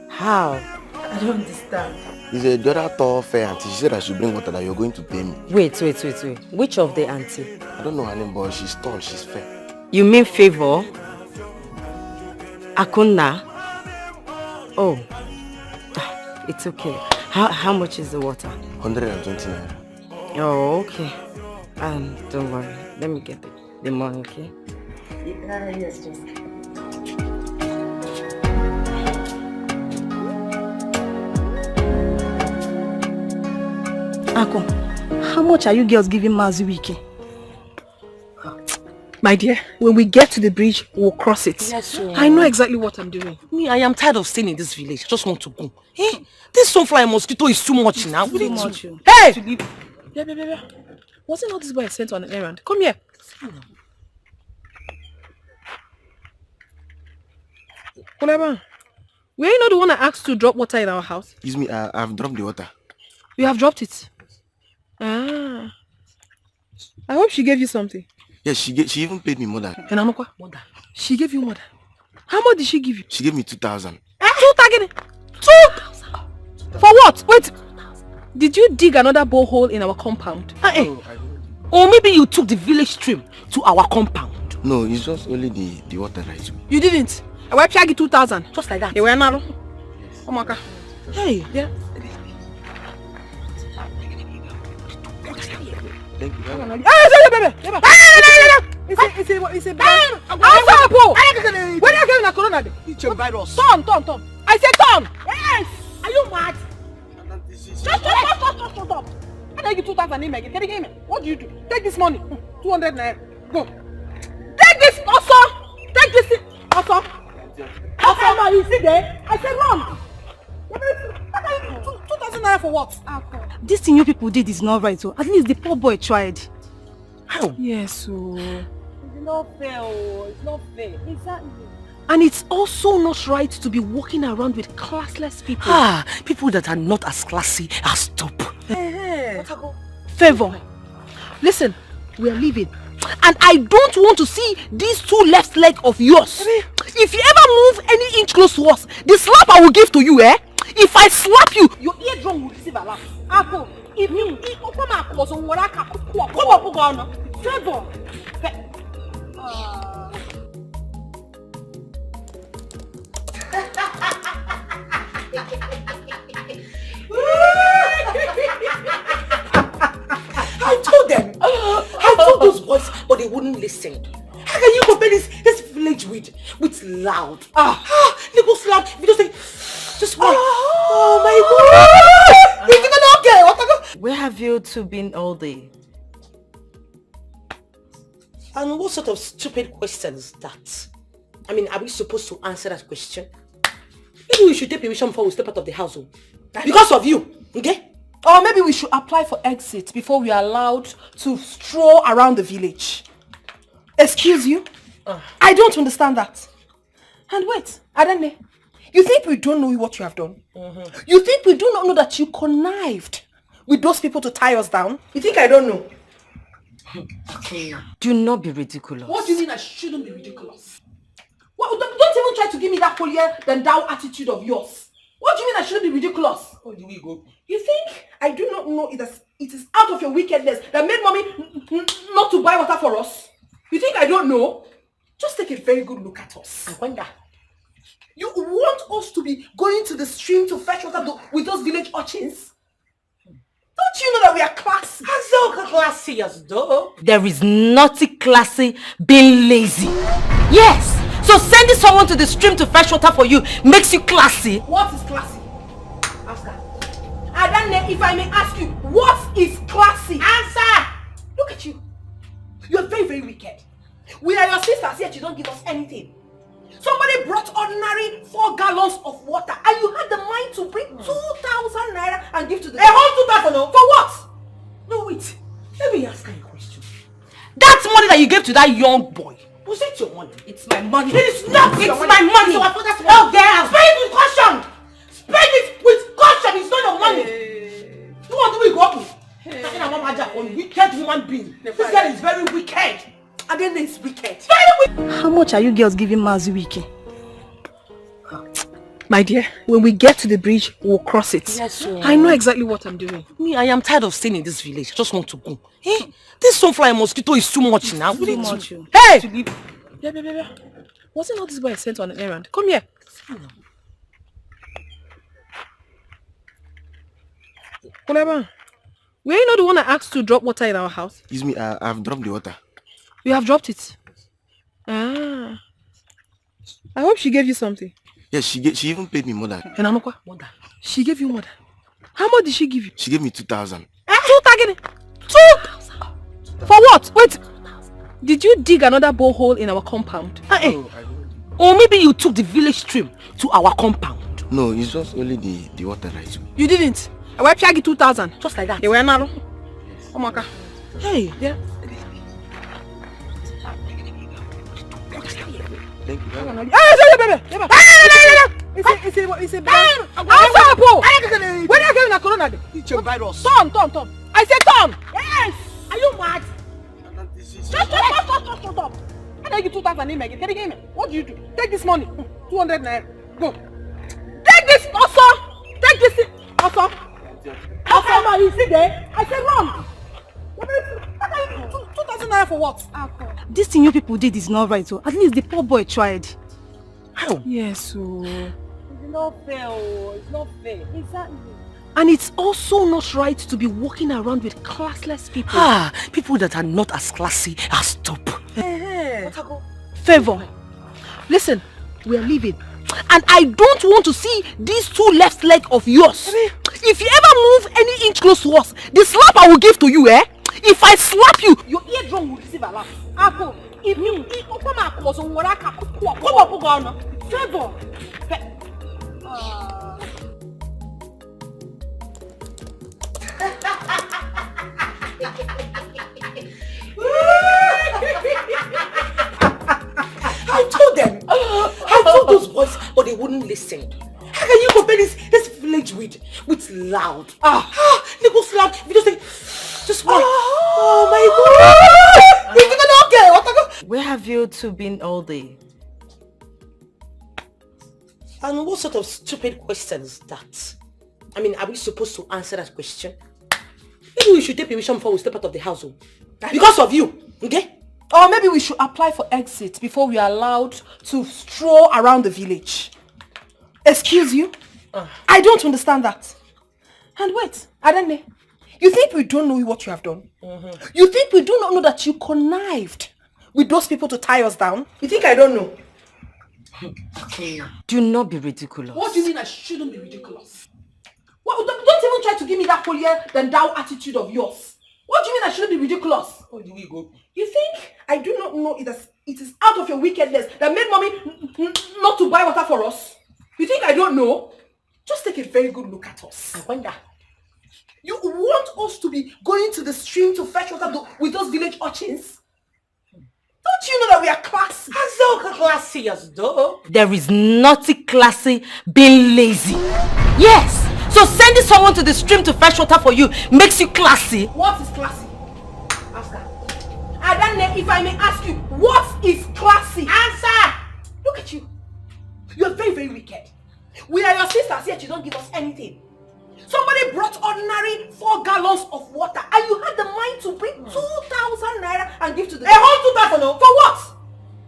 Speaker 6: How?
Speaker 2: I don't understand.
Speaker 20: It's a daughter tall fair auntie. She said I should bring water that you're going to pay me.
Speaker 6: Wait. Which of the auntie?
Speaker 20: I don't know her name, but she's tall, she's fair.
Speaker 6: You mean Favor? Akuna? Oh. It's okay. How much is the water?
Speaker 20: 120 naira.
Speaker 6: Oh, okay. Don't worry. Let me get the money, okay?
Speaker 2: Yes, just.
Speaker 4: Ako, how much are you girls giving Mazuiki? My dear, when we get to the bridge, we'll cross it.
Speaker 3: Yes,
Speaker 4: I know exactly what I'm doing.
Speaker 3: Me, I am tired of staying in this village. I just want to go. This sunfly mosquito is too much now.
Speaker 4: Too much.
Speaker 3: Hey!
Speaker 4: Yeah. Wasn't all this boy sent on an errand? Come here. Whatever. Were you not the one I asked to drop water in our house?
Speaker 20: Excuse me, I've dropped the water.
Speaker 4: You have dropped it? Ah. I hope she gave you something.
Speaker 20: Yes, she even paid me more than.
Speaker 4: Mother. She gave you more than. How much did she give you?
Speaker 20: She gave me 2,000.
Speaker 4: 2,000? 2,000? For what? Wait. Did you dig another borehole in our compound?
Speaker 3: Or maybe you took the village stream to our compound.
Speaker 20: No, it's just only the water right.
Speaker 4: You didn't? I wiped you 2,000.
Speaker 3: Just like that.
Speaker 4: You were not. Oh my God.
Speaker 3: Hey.
Speaker 4: Yeah.
Speaker 20: Thank you.
Speaker 2: It's a bad. When are you getting a corona?
Speaker 15: It's a virus.
Speaker 2: Tom. I said Tom. Yes. Are you mad? Stop. I give you 2,000 again. Can you give me? What do you do? Take this money. 200 naira. Go. Take this also. Take this also. Also, you see there? I said run. 2,000 naira for what?
Speaker 11: This thing you people did is not right. So at least the poor boy tried.
Speaker 2: How?
Speaker 4: Yes, so...
Speaker 2: It's not fair. It's not fair. Exactly.
Speaker 4: And it's also not right to be walking around with classless people.
Speaker 3: People that are not as classy as top.
Speaker 4: Favor. Listen, we are leaving. And I don't want to see these two left legs of yours. If you ever move any inch close to us, the slap I will give to you, if I slap you, your eardrum will receive a laugh. Apple, if you open my clothes on what I can come up. Favor.
Speaker 3: I told those boys, but they wouldn't listen. How can you compare this village with loud? They go loud. If you don't say, just one. Oh my God! You're okay.
Speaker 6: Where have you two been all day?
Speaker 3: And what sort of stupid question is that? I mean, are we supposed to answer that question? Maybe we should take permission before we step out of the house. Because of you, okay?
Speaker 2: Or maybe we should apply for exit before we are allowed to stroll around the village. Excuse you? I don't understand that. And wait, Adene, you think we don't know what you have done? You think we do not know that you connived with those people to tie us down? You think I don't know?
Speaker 6: Do not be ridiculous.
Speaker 2: What do you mean I shouldn't be ridiculous? Don't even try to give me that holier than thou attitude of yours. What do you mean I shouldn't be ridiculous?
Speaker 3: Where do we go?
Speaker 2: You think I do not know it is out of your wickedness that made mommy not to buy water for us? You think I don't know? Just take a very good look at us.
Speaker 3: I wonder.
Speaker 2: You want us to be going to the stream to fetch water with those village urchins? Don't you know that we are classy?
Speaker 3: As so classy as though.
Speaker 6: There is nothing classy being lazy. Yes! So sending someone to the stream to fetch water for you makes you classy.
Speaker 2: What is classy? Ask her. Adane, if I may ask you, what is classy? Answer! Look at you. You are very, very wicked. We are your sisters, yet you don't give us anything. Somebody brought ordinary 4 gallons of water and you had the mind to bring 2,000 naira and give to the... A whole 2,000, no? For what?
Speaker 3: No, wait. Let me ask you a question. That money that you gave to that young boy, was it your money?
Speaker 2: It's my money.
Speaker 3: It's not
Speaker 2: It's
Speaker 3: your
Speaker 2: my
Speaker 3: money.
Speaker 2: money.
Speaker 3: It's our father's money. Oh, girl.
Speaker 2: Spend it with caution. Spend it with caution. It's not your money. You want to be walking? Wicked human being. This girl is very wicked. Again, it's wicked. Very wicked.
Speaker 11: How much are you girls giving Mazuiki?
Speaker 4: My dear, when we get to the bridge, we'll cross it.
Speaker 3: Yes,
Speaker 4: I know exactly what I'm doing.
Speaker 3: Me, I am tired of staying in this village. I just want to go. Hey, this sunfly mosquito is too much now.
Speaker 11: Too much.
Speaker 4: Hey! Yeah. Wasn't all this boy sent on an errand? Come here. Kuleba, were you not the one I asked to drop water in our house?
Speaker 20: Excuse me, I've dropped the water.
Speaker 4: You have dropped it? I hope she gave you something.
Speaker 20: Yes, she even paid me more than.
Speaker 4: Mother. She gave you more than. How much did she give you?
Speaker 20: She gave me 2,000.
Speaker 4: 2,000? 2,000? For what? Wait. Did you dig another borehole in our compound?
Speaker 3: Or maybe you took the village stream to our compound.
Speaker 20: No, it's just only the water right.
Speaker 4: You didn't? I wiped you 2,000.
Speaker 3: Just like that.
Speaker 4: You were narrow. Oh my God.
Speaker 3: Hey.
Speaker 4: Yeah.
Speaker 20: Thank you.
Speaker 2: It's a bad. When are you getting a corona?
Speaker 15: It's a virus.
Speaker 2: Tom. I said Tom. Yes. Are you mad? Stop. I give you 2,000 again. Can you give me? What do you do? Take this money. 200 naira. Go. Take this also. Take this also. Also, you see there? I said run. 2,000 naira for what?
Speaker 11: This thing you people did is not right. So at least the poor boy tried.
Speaker 3: How?
Speaker 4: Yes, so...
Speaker 2: It's not fair. It's not fair. Exactly. And it's also not right to be walking around with classless people.
Speaker 3: People that are not as classy as top.
Speaker 2: Favor, listen, we are leaving. And I don't want to see these two left legs of yours. If you ever move any inch close to us, the slap I will give to you, if I slap you, your eardrum will receive a laugh. Apple, if you open my clothes on what I can Favor.
Speaker 3: I told them. I told those boys, but they wouldn't listen. How can you compare this village with loud? They go loud. You just say, just one. Oh my God!
Speaker 6: Where have you two been all day?
Speaker 3: And what sort of stupid question is that? I mean, are we supposed to answer that question? Maybe we should take permission before we step out of the house. Because of you, okay?
Speaker 2: Or maybe we should apply for exit before we are allowed to stroll around the village. Excuse you? I don't understand that. And wait, Adane, you think we don't know what you have done? You think we do not know that you connived with those people to tie us down? You think I don't know?
Speaker 6: Do not be ridiculous.
Speaker 2: What do you mean I shouldn't be ridiculous? Well, don't even try to give me that holier than thou attitude of yours. What do you mean I shouldn't be ridiculous?
Speaker 3: Where do we go?
Speaker 2: You think I do not know it is out of your wickedness that made mommy not to buy water for us? You think I don't know? Just take a very good look at us.
Speaker 3: I wonder.
Speaker 2: You want us to be going to the stream to fetch water with those village urchins? Don't you know that we are classy?
Speaker 3: As so classy as though.
Speaker 6: There is nothing classy being lazy. Yes. So sending someone to the stream to fetch water for you makes you classy.
Speaker 2: What is classy? Ask her. Adane, if I may ask you, what is classy? Answer! Look at you. You are very, very wicked. We are your sisters, yet you don't give us anything. Somebody brought ordinary 4 gallons of water and you had the mind to bring 2,000 naira and give to the...
Speaker 3: A whole 2,000?
Speaker 2: For what?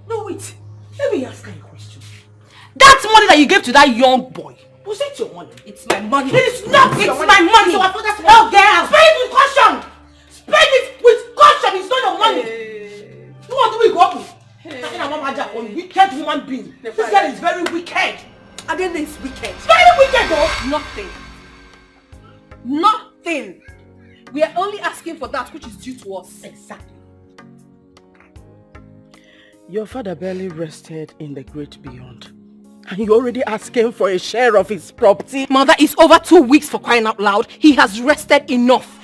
Speaker 2: No, wait.
Speaker 3: Let me ask you a question.
Speaker 6: That money that you gave to that young boy,
Speaker 3: was it your money?
Speaker 2: It's my money.
Speaker 3: It is not
Speaker 2: It's my money.
Speaker 3: It's our father's money.
Speaker 2: Oh, girl.
Speaker 3: Spend it with caution. Spend it with caution. It's not your money. You want to be go? Wicked human being. This girl is very wicked.
Speaker 2: Adele is wicked.
Speaker 3: Very wicked though.
Speaker 2: Nothing. Nothing. We are only asking for that which is due to us.
Speaker 3: Exactly.
Speaker 9: Your father barely rested in the great beyond. And you're already asking for a share of his property.
Speaker 2: Mother, it's over 2 weeks for crying out loud. He has rested enough.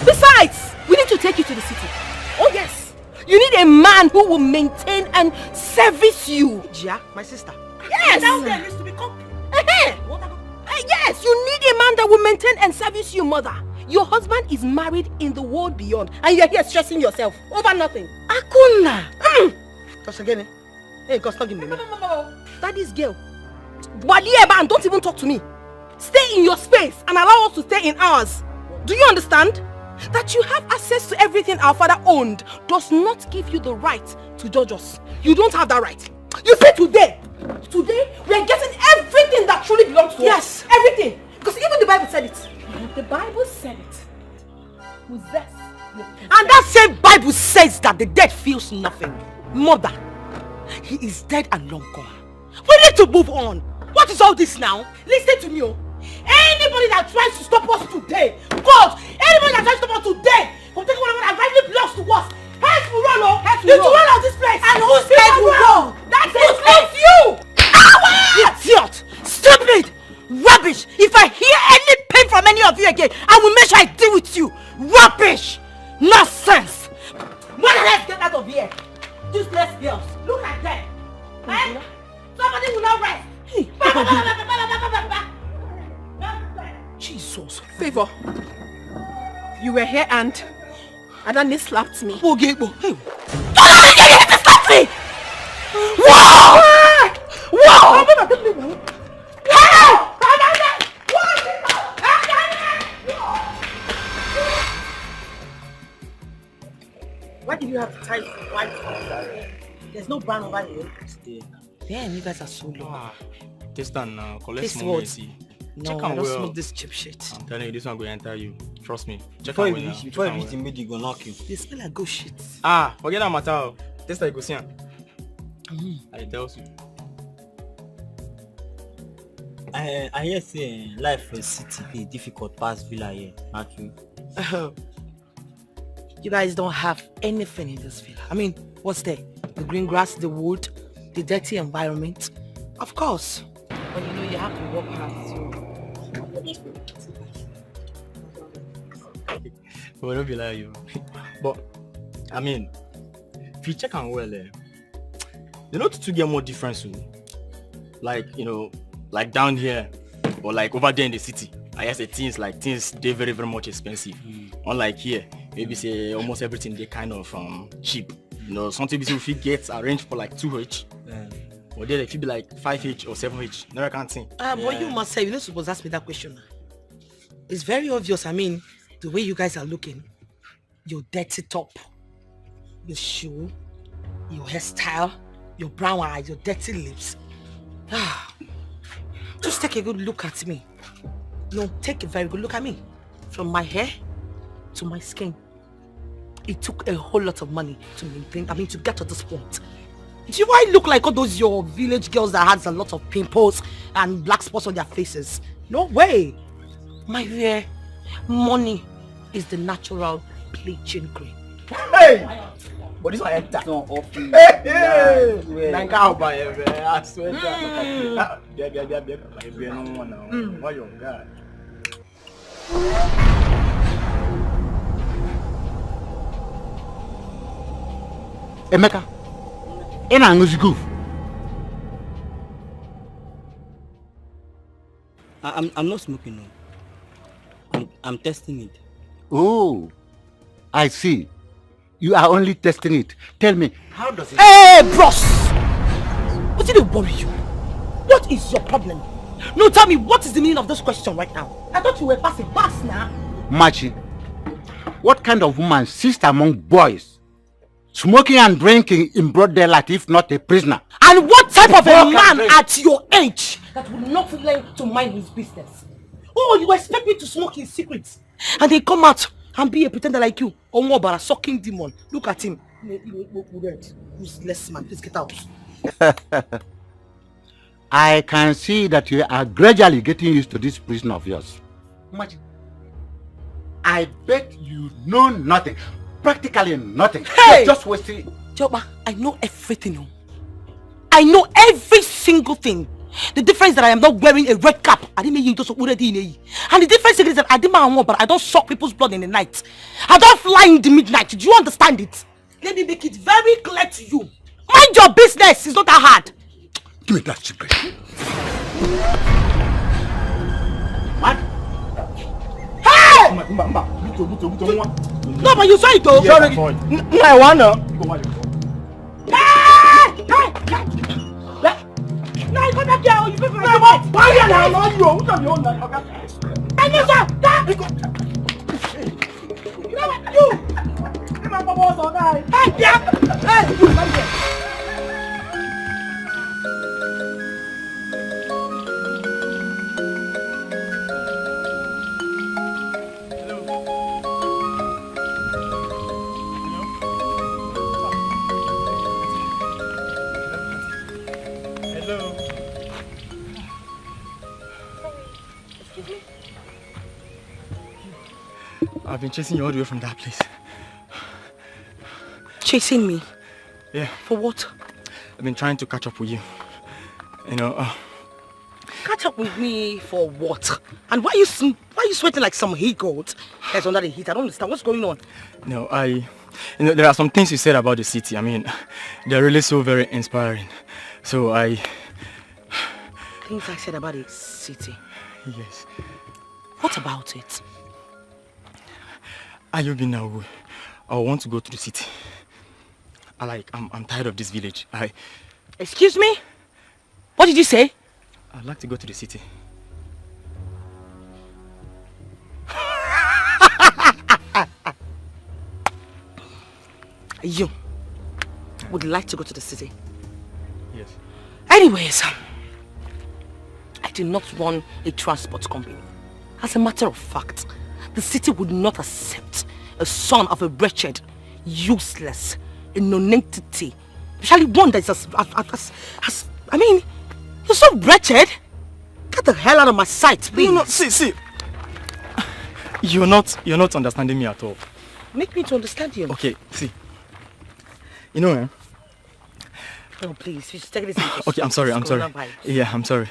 Speaker 2: Besides, we need to take you to the city. Oh yes. You need a man who will maintain and service you.
Speaker 3: Gia, my sister.
Speaker 2: Yes.
Speaker 3: Down there needs to be cooked.
Speaker 2: Yes, you need a man that will maintain and service you, mother. Your husband is married in the world beyond, and you're here stressing yourself over nothing.
Speaker 3: Akuna. Just again. Hey, go stop giving me.
Speaker 2: No. Daddy's girl. Walieba, and don't even talk to me. Stay in your space and allow us to stay in ours. Do you understand? That you have access to everything our father owned does not give you the right to judge us. You don't have that right. You say today, we are getting everything that truly belongs to us.
Speaker 3: Yes.
Speaker 2: Everything. Because even the Bible said it. The Bible said it. Possess.
Speaker 3: And that same Bible says that the dead feels nothing. Mother, he is dead and long gone. We need to move on. What is all this now? Listen to me. Anybody that tries to stop us today, God, anybody that tries to stop us today, from taking whatever that rightly belongs to us, heads will run, to run out this place. And whose head will go? That's it, you! Idiot! Stupid! Rubbish! If I hear any pain from any of you again, I will make sure I deal with you. Rubbish! Nonsense! Let's get out of here. Useless girls. Look at them. Eh? Somebody will not rest. Hey. Jesus.
Speaker 2: Favor. You were here and Adani slapped me.
Speaker 3: Okay, hey. Slap me! Whoa! Whoa! Why did you have to tie white? There's no brown over here. Damn, you guys are so low.
Speaker 7: Taste that now. Collect
Speaker 3: Taste
Speaker 7: more
Speaker 3: what?
Speaker 7: mercy.
Speaker 3: No,
Speaker 16: check
Speaker 3: I
Speaker 16: and
Speaker 3: don't
Speaker 16: well.
Speaker 3: smoke this cheap shit.
Speaker 16: I'm telling you, this one will enter you. Trust me. Check
Speaker 19: Before
Speaker 16: and
Speaker 19: you
Speaker 16: well
Speaker 19: reach,
Speaker 16: now.
Speaker 19: before
Speaker 16: Check
Speaker 19: you
Speaker 16: and
Speaker 19: reach the middle, go knock you.
Speaker 3: They smell like good shit.
Speaker 16: Ah, forget that matter. This like go see am. I tell you.
Speaker 19: I hear say life for city be difficult past villa here. Mark you.
Speaker 3: You guys don't have anything in this villa. I mean, what's there? The green grass, the wood, the dirty environment. Of course. But you know, you have to work hard too.
Speaker 16: Well, don't be like you. But I mean, if you check and well, they not to get more difference. Like, you know, like down here or like over there in the city. I guess the things they very, very much expensive. Unlike here, maybe say almost everything they kind of cheap. You know, something if you get arranged for like 2H. Or there if you be like 5H or 7H. Never can think.
Speaker 3: But you must say, you're not supposed to ask me that question. It's very obvious. I mean, the way you guys are looking, your dirty top, your shoe, your hairstyle, your brown eyes, your dirty lips. Just take a good look at me. No, take a very good look at me. From my hair to my skin. It took a whole lot of money to maintain, to get to this point. Do I look like all those your village girls that has a lot of pimples and black spots on their faces? No way. My dear, money is the natural bleaching cream.
Speaker 16: Hey! But this one enter.
Speaker 19: No, off.
Speaker 16: Hey! Nanka how by I swear to God. Why your God?
Speaker 14: Emeka, ina nguzigu.
Speaker 19: I'm not smoking no. I'm testing it.
Speaker 14: Oh, I see. You are only testing it. Tell me, how does it...
Speaker 3: Hey, bros! What did it worry you? What is your problem? No, tell me, what is the meaning of this question right now? I thought you were passing pass now.
Speaker 14: Machi, what kind of woman sits among boys, smoking and drinking in broad daylight if not a prisoner?
Speaker 3: And what type of a man at your age that would not learn to mind his business? Oh, you expect me to smoke in secret and they come out and be a pretender like you? Oh, more about a sucking demon. Look at him. Useless man, please get out.
Speaker 14: I can see that you are gradually getting used to this prison of yours. Machi, I bet you know nothing. Practically nothing.
Speaker 3: Hey!
Speaker 14: You're just wasting...
Speaker 3: Joba, I know everything. I know every single thing. The difference is that I am not wearing a red cap. And the difference is that I didn't but I don't suck people's blood in the night. I don't fly in the midnight. Do you understand it? Let me make it very clear to you. Mind your business. It's not that hard.
Speaker 14: Give me that cigarette. What?
Speaker 3: Hey! No, but you saw it though.
Speaker 16: Sorry. I wanna.
Speaker 3: No, you come back here. You people why are you now? You who come your own now? And you sir, you know what? You. You my boss or guy. Hey, yeah. Hey, you come here.
Speaker 16: I've been chasing you all the way from that place.
Speaker 3: Chasing me?
Speaker 16: Yeah.
Speaker 3: For what?
Speaker 16: I've been trying to catch up with you. You know,
Speaker 3: Catch up with me for what? And why are you sweating like some heat goat that's under the heat? I don't understand. What's going on?
Speaker 16: no, there are some things you said about the city. I mean, they're really so very inspiring. So
Speaker 3: Things I said about the city.
Speaker 16: Yes.
Speaker 3: What about it?
Speaker 16: Ayubi now, I want to go to the city. I'm tired of this village.
Speaker 3: Excuse me? What did you say?
Speaker 16: I'd like to go to the city.
Speaker 3: You would like to go to the city?
Speaker 16: Yes.
Speaker 3: Anyways, I did not run a transport company. As a matter of fact, the city would not accept a son of a wretched, useless, a non-entity, especially one that is I mean, you're so wretched. Get the hell out of my sight, please.
Speaker 19: No, see. You're not understanding me at all.
Speaker 3: Make me to understand you.
Speaker 19: Okay, see. You know,
Speaker 3: No, please, just take this.
Speaker 19: Okay, I'm sorry. Yeah, I'm sorry.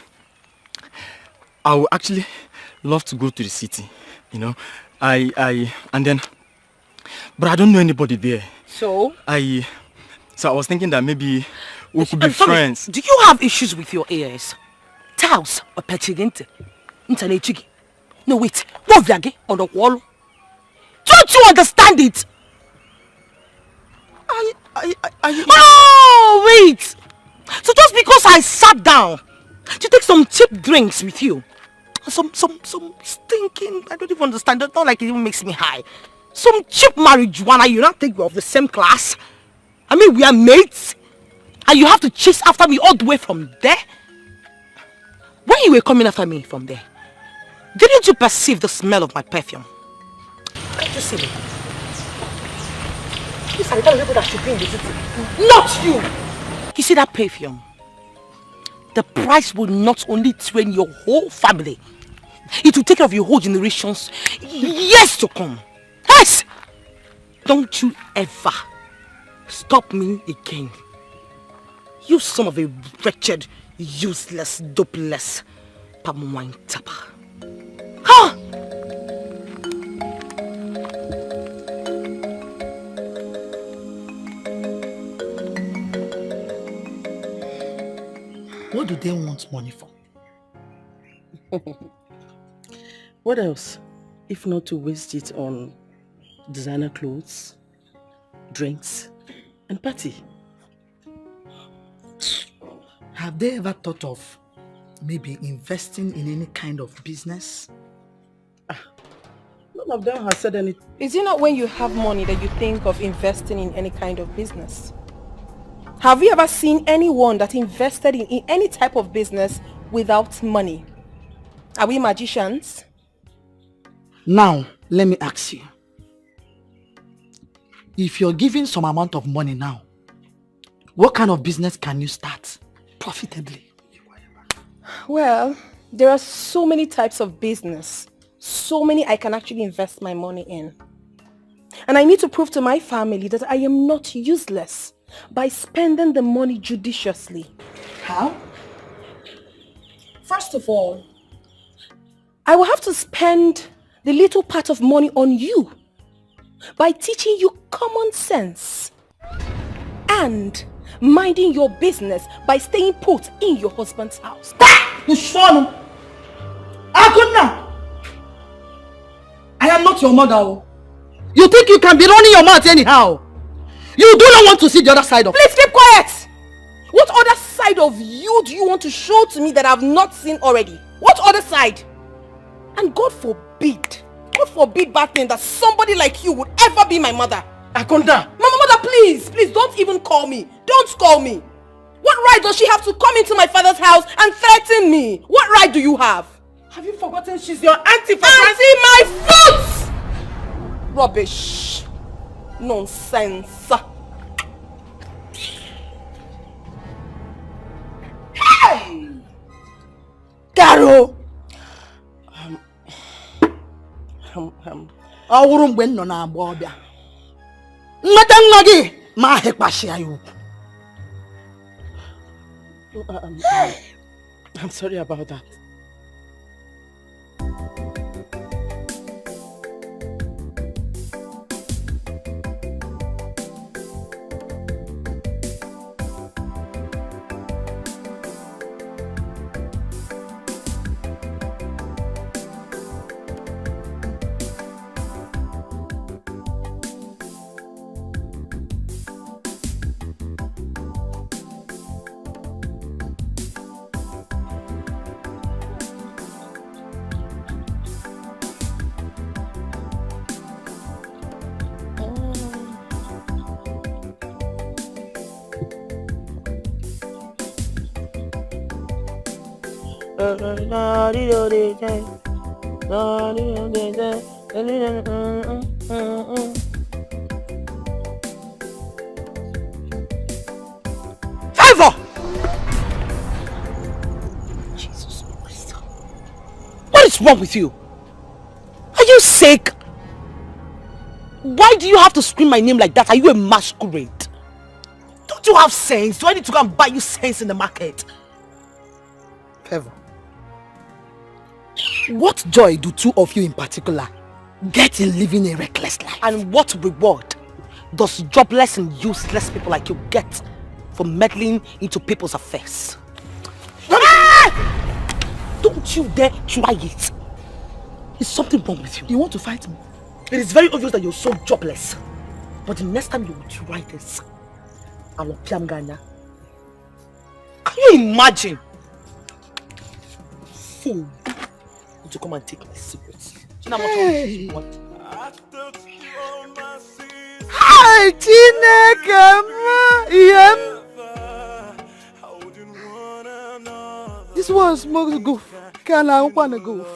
Speaker 19: I would actually love to go to the city, you know. but I don't know anybody there.
Speaker 3: So
Speaker 19: I was thinking that maybe we could be friends.
Speaker 3: Do you have issues with your ears? Taos or petigente? Internet. No, wait. What have on the wall? Don't you understand it? Oh, wait! So just because I sat down to take some cheap drinks with you, some stinking, I don't even understand, it's not like it even makes me high. Some cheap marijuana, you not think we're of the same class? I mean, we are mates, and you have to chase after me all the way from there? When you were coming after me from there, didn't you perceive the smell of my perfume? Can't you see me? These are the kind of people that should be in the city. Not you! You see that perfume? The price will not only train your whole family, it will take care of your whole generations years to come. Yes! Don't you ever stop me again. You son of a wretched, useless, dopeless palm wine tapper. Huh?
Speaker 15: What do they want money for?
Speaker 9: What else? If not to waste it on designer clothes, drinks, and party.
Speaker 15: Have they ever thought of maybe investing in any kind of business?
Speaker 9: None of them has said anything.
Speaker 2: Is it not when you have money that you think of investing in any kind of business? Have you ever seen anyone that invested in any type of business without money? Are we magicians?
Speaker 15: Now, let me ask you. If you're giving some amount of money now, what kind of business can you start profitably?
Speaker 2: Well, there are so many types of business. So many I can actually invest my money in. And I need to prove to my family that I am not useless by spending the money judiciously.
Speaker 15: How?
Speaker 2: First of all, I will have to spend the little part of money on you by teaching you common sense and minding your business by staying put in your husband's house.
Speaker 15: I am not your mother. You think you can be running your mouth anyhow? You do not want to see the other side of
Speaker 2: Please keep quiet! What other side of you do you want to show to me that I've not seen already? What other side? And God forbid bad thing that somebody like you would ever be my mother.
Speaker 9: Akonda!
Speaker 2: Mother, please don't even call me. Don't call me. What right does she have to come into my father's house and threaten me? What right do you have?
Speaker 9: Have you forgotten she's your auntie for
Speaker 2: Auntie my foot! Rubbish. Nonsense. Hey! Garo!
Speaker 15: Ọwụrụ mgbe nọ na agba ọbịa. Nweta nwa gị ma ahịkpashịa ya ukwu.
Speaker 9: I'm sorry about that.
Speaker 3: Favor! Jesus Christ. What is wrong with you? Are you sick? Why do you have to scream my name like that? Are you a masquerade? Don't you have sense? Do I need to go and buy you sense in the market?
Speaker 15: Favor. What joy do two of you in particular get in living a reckless life?
Speaker 3: And what reward does jobless and useless people like you get for meddling into people's affairs? Don't you dare try it. Is something wrong with you?
Speaker 15: You want to fight me?
Speaker 3: It is very obvious that you're so jobless. But the next time you will try this, I will piam Ghana. Can you imagine? Fool. To come and take my secrets.
Speaker 15: Hey.
Speaker 3: What?
Speaker 15: Hi, Chineke. This one smokes goof. Can I open a goof?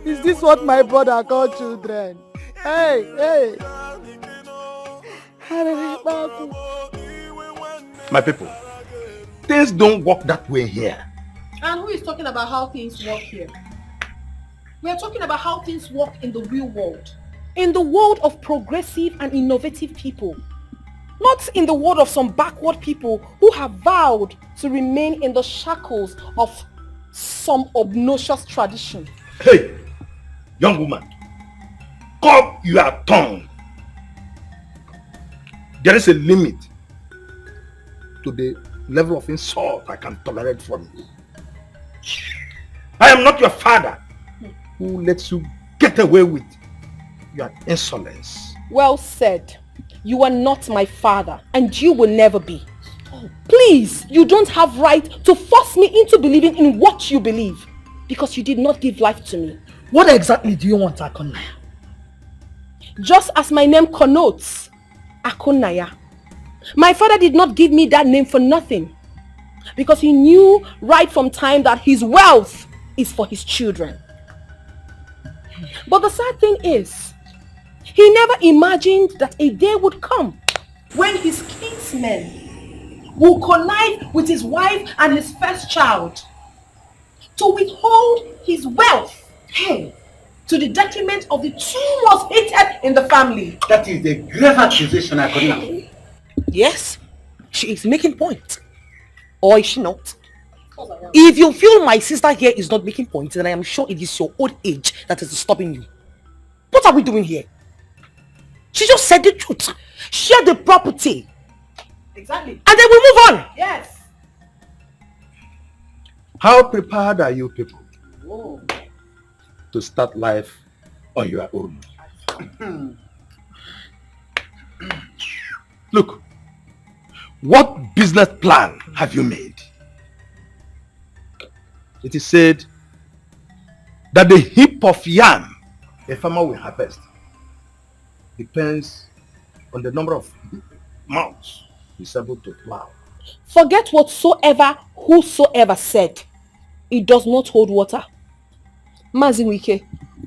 Speaker 15: Is this what my brother called children? Hey, hey.
Speaker 10: My people, things don't work that way here.
Speaker 2: And who is talking about how things work here? We are talking about how things work in the real world. In the world of progressive and innovative people. Not in the world of some backward people who have vowed to remain in the shackles of some obnoxious tradition.
Speaker 10: Hey, young woman, curb your tongue. There is a limit to the level of insult I can tolerate from you. I am not your father who lets you get away with your insolence.
Speaker 2: Well said. You are not my father and you will never be. Please, you don't have right to force me into believing in what you believe because you did not give life to me.
Speaker 15: What exactly do you want, Akonaya?
Speaker 2: Just as my name connotes, Akonaya. My father did not give me that name for nothing because he knew right from time that his wealth is for his children. But the sad thing is, he never imagined that a day would come when his kinsmen will connive with his wife and his first child to withhold his wealth, hey, to the detriment of the two most hated in the family.
Speaker 14: That is the grave accusation I could not.
Speaker 3: Yes, she is making point. Or is she not? If you feel my sister here is not making points, then I am sure it is your old age that is stopping you. What are we doing here? She just said the truth. Share the property.
Speaker 2: Exactly.
Speaker 3: And then we move on.
Speaker 2: Yes.
Speaker 10: How prepared are you people
Speaker 2: Whoa.
Speaker 10: to start life on your own? Look, what business plan have you made? It is said that the heap of yam a farmer will harvest depends on the number of mouths he's able to plow.
Speaker 2: Forget whatsoever, whosoever said. It does not hold water. Maziwike,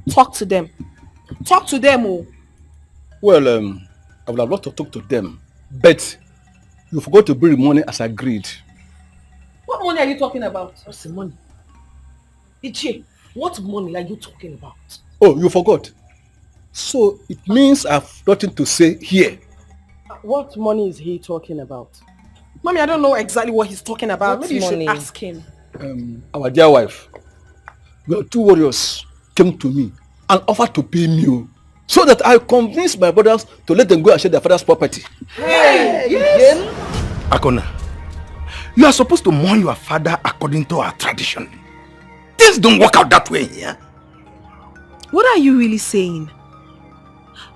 Speaker 2: talk to them. Talk to them, oh.
Speaker 13: Well, I would have loved to talk to them, but you forgot to bring the money as agreed.
Speaker 2: What money are you talking about?
Speaker 3: What's the money? Ichi, what money are you talking about?
Speaker 13: Oh, you forgot. So it means I've nothing to say here.
Speaker 9: What money is he talking about?
Speaker 2: Mommy, I don't know exactly what he's talking about.
Speaker 3: What
Speaker 2: Maybe you
Speaker 3: money?
Speaker 2: should ask him.
Speaker 13: Our dear wife, your two warriors came to me and offered to pay me so that I convinced my brothers to let them go and share their father's property.
Speaker 2: Hey! Yes!
Speaker 10: Akona, you are supposed to mourn your father according to our tradition. Things don't work out that way here.
Speaker 2: What are you really saying?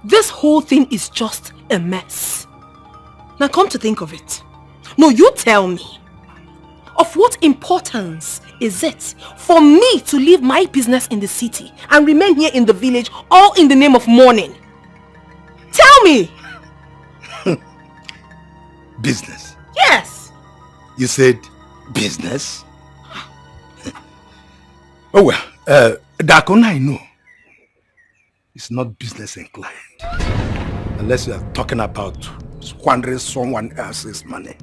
Speaker 2: This whole thing is just a mess. Now come to think of it. No, you tell me. Of what importance is it for me to leave my business in the city and remain here in the village all in the name of mourning? Tell me!
Speaker 10: Business?
Speaker 2: Yes!
Speaker 13: You said business? Oh well, the Akona I know is not business inclined. Unless you are talking about squandering someone else's money.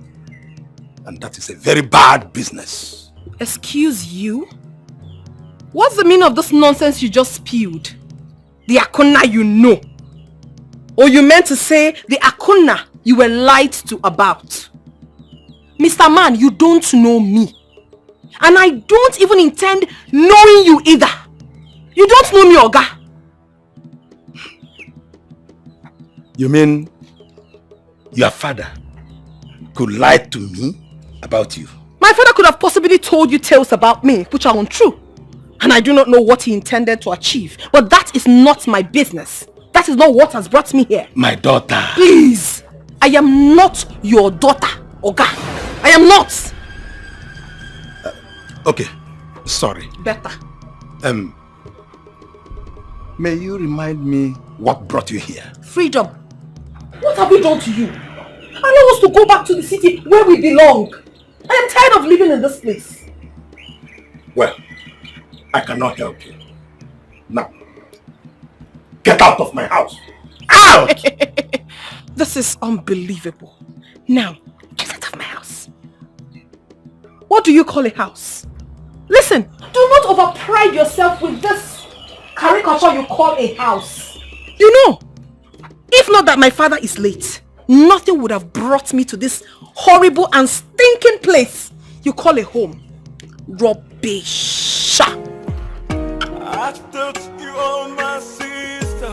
Speaker 13: And that is a very bad business.
Speaker 2: Excuse you? What's the meaning of this nonsense you just spewed? The Akona you know. Or you meant to say the Akona you were lied to about. Mr. Man, you don't know me. And I don't even intend knowing you either. You don't know me, Oga.
Speaker 13: You mean your father could lie to me about you?
Speaker 2: My father could have possibly told you tales about me, which are untrue. And I do not know what he intended to achieve. But that is not my business. That is not what has brought me here.
Speaker 13: My daughter.
Speaker 2: Please. I am not your daughter, Oga. I am not.
Speaker 13: Okay. Sorry.
Speaker 2: Better.
Speaker 13: May you remind me what brought you here?
Speaker 2: Freedom. What have we done to you? Allow us to go back to the city where we belong. I am tired of living in this place.
Speaker 13: Well, I cannot help you. Now, get out of my house. Out!
Speaker 2: This is unbelievable. Now, get out of my house. What do you call a house? Listen, do not overpride yourself with this caricature you call a house. You know, if not that my father is late, nothing would have brought me to this horrible and stinking place you call a home. Rubbish.
Speaker 8: I thought you were my sister,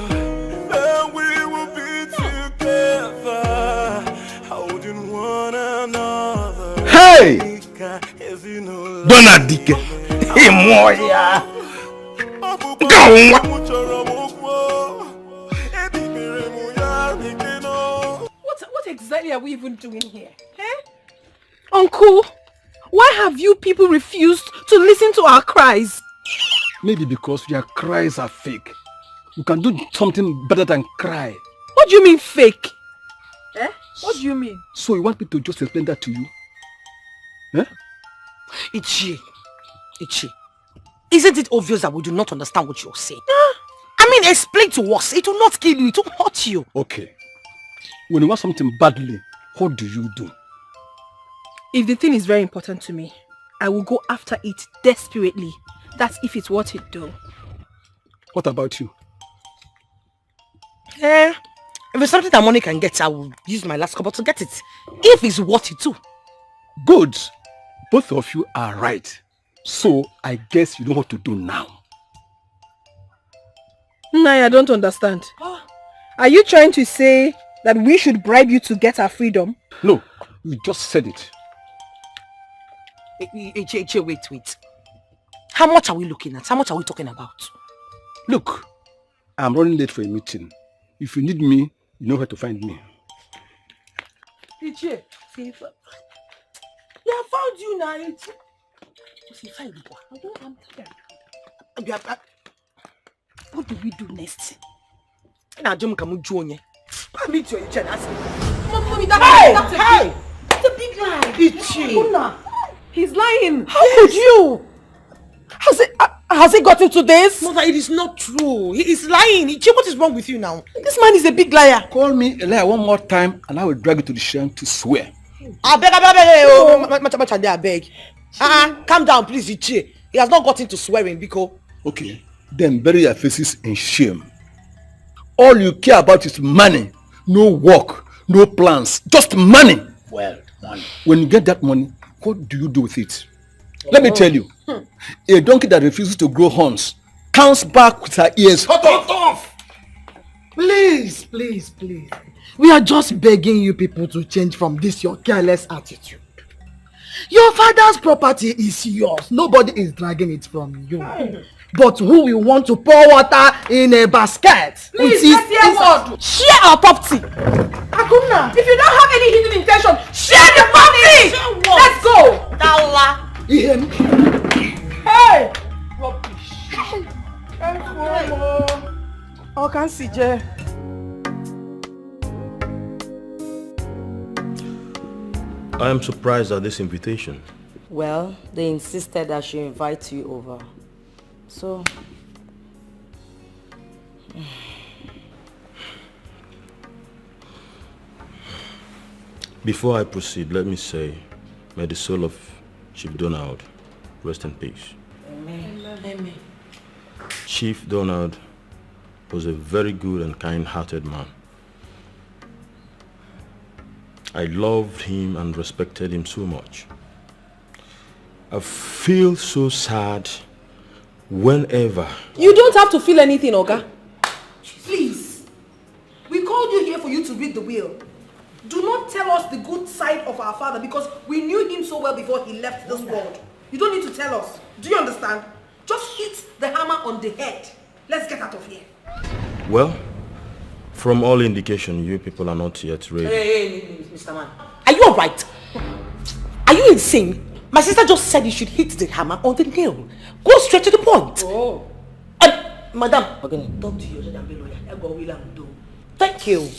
Speaker 8: and we will be together, holding one another.
Speaker 13: Hey! Donadike! Hey, Moya!
Speaker 2: What exactly are we even doing here? Eh? Uncle, why have you people refused to listen to our cries?
Speaker 13: Maybe because your cries are fake. You can do something better than cry.
Speaker 2: What do you mean fake? Eh? What do you mean?
Speaker 13: So you want me to just explain that to you? Eh?
Speaker 3: Ichi, isn't it obvious that we do not understand what you're saying? I mean, explain to us. It will not kill you. It will hurt you.
Speaker 13: Okay. When you want something badly, what do you do?
Speaker 2: If the thing is very important to me, I will go after it desperately. That's if it's what it do.
Speaker 13: What about you?
Speaker 3: If it's something that money can get, I will use my last couple to get it. If it's what it do.
Speaker 13: Good. Both of you are right. So, I guess you know what to do now.
Speaker 2: Naya, I don't understand. Are you trying to say that we should bribe you to get our freedom?
Speaker 13: No, you just said it.
Speaker 3: Wait. How much are we looking at? How much are we talking about?
Speaker 13: Look, I'm running late for a meeting. If you need me, you know where to find me.
Speaker 2: Ichie, I found you now. What do we do next?
Speaker 3: Now, Jim, come join.
Speaker 2: Meet your Ichie.
Speaker 3: Hey!
Speaker 2: It's a big lie.
Speaker 3: Ichie.
Speaker 2: He's lying.
Speaker 3: How could you?
Speaker 2: Has he gotten to this?
Speaker 3: Mother, it is not true. He is lying. Ichie, what is wrong with you now?
Speaker 2: This man is a big liar.
Speaker 13: Call me a liar one more time and I will drag you to the shrine to swear.
Speaker 3: I beg. Calm down, please, Ichie. He has not gotten to swearing, because...
Speaker 13: Okay, then bury your faces in shame. All you care about is money. No work, no plans, just money.
Speaker 14: Well, money.
Speaker 13: When you get that money, what do you do with it? Let me tell you, a donkey that refuses to grow horns comes back with her ears cut off.
Speaker 15: Please. We are just begging you people to change from this your careless attitude. Your father's property is yours. Nobody is dragging it from you. But who will want to pour water in a basket?
Speaker 2: Please, let's hear word. Share our property. Akuna, if you don't have any hidden intention, share the property. Let's go. Hey! Rubbish. Oh, can't see Jay.
Speaker 19: I am surprised at this invitation.
Speaker 6: Well, they insisted I should invite you over. So...
Speaker 19: Before I proceed, let me say, may the soul of Chief Donald rest in peace.
Speaker 6: Amen. Amen.
Speaker 19: Chief Donald was a very good and kind-hearted man. I loved him and respected him so much. I feel so sad whenever...
Speaker 2: You don't have to feel anything, Oga. Please. We called you here for you to read the will. Do not tell us the good side of our father because we knew him so well before he left this world. You don't need to tell us. Do you understand? Just hit the hammer on the head. Let's get out of here.
Speaker 19: Well, from all indication, you people are not yet ready.
Speaker 3: Hey, Mr. Man. Are you alright? Are you insane? My sister just said you should hit the hammer on the nail. Go straight to the point.
Speaker 2: Oh.
Speaker 3: Madam, we're going to talk to you. Thank you.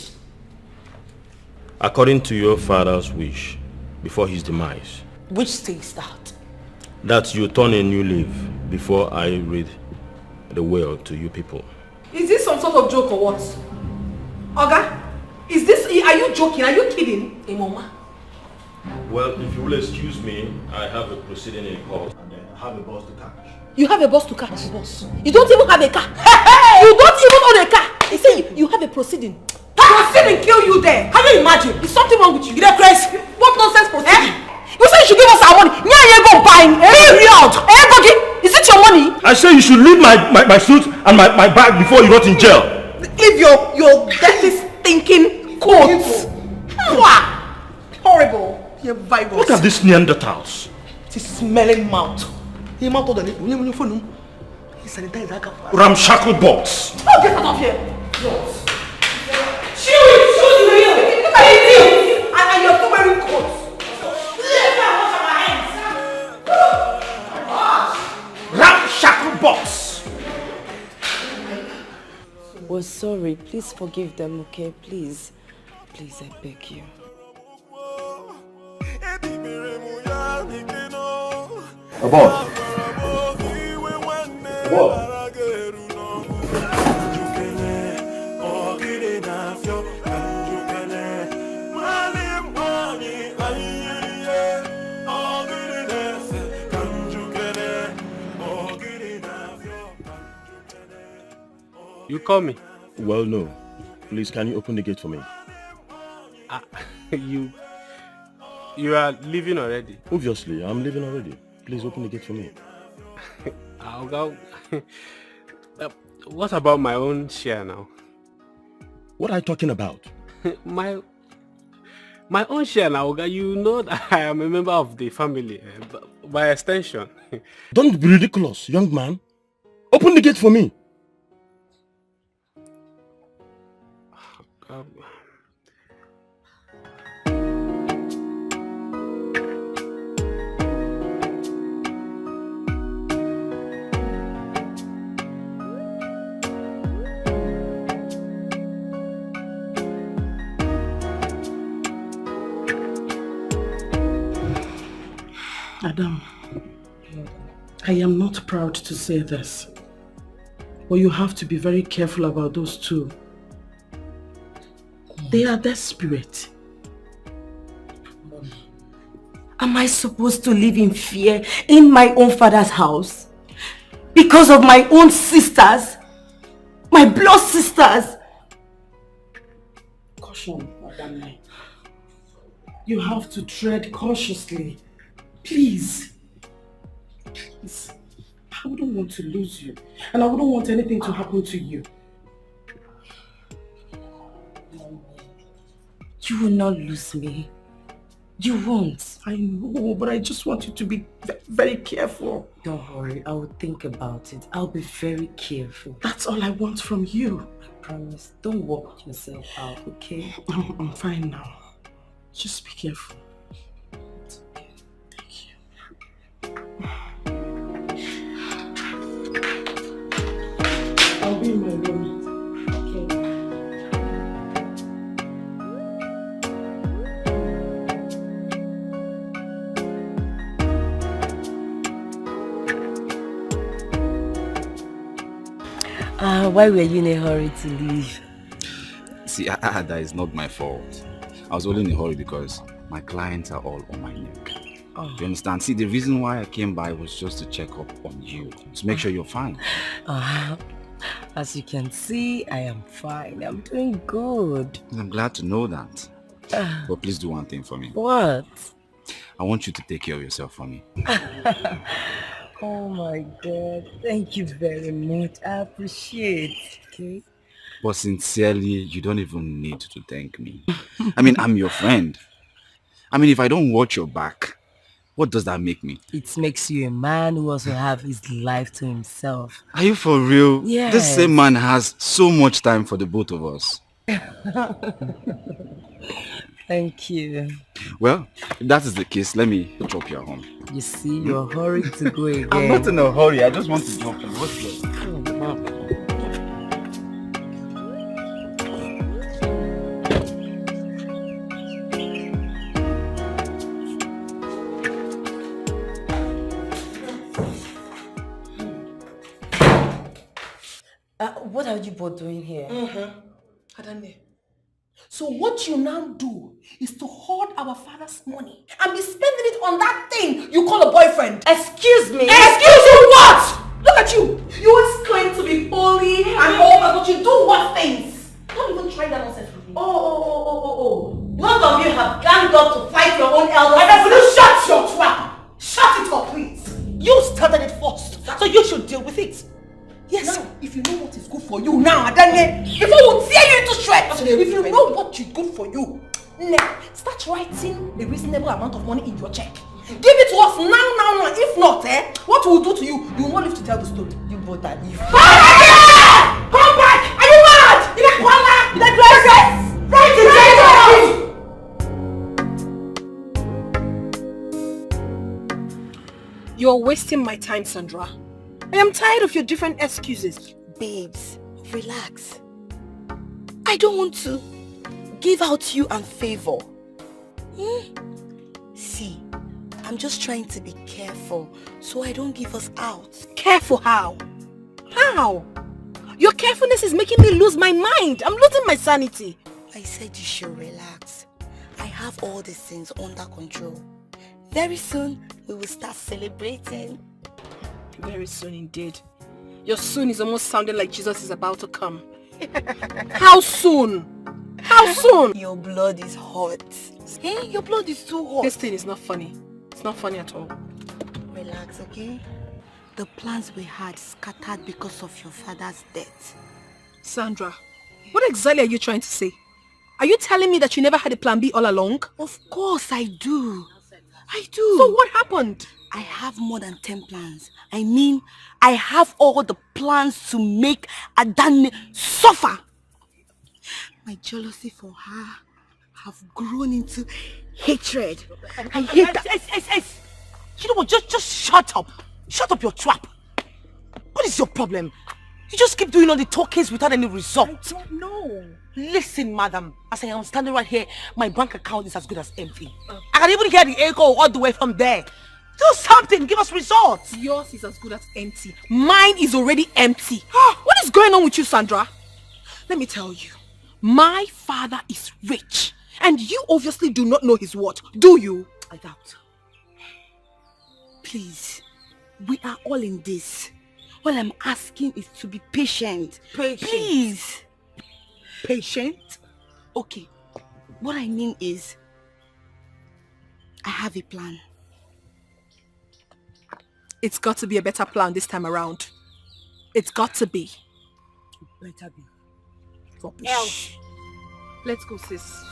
Speaker 19: According to your father's wish, before his demise.
Speaker 3: Which says that?
Speaker 19: That you turn a new leaf before I read the will to you people.
Speaker 2: Is this some sort of joke or what? Oga, is this, are you joking? Are you kidding?
Speaker 3: Hey, Mama.
Speaker 19: Well, if you will excuse me, I have a proceeding in court and I have a bus to catch.
Speaker 2: You have a bus to catch? Boss. You don't even have a car. You don't even own a car. He said you have a proceeding. Proceeding kill you there. Can you imagine? Is something wrong with you? You're crazy. What nonsense proceeding? You said you should give us our money. Yeah, you go buying. Period. Is it your money?
Speaker 19: I say you should leave my suit and my bag before you rot in jail.
Speaker 2: Leave your dirty stinking coats. Horrible.
Speaker 19: Look at these Neanderthals.
Speaker 3: This smelling mouth. He mouth on the phone. He sanitized that cup.
Speaker 19: Ramshackle box.
Speaker 2: Oh, get out of here. Shoot it. Look at it. And you're still wearing coats.
Speaker 19: Ramshackle box.
Speaker 6: We're sorry. Please forgive them, okay? Please. Please, I beg you.
Speaker 19: Abort.
Speaker 7: You call me?
Speaker 19: Well, no. Please, can you open the gate for me?
Speaker 7: You are leaving already?
Speaker 19: Obviously, I'm leaving already. Please open the gate for me.
Speaker 7: I'll go. What about my own share now?
Speaker 19: What are you talking about?
Speaker 7: my own share now, Oga. You know that I am a member of the family, by extension.
Speaker 19: Don't be ridiculous, young man. Open the gate for me.
Speaker 9: Adam, I am not proud to say this, but you have to be very careful about those two. They are desperate.
Speaker 6: Am I supposed to live in fear in my own father's house? Because of my own sisters? My blood sisters?
Speaker 9: Caution, Madam. You have to tread cautiously. Please. Please. I wouldn't want to lose you. And I wouldn't want anything to happen to you.
Speaker 6: You will not lose me. You won't.
Speaker 9: I know, but I just want you to be very careful.
Speaker 6: Don't worry, I will think about it. I'll be very careful.
Speaker 9: That's all I want from you.
Speaker 6: I promise. Don't work yourself out, okay?
Speaker 9: I'm fine now. Just be careful.
Speaker 6: It's okay.
Speaker 9: Thank you. I'll be in my room.
Speaker 6: Why were you in a hurry to leave?
Speaker 12: See, that is not my fault. I was only in a hurry because my clients are all on my neck.
Speaker 6: Oh.
Speaker 12: Do you understand? See, the reason why I came by was just to check up on you, to make sure you're fine.
Speaker 6: As you can see, I am fine. I'm doing good.
Speaker 12: I'm glad to know that. But please do one thing for me.
Speaker 6: What?
Speaker 12: I want you to take care of yourself for me.
Speaker 6: Oh my God. Thank you very much. I appreciate it. Okay?
Speaker 12: But sincerely, you don't even need to thank me. I mean, I'm your friend. I mean, if I don't watch your back, what does that make me?
Speaker 6: It makes you a man who also have his life to himself.
Speaker 12: Are you for real?
Speaker 6: Yes.
Speaker 12: This same man has so much time for the both of us.
Speaker 6: Thank you.
Speaker 12: Well, if that is the case, let me drop you at home.
Speaker 6: You see, you're hurried to go again.
Speaker 12: I'm not in a hurry. I just want to drop you. What's this?
Speaker 6: What are you both doing here?
Speaker 2: Adane. So what you now do is to hoard our father's money and be spending it on that thing you call a boyfriend.
Speaker 6: Excuse me?
Speaker 2: Excuse you what? Look at you. You always claim to be holy and all that, but you do what things? Don't even try that nonsense with me.
Speaker 6: Oh. Both of you have ganged up to fight your own elders.
Speaker 2: Will you shut your trap? Shut it up, please.
Speaker 3: You started it first, so you should deal with it.
Speaker 2: Yes. Now, if you know what is good for you now, Adanye, if I will tear you into shreds, if you know what is good for you, start writing a reasonable amount of money in your check. Give it to us now. If not, what we will do to you, you will not live to tell the story.
Speaker 6: You both are evil.
Speaker 2: Come back! Are you mad? You like Walla? You like Grace? Right in.
Speaker 4: You're wasting my time, Sandra. I am tired of your different excuses.
Speaker 6: Babes, relax. I don't want to give out you and favor. See, I'm just trying to be careful so I don't give us out.
Speaker 4: Careful how? How? Your carefulness is making me lose my mind. I'm losing my sanity.
Speaker 6: I said you should relax. I have all these things under control. Very soon, we will start celebrating.
Speaker 4: Very soon indeed. Your soon is almost sounding like Jesus is about to come. How soon? How soon?
Speaker 6: Your blood is hot. Hey, your blood is too hot.
Speaker 4: This thing is not funny. It's not funny at all.
Speaker 6: Relax, okay? The plans we had scattered because of your father's death.
Speaker 4: Sandra, what exactly are you trying to say? Are you telling me that you never had a plan B all along?
Speaker 6: Of course I do. I do.
Speaker 4: So what happened?
Speaker 6: I have more than 10 plans. I mean, I have all the plans to make Adane suffer. My jealousy for her have grown into hatred. I hate that.
Speaker 3: You know what? Just shut up. Shut up your trap. What is your problem? You just keep doing all the talkings without any result.
Speaker 4: I don't know.
Speaker 3: Listen, madam. As I am standing right here, my bank account is as good as empty. I can even hear the echo all the way from there. Do something. Give us results.
Speaker 4: Yours is as good as empty. Mine is already empty. What is going on with you, Sandra? Let me tell you. My father is rich. And you obviously do not know his worth. Do you?
Speaker 3: I doubt.
Speaker 6: Please. We are all in this. All I'm asking is to be patient.
Speaker 3: Patient?
Speaker 6: Please.
Speaker 3: Patient?
Speaker 6: Okay. What I mean is, I have a plan.
Speaker 4: It's got to be a better plan this time around. It's got to be.
Speaker 3: Better be.
Speaker 4: Rubbish. Else. Let's go, sis.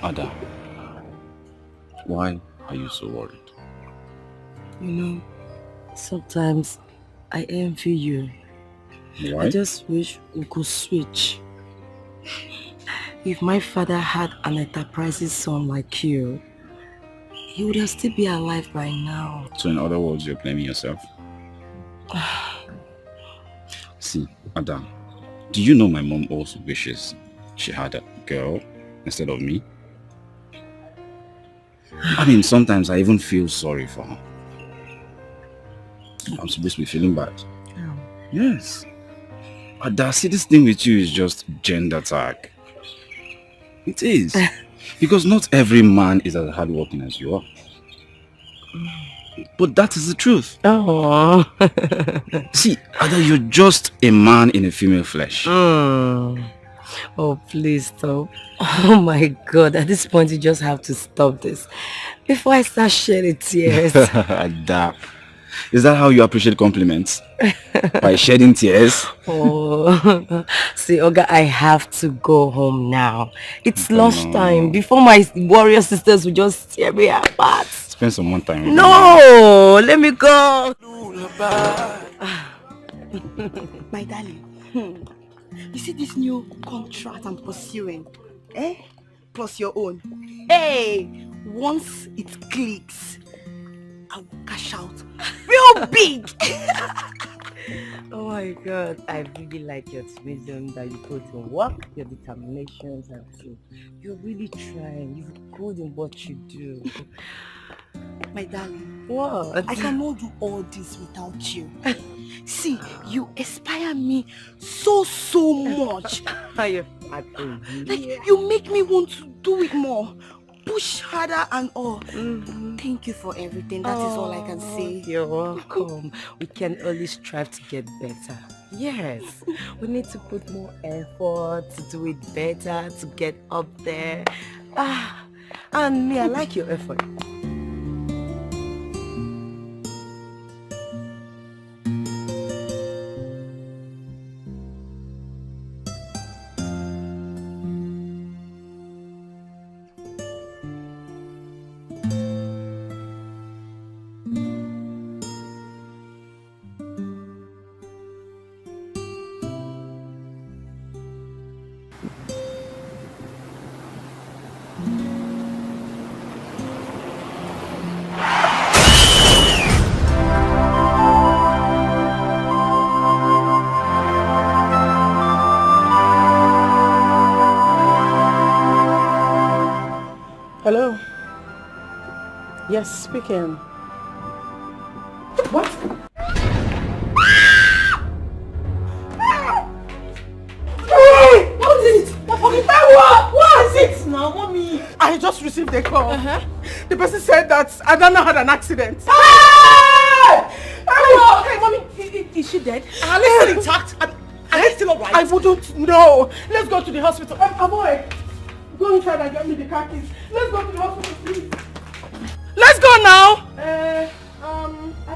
Speaker 12: Ada, why are you so worried?
Speaker 6: You know, sometimes I envy you.
Speaker 12: Why?
Speaker 6: I just wish we could switch. If my father had an enterprising son like you, he would have still be alive by now.
Speaker 12: So in other words, you're blaming yourself? See, Ada, do you know my mom also wishes she had a girl instead of me. I mean, sometimes I even feel sorry for her. I'm supposed to be feeling bad.
Speaker 3: Oh.
Speaker 12: Yes. But see, this thing with you is just gender tag. It is. Because not every man is as hardworking as you are. But that is the truth.
Speaker 3: Oh.
Speaker 12: See, either you're just a man in a female flesh.
Speaker 6: Oh, please stop. Oh my God, at this point you just have to stop this before I start shedding tears.
Speaker 12: Ada, is that how you appreciate compliments? By shedding tears?
Speaker 6: Oh, see, Oga, I have to go home now. It's lunchtime before my warrior sisters will just tear me apart.
Speaker 12: Spend some more time with me.
Speaker 6: No, let me go.
Speaker 11: My darling, you see this new contract I'm pursuing, plus your own. Hey, once it clicks, I will cash out real big.
Speaker 6: Oh my God, I really like your wisdom that you put in work, your determinations, and you're really trying. You're good in what you do.
Speaker 11: My darling,
Speaker 6: what?
Speaker 11: I cannot do all this without you. See, you inspire me so much.
Speaker 6: Like,
Speaker 11: you make me want to do it more, push harder and all. Thank you for everything. That is all I can say.
Speaker 6: You're welcome. We can only strive to get better. Yes, we need to put more effort to do it better, to get up there. And me, I like your effort.
Speaker 9: Hello? Yes, speaking. What? Hey! What is it? What is it now, mommy? I just received a call. The person said that Adana had an accident. Hey! Hey, mommy, is she dead? Are they still intact? Are they still alright? I wouldn't know. Let's go to the hospital. Boy, go inside and get me the car keys. Let's go to the hospital, please. Let's go now. I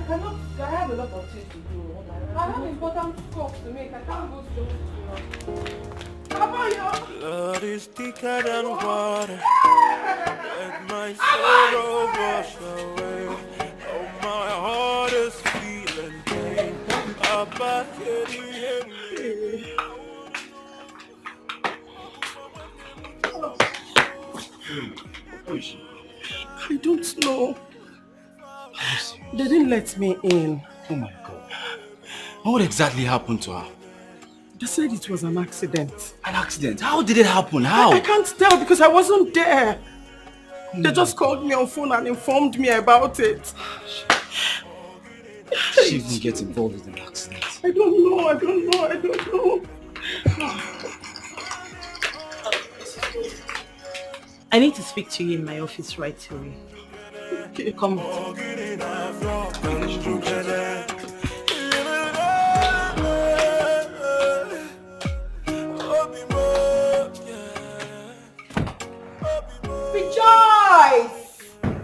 Speaker 9: cannot. I have a lot of things to do. I have important stuff to make. I can't go to the hospital.
Speaker 8: Blood is thicker than water. Let my sorrow wash away. Oh, my heart is feeling pain. Abba,
Speaker 9: I don't know. They didn't let me in.
Speaker 12: Oh my God. What exactly happened to her?
Speaker 9: They said it was an accident.
Speaker 12: An accident? How did it happen? How?
Speaker 9: I can't tell because I wasn't there. They just called me on phone and informed me about it.
Speaker 12: She even gets involved with an accident.
Speaker 9: I don't know.
Speaker 2: I need to speak to you in my office right away.
Speaker 9: Okay, come on.
Speaker 2: Rejoice!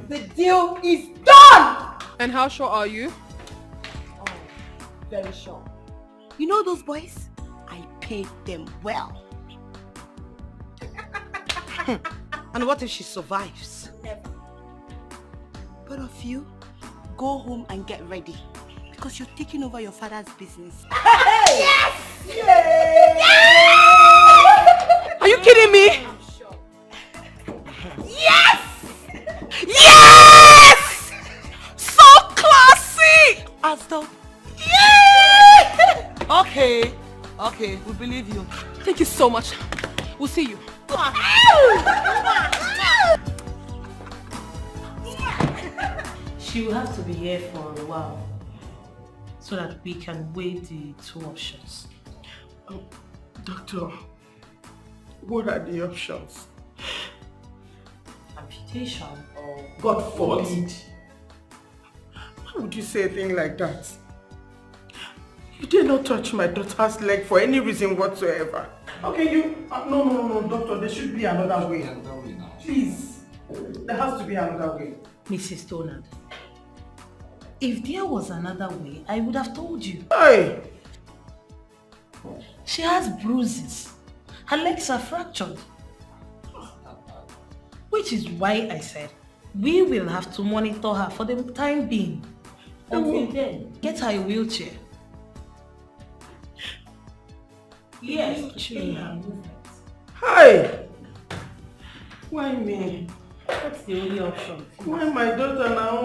Speaker 2: The deal is done!
Speaker 4: And how sure are you?
Speaker 2: Oh, very sure.
Speaker 11: You know those boys? I paid them well.
Speaker 3: And what if she survives?
Speaker 11: Never. Both of you, go home and get ready. Because you're taking over your father's business.
Speaker 2: Hey!
Speaker 11: Yes!
Speaker 2: Yes! Are you kidding me? I'm sure. Yes! Yes! So classy!
Speaker 3: Aston.
Speaker 2: Yeah!
Speaker 3: Okay, we believe you.
Speaker 4: Thank you so much. We'll see you.
Speaker 3: She will have to be here for a while so that we can weigh the two options.
Speaker 1: Doctor, what are the options?
Speaker 3: Amputation or...
Speaker 1: God forbid. Why would you say a thing like that? You did not touch my daughter's leg for any reason whatsoever. Okay, you... No, doctor, there should be another way. Please, there has to be another way.
Speaker 3: Mrs. Donald, if there was another way, I would have told you.
Speaker 1: Hey!
Speaker 3: She has bruises. Her legs are fractured. Which is why I said, we will have to monitor her for the time being. Until then, get her a wheelchair. Yes, she will have movement.
Speaker 1: Hi! Why me?
Speaker 3: That's the only option.
Speaker 1: Why my daughter now?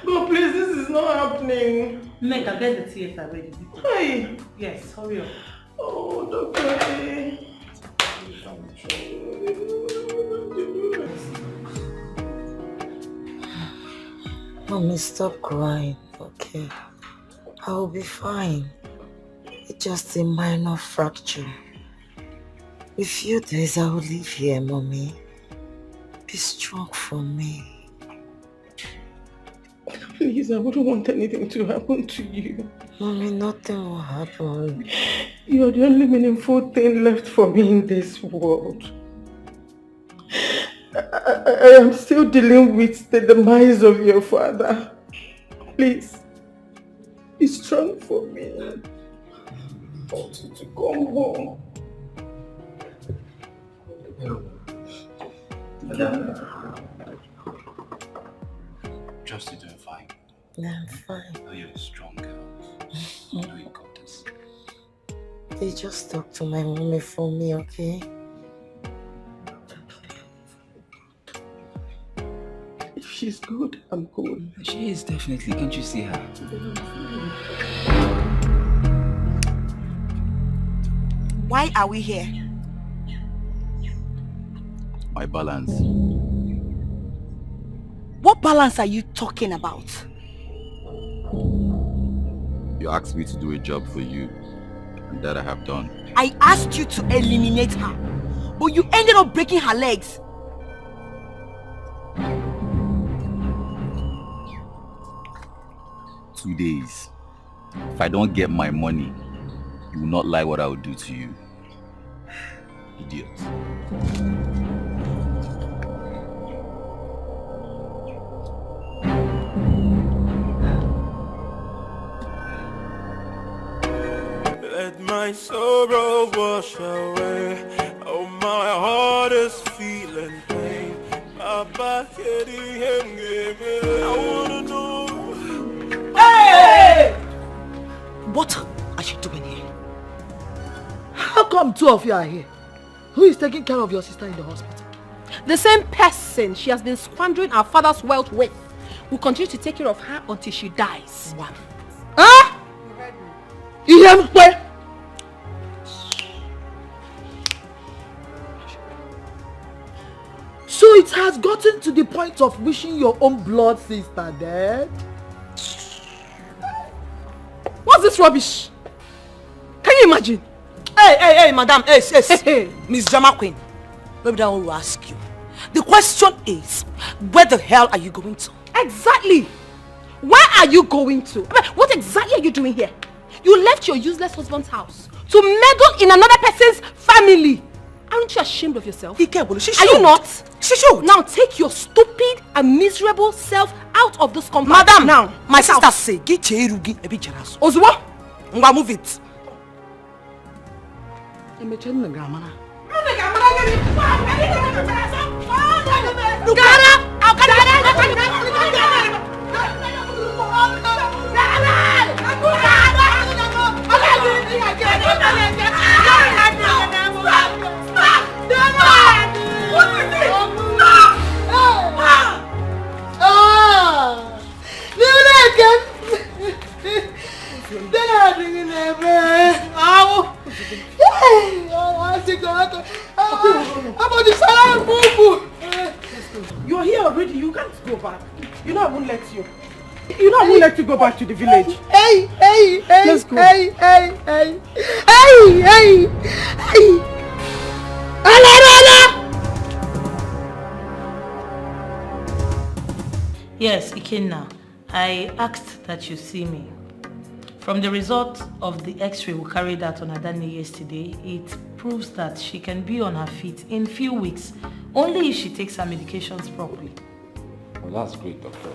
Speaker 1: God, please, this is not happening.
Speaker 3: Make her get the theater ready.
Speaker 1: Hi!
Speaker 3: Yes, hurry up.
Speaker 1: Oh, doctor.
Speaker 6: Mommy, stop crying, okay? I'll be fine. It's just a minor fracture. A few days I will leave here, Mommy. Be strong for me.
Speaker 1: Please, I wouldn't want anything to happen to you.
Speaker 6: Mommy, nothing will happen.
Speaker 1: You're the only meaningful thing left for me in this world. I am still dealing with the demise of your father. Please, be strong for me. I want you to come home.
Speaker 12: Trust you're doing fine.
Speaker 6: Yeah, I'm fine.
Speaker 12: Oh, you're a strong girl. You know you got this.
Speaker 6: They just talk to my mommy for me, okay?
Speaker 1: If she's good, I'm good.
Speaker 12: She is definitely. Can't you see her?
Speaker 2: Why are we here?
Speaker 12: My balance.
Speaker 2: What balance are you talking about?
Speaker 12: You asked me to do a job for you, and that I have done.
Speaker 2: I asked you to eliminate her, but you ended up breaking her legs.
Speaker 12: "2 days. If I don't get my money, you will not like what I will do to you. Idiot."
Speaker 8: Let my sorrow wash away. Oh, my heart is feeling pain. I wanna know.
Speaker 15: Hey! What are you doing here? How come two of you are here? Who is taking care of your sister in the hospital?
Speaker 4: The same person she has been squandering our father's wealth with will continue to take care of her until she dies.
Speaker 15: What? Huh? You hear me? Wait. So it has gotten to the point of wishing your own blood sister dead?
Speaker 4: What's this rubbish? Can you imagine?
Speaker 15: Hey, madam, hey. Miss Jama Queen, maybe that one will ask you. The question is, where the hell are you going to?
Speaker 4: Exactly. Where are you going to? What exactly are you doing here? You left your useless husband's house to meddle in another person's family. Aren't you ashamed of yourself? Are you not?
Speaker 15: She should.
Speaker 4: Now take your stupid and miserable self out of this compound.
Speaker 15: Madam,
Speaker 4: now.
Speaker 15: My sister say, get Cherugi ebi charaso.
Speaker 4: Ozuwa?
Speaker 15: Ngwa, move it.
Speaker 2: You're here already. You can't go back. You know I won't let you. You know I won't let you go back to the village.
Speaker 15: Hey!
Speaker 2: Let's go.
Speaker 15: Hey!
Speaker 3: Yes, Ikenna. I asked that you see me. From the result of the x-ray we carried out on Adani yesterday, it proves that she can be on her feet in few weeks, only if she takes her medications properly.
Speaker 12: Well, that's great, doctor.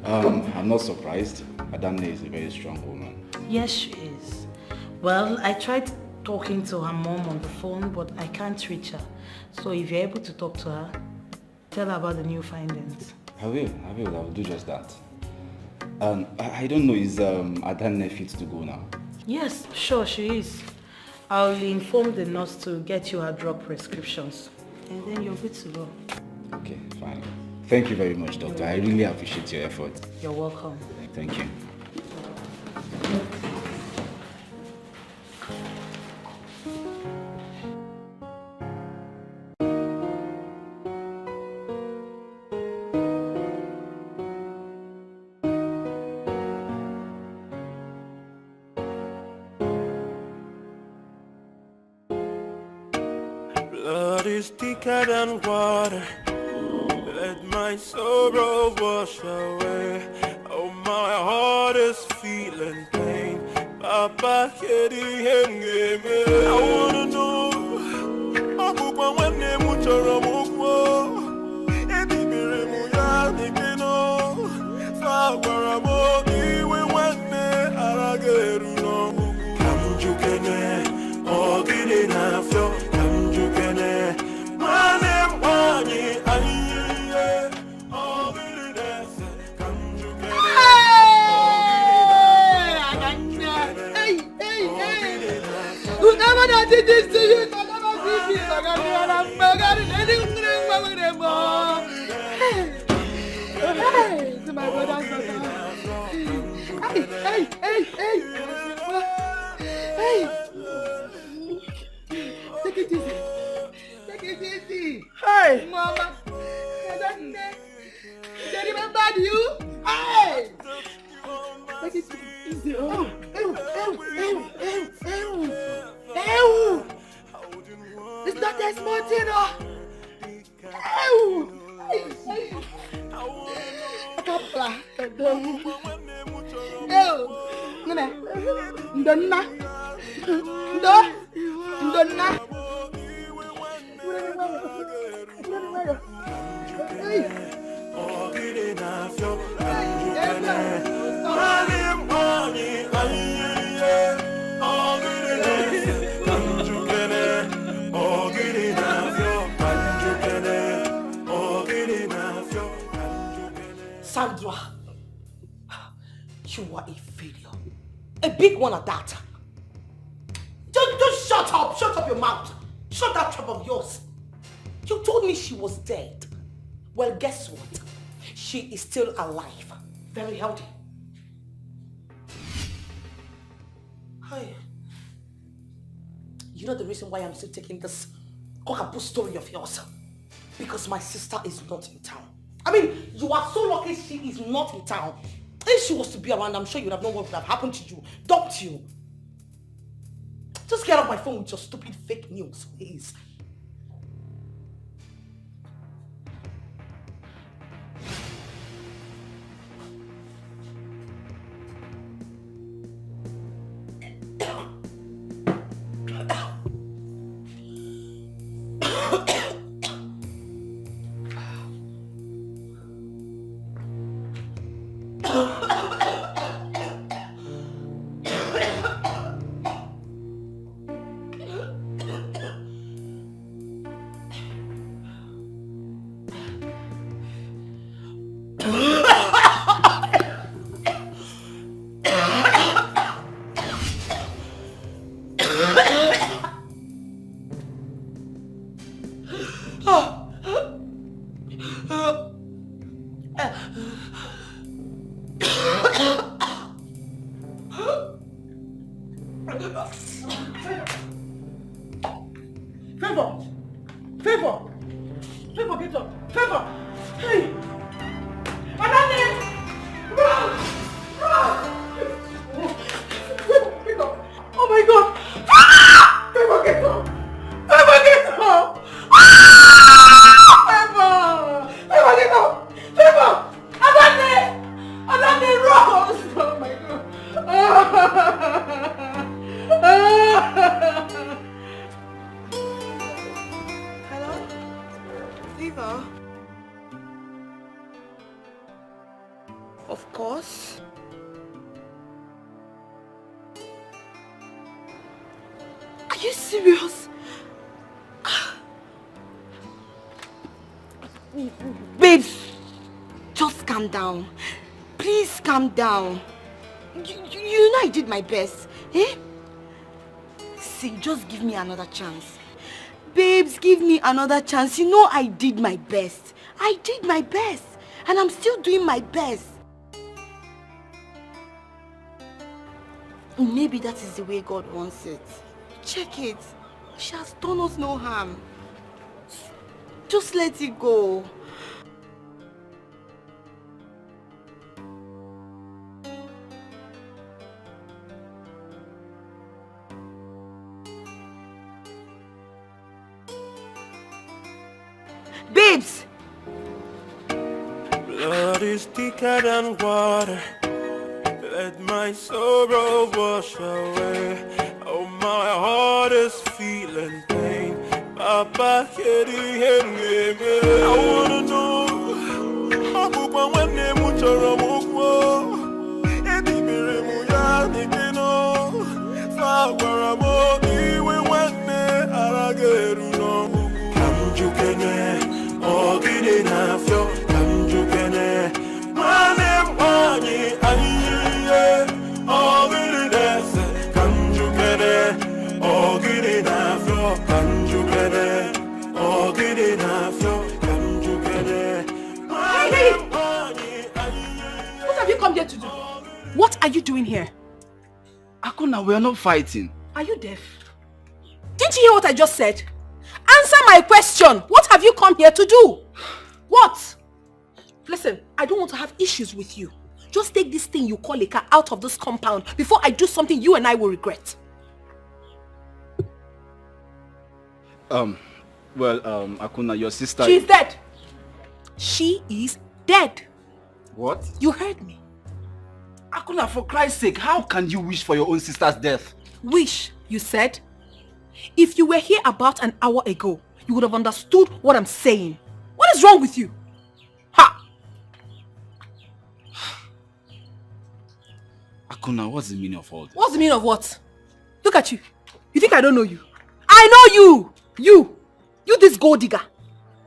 Speaker 12: I'm not surprised. Adane is a very strong woman.
Speaker 3: Yes, she is. Well, I tried talking to her mom on the phone, but I can't reach her. So if you're able to talk to her, tell her about the new findings.
Speaker 12: I will do just that. I don't know, is Adane fit to go now?
Speaker 3: Yes, sure she is. I'll inform the nurse to get you her drug prescriptions. And then you're good to go.
Speaker 12: Okay, fine. Thank you very much, doctor. I really appreciate your effort.
Speaker 3: You're welcome.
Speaker 12: Thank you.
Speaker 8: Blood is thicker than water. Let my sorrow wash away. Oh, my heart is feeling pain. Papa, I wanna know.
Speaker 15: Whoever that did this to you, I never see me. Hey, to my brother's daughter. Hey. Take it easy.
Speaker 2: Hey.
Speaker 15: Mama. They remembered you? Hey. Take it easy. It's not that small thing,
Speaker 3: Sandra, you are a failure. A big one at that. Just shut up. Shut up your mouth. Shut that trap of yours. You told me she was dead. Well, guess what? She is still alive. Very healthy. Hi. You know the reason why I'm still taking this cockapoo story of yours? Because my sister is not in town. I mean, you are so lucky she is not in town. If she was to be around, I'm sure you would have known what would have happened to you. Dumped you. Just get off my phone with your stupid fake news, please.
Speaker 6: Are you serious? Babes, just calm down. Please calm down. You know I did my best. Eh? See, just give me another chance. Babes, give me another chance. You know I did my best. I did my best. And I'm still doing my best. Maybe that is the way God wants it. Check it. She has done us no harm. Just let it go. Babes!
Speaker 8: Blood is thicker than water. Let my sorrow wash away. Oh, my heart is feeling pain. Papa, I wanna know. When they put your
Speaker 2: What have you come here to do? What are you doing here?
Speaker 12: Akuna, we are not fighting.
Speaker 2: Are you deaf? Didn't you hear what I just said? Answer my question. What have you come here to do? What? Listen, I don't want to have issues with you. Just take this thing you call a car out of this compound before I do something you and I will regret.
Speaker 12: Akuna, your sister...
Speaker 2: She's dead. She is dead.
Speaker 12: What?
Speaker 2: You heard me.
Speaker 12: Akuna, for Christ's sake, how can you wish for your own sister's death?
Speaker 2: Wish, you said? If you were here about an hour ago, you would have understood what I'm saying. What is wrong with you? Ha!
Speaker 12: Akuna, what's the meaning of all this?
Speaker 2: What's the meaning of what? Look at you. You think I don't know you? I know you! You this gold digger.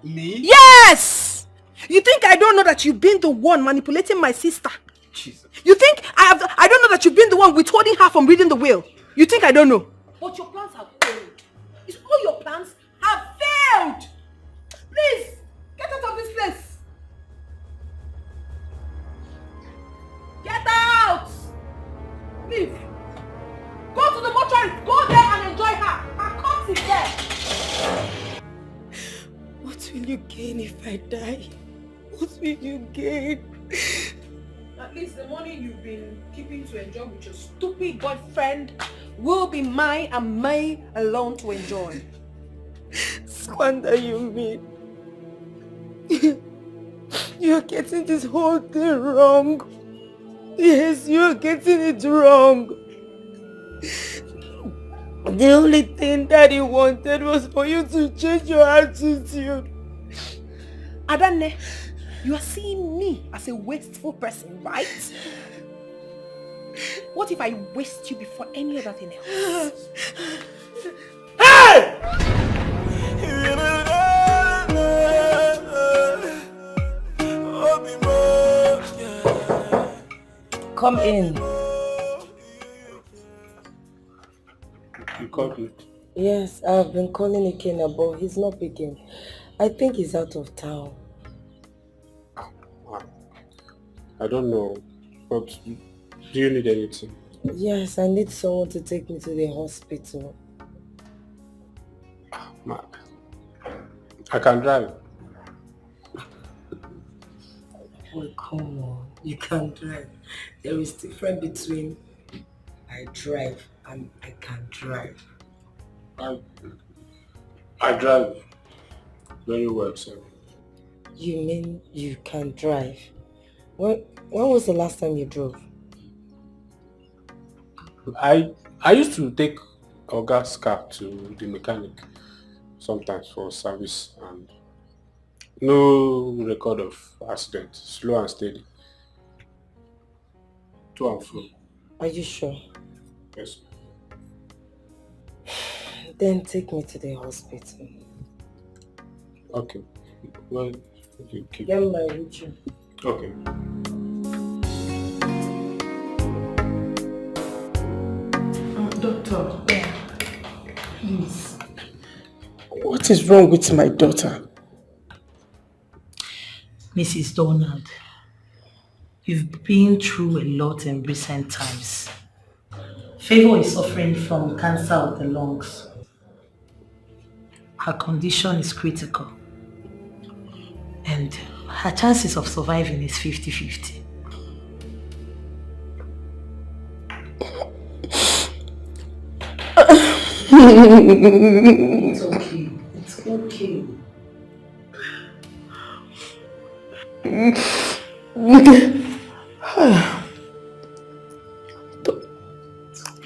Speaker 12: Me?
Speaker 2: Yes! You think I don't know that you've been the one manipulating my sister?
Speaker 12: Jesus.
Speaker 2: You think I don't know that you've been the one withholding her from reading the will? You think I don't know? But your plans have failed. It's all your plans have failed! Please, get out of this place! Get out! Leave. Go to the mortuary. Go there and enjoy her. Her corpse is there.
Speaker 6: What will you gain if I die? What will you gain?
Speaker 2: At least the money you've been keeping to enjoy with your stupid boyfriend will be mine and mine alone to enjoy.
Speaker 6: Squander, you mean? You're getting this whole thing wrong. Yes, you're getting it wrong. The only thing Daddy wanted was for you to change your attitude.
Speaker 2: Adane, you are seeing me as a wasteful person, right? What if I waste you before any other thing else? Hey!
Speaker 6: Come in.
Speaker 7: You called me?
Speaker 6: Yes, I've been calling again, but he's not picking. I think he's out of town.
Speaker 7: I don't know, but do you need anything?
Speaker 6: Yes, I need someone to take me to the hospital.
Speaker 7: I can drive.
Speaker 6: Oh, come on. You can't drive. There is difference between I drive and I can drive.
Speaker 7: I drive very well, sir.
Speaker 6: You mean you can drive? When was the last time you drove?
Speaker 7: I used to take Oga's car to the mechanic sometimes for service, and no record of accident. Slow and steady. To and fro.
Speaker 6: Are you sure?
Speaker 7: Yes.
Speaker 6: Then take me to the hospital.
Speaker 7: Okay. Well, you keep.
Speaker 6: Get my routine.
Speaker 7: Okay.
Speaker 9: Doctor, please. What is wrong with my daughter?
Speaker 3: Mrs. Donald, you've been through a lot in recent times. Favor is suffering from cancer of the lungs. Her condition is critical. And her chances of surviving is 50-50. It's okay. It's okay.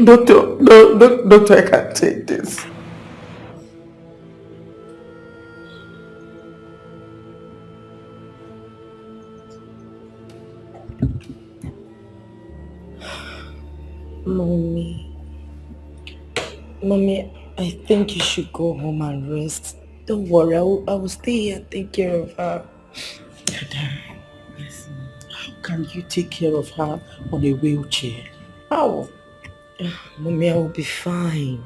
Speaker 9: Doctor, I can't take this.
Speaker 6: Mommy, I think you should go home and rest. Don't worry, I will stay here and take care of her.
Speaker 9: How can you take care of her on a wheelchair? How?
Speaker 6: Mommy, I will be fine.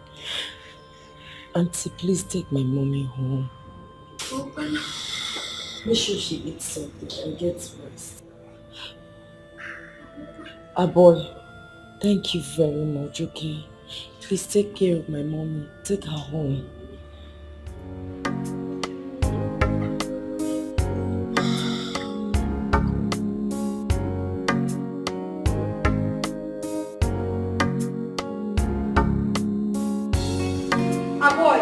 Speaker 6: Auntie, please take my mommy home. Make sure she eats something and gets rest. Boy, thank you very much, okay? Please take care of my mommy. Take her home.
Speaker 2: Boy!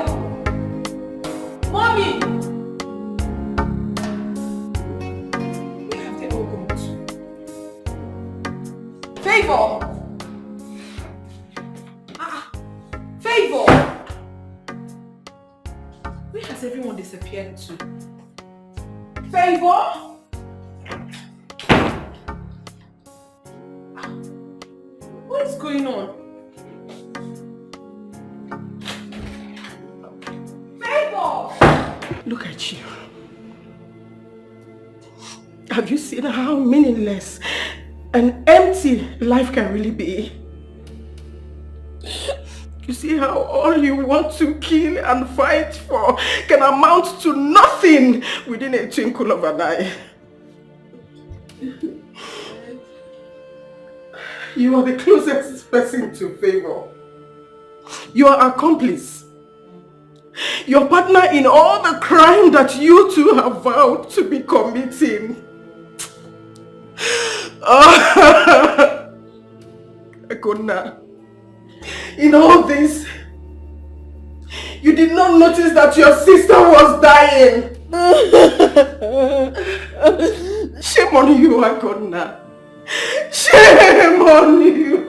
Speaker 2: Mommy! Where have they all gone to? Favor! Favor! Where has everyone disappeared to? Favor? What is going on?
Speaker 9: Look at you. Have you seen how meaningless and empty life can really be? You see how all you want to kill and fight for can amount to nothing within a twinkle of an eye. You are the closest person to Favor. You are accomplice. Your partner in all the crime that you two have vowed to be committing. Akona, in all this, you did not notice that your sister was dying. Shame on you, Akona. Shame on you.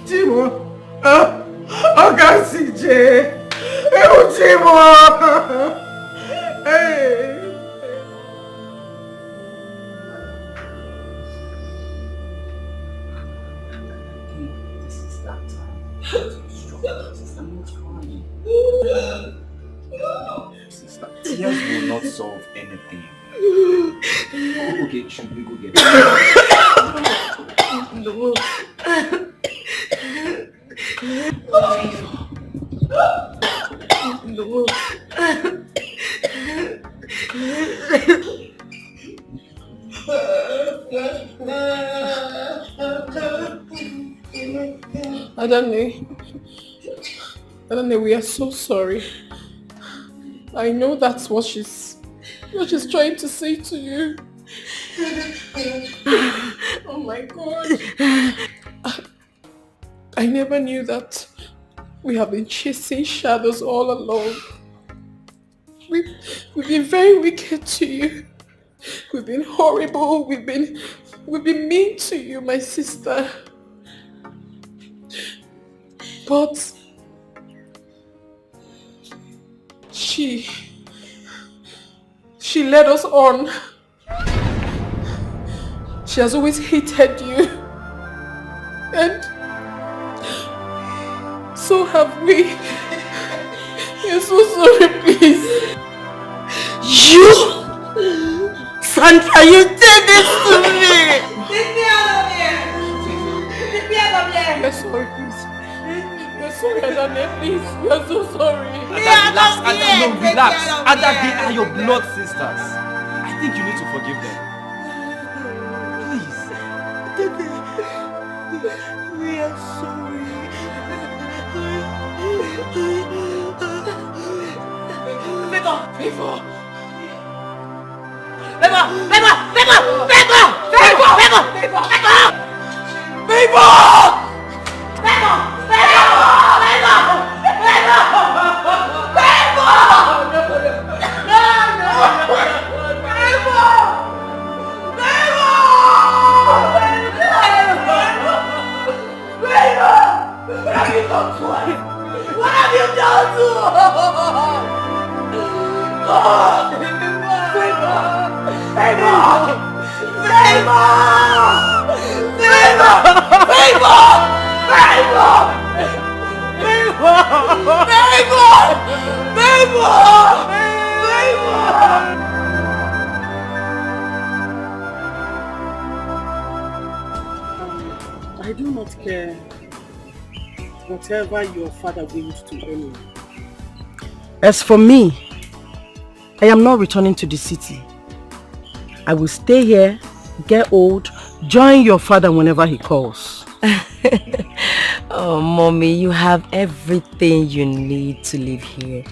Speaker 9: Timo, Oga CJ, Timo, hey.
Speaker 3: This is that time.
Speaker 12: Sister, tears will not solve anything. Okay, should we go get it?
Speaker 9: No. No.
Speaker 4: Adane, we are so sorry. I know that's what she's trying to say to you. Oh my God. I never knew that we have been chasing shadows all along. We've been very wicked to you. We've been horrible. We've been mean to you, my sister. But she She led us on. She has always hated you. And so have we. We're so sorry, please.
Speaker 2: You? Sandra, you did this to me!
Speaker 11: Take me out of here! Take me out of here!
Speaker 4: We're sorry, please. We're sorry, Adane, please. We're so sorry.
Speaker 12: Relax, Ada, no, relax. Ada, they are your blood sisters. I think you need to forgive them.
Speaker 2: We are sorry. Favor! What have you done to us?
Speaker 9: I do not care whatever your father wills to anyone. As for me, I am not returning to the city. I will stay here, get old, join your father whenever he calls.
Speaker 6: Oh, mommy, you have everything you need to live here.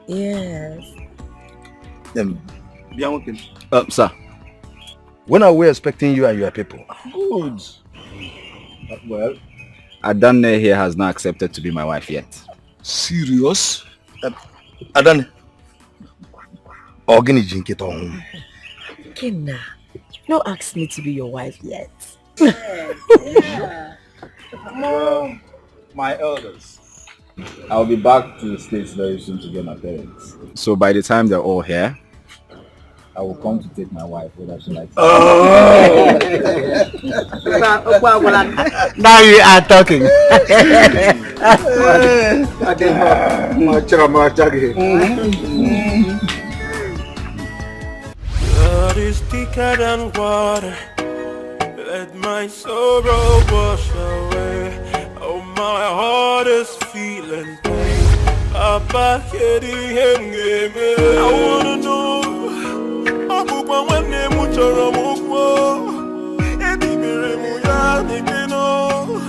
Speaker 6: Yes.
Speaker 19: Sir, when are we expecting you and your people?
Speaker 13: Good.
Speaker 19: Well, Adane here has not accepted to be my wife yet.
Speaker 13: Serious? Adane. Organi Jinkito.
Speaker 6: Kenna, you don't ask me to be your wife yet.
Speaker 19: Mom, my elders. I'll be back to the States very soon to get my parents. So by the time they're all here, I will come to take my wife, whether she likes it.
Speaker 13: Oh!
Speaker 19: Now you are talking.
Speaker 8: Blood is thicker than water. Let my sorrow wash away. Oh, my heart is feeling pain. Papa, I wanna know. When they much or more, and the Mirimuya, they know.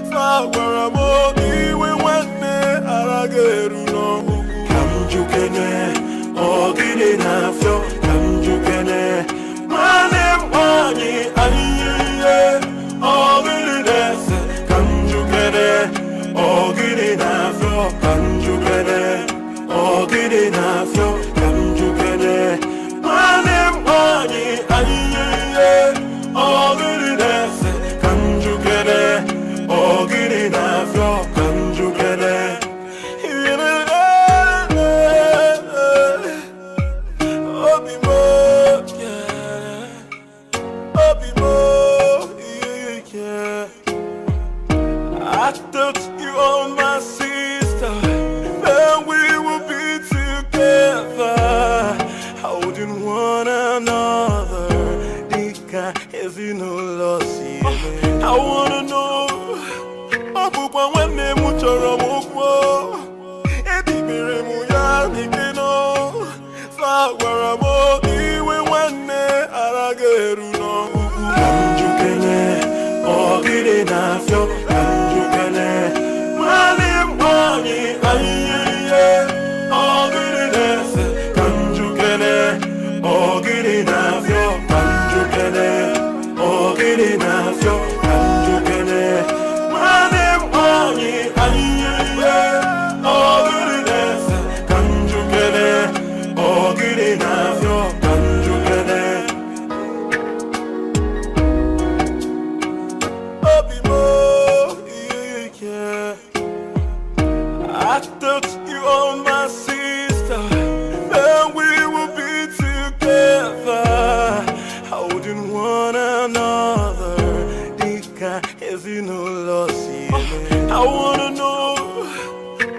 Speaker 8: Fawaramo, even when they are a girl. Come to Kene, or get enough, come to Kene. My name, Wani, aye, all the rest. Come to Kene, or get enough, come to Kene, or get enough, come to Kene. My name, Wani, aye, all the rest. Come to Kene, or get enough, come to Kene. I thought you were my sister, and we will be together, holding one another. Dika is in no loss. I wanna know. When they much or more, and the Mirimuya, they know. Fawaramo, even when they are a girl. Come to Kene, or get enough, come to Kene. My name, Wani, aye, all get enough, come to Kene, or get enough, come to Kene, or get enough, come to Kene. My name, Wani, aye, all get enough, come to Kene. wanna know.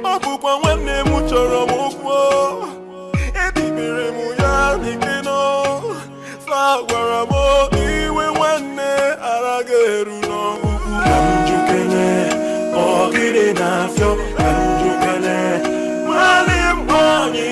Speaker 8: Mabukwa wene muchoro mokwo. Ebibere mu ya nikino. Sawara mo iwe wene arageru no. Kanjukene, ogire na fyo. Kanjukene, wale mwani.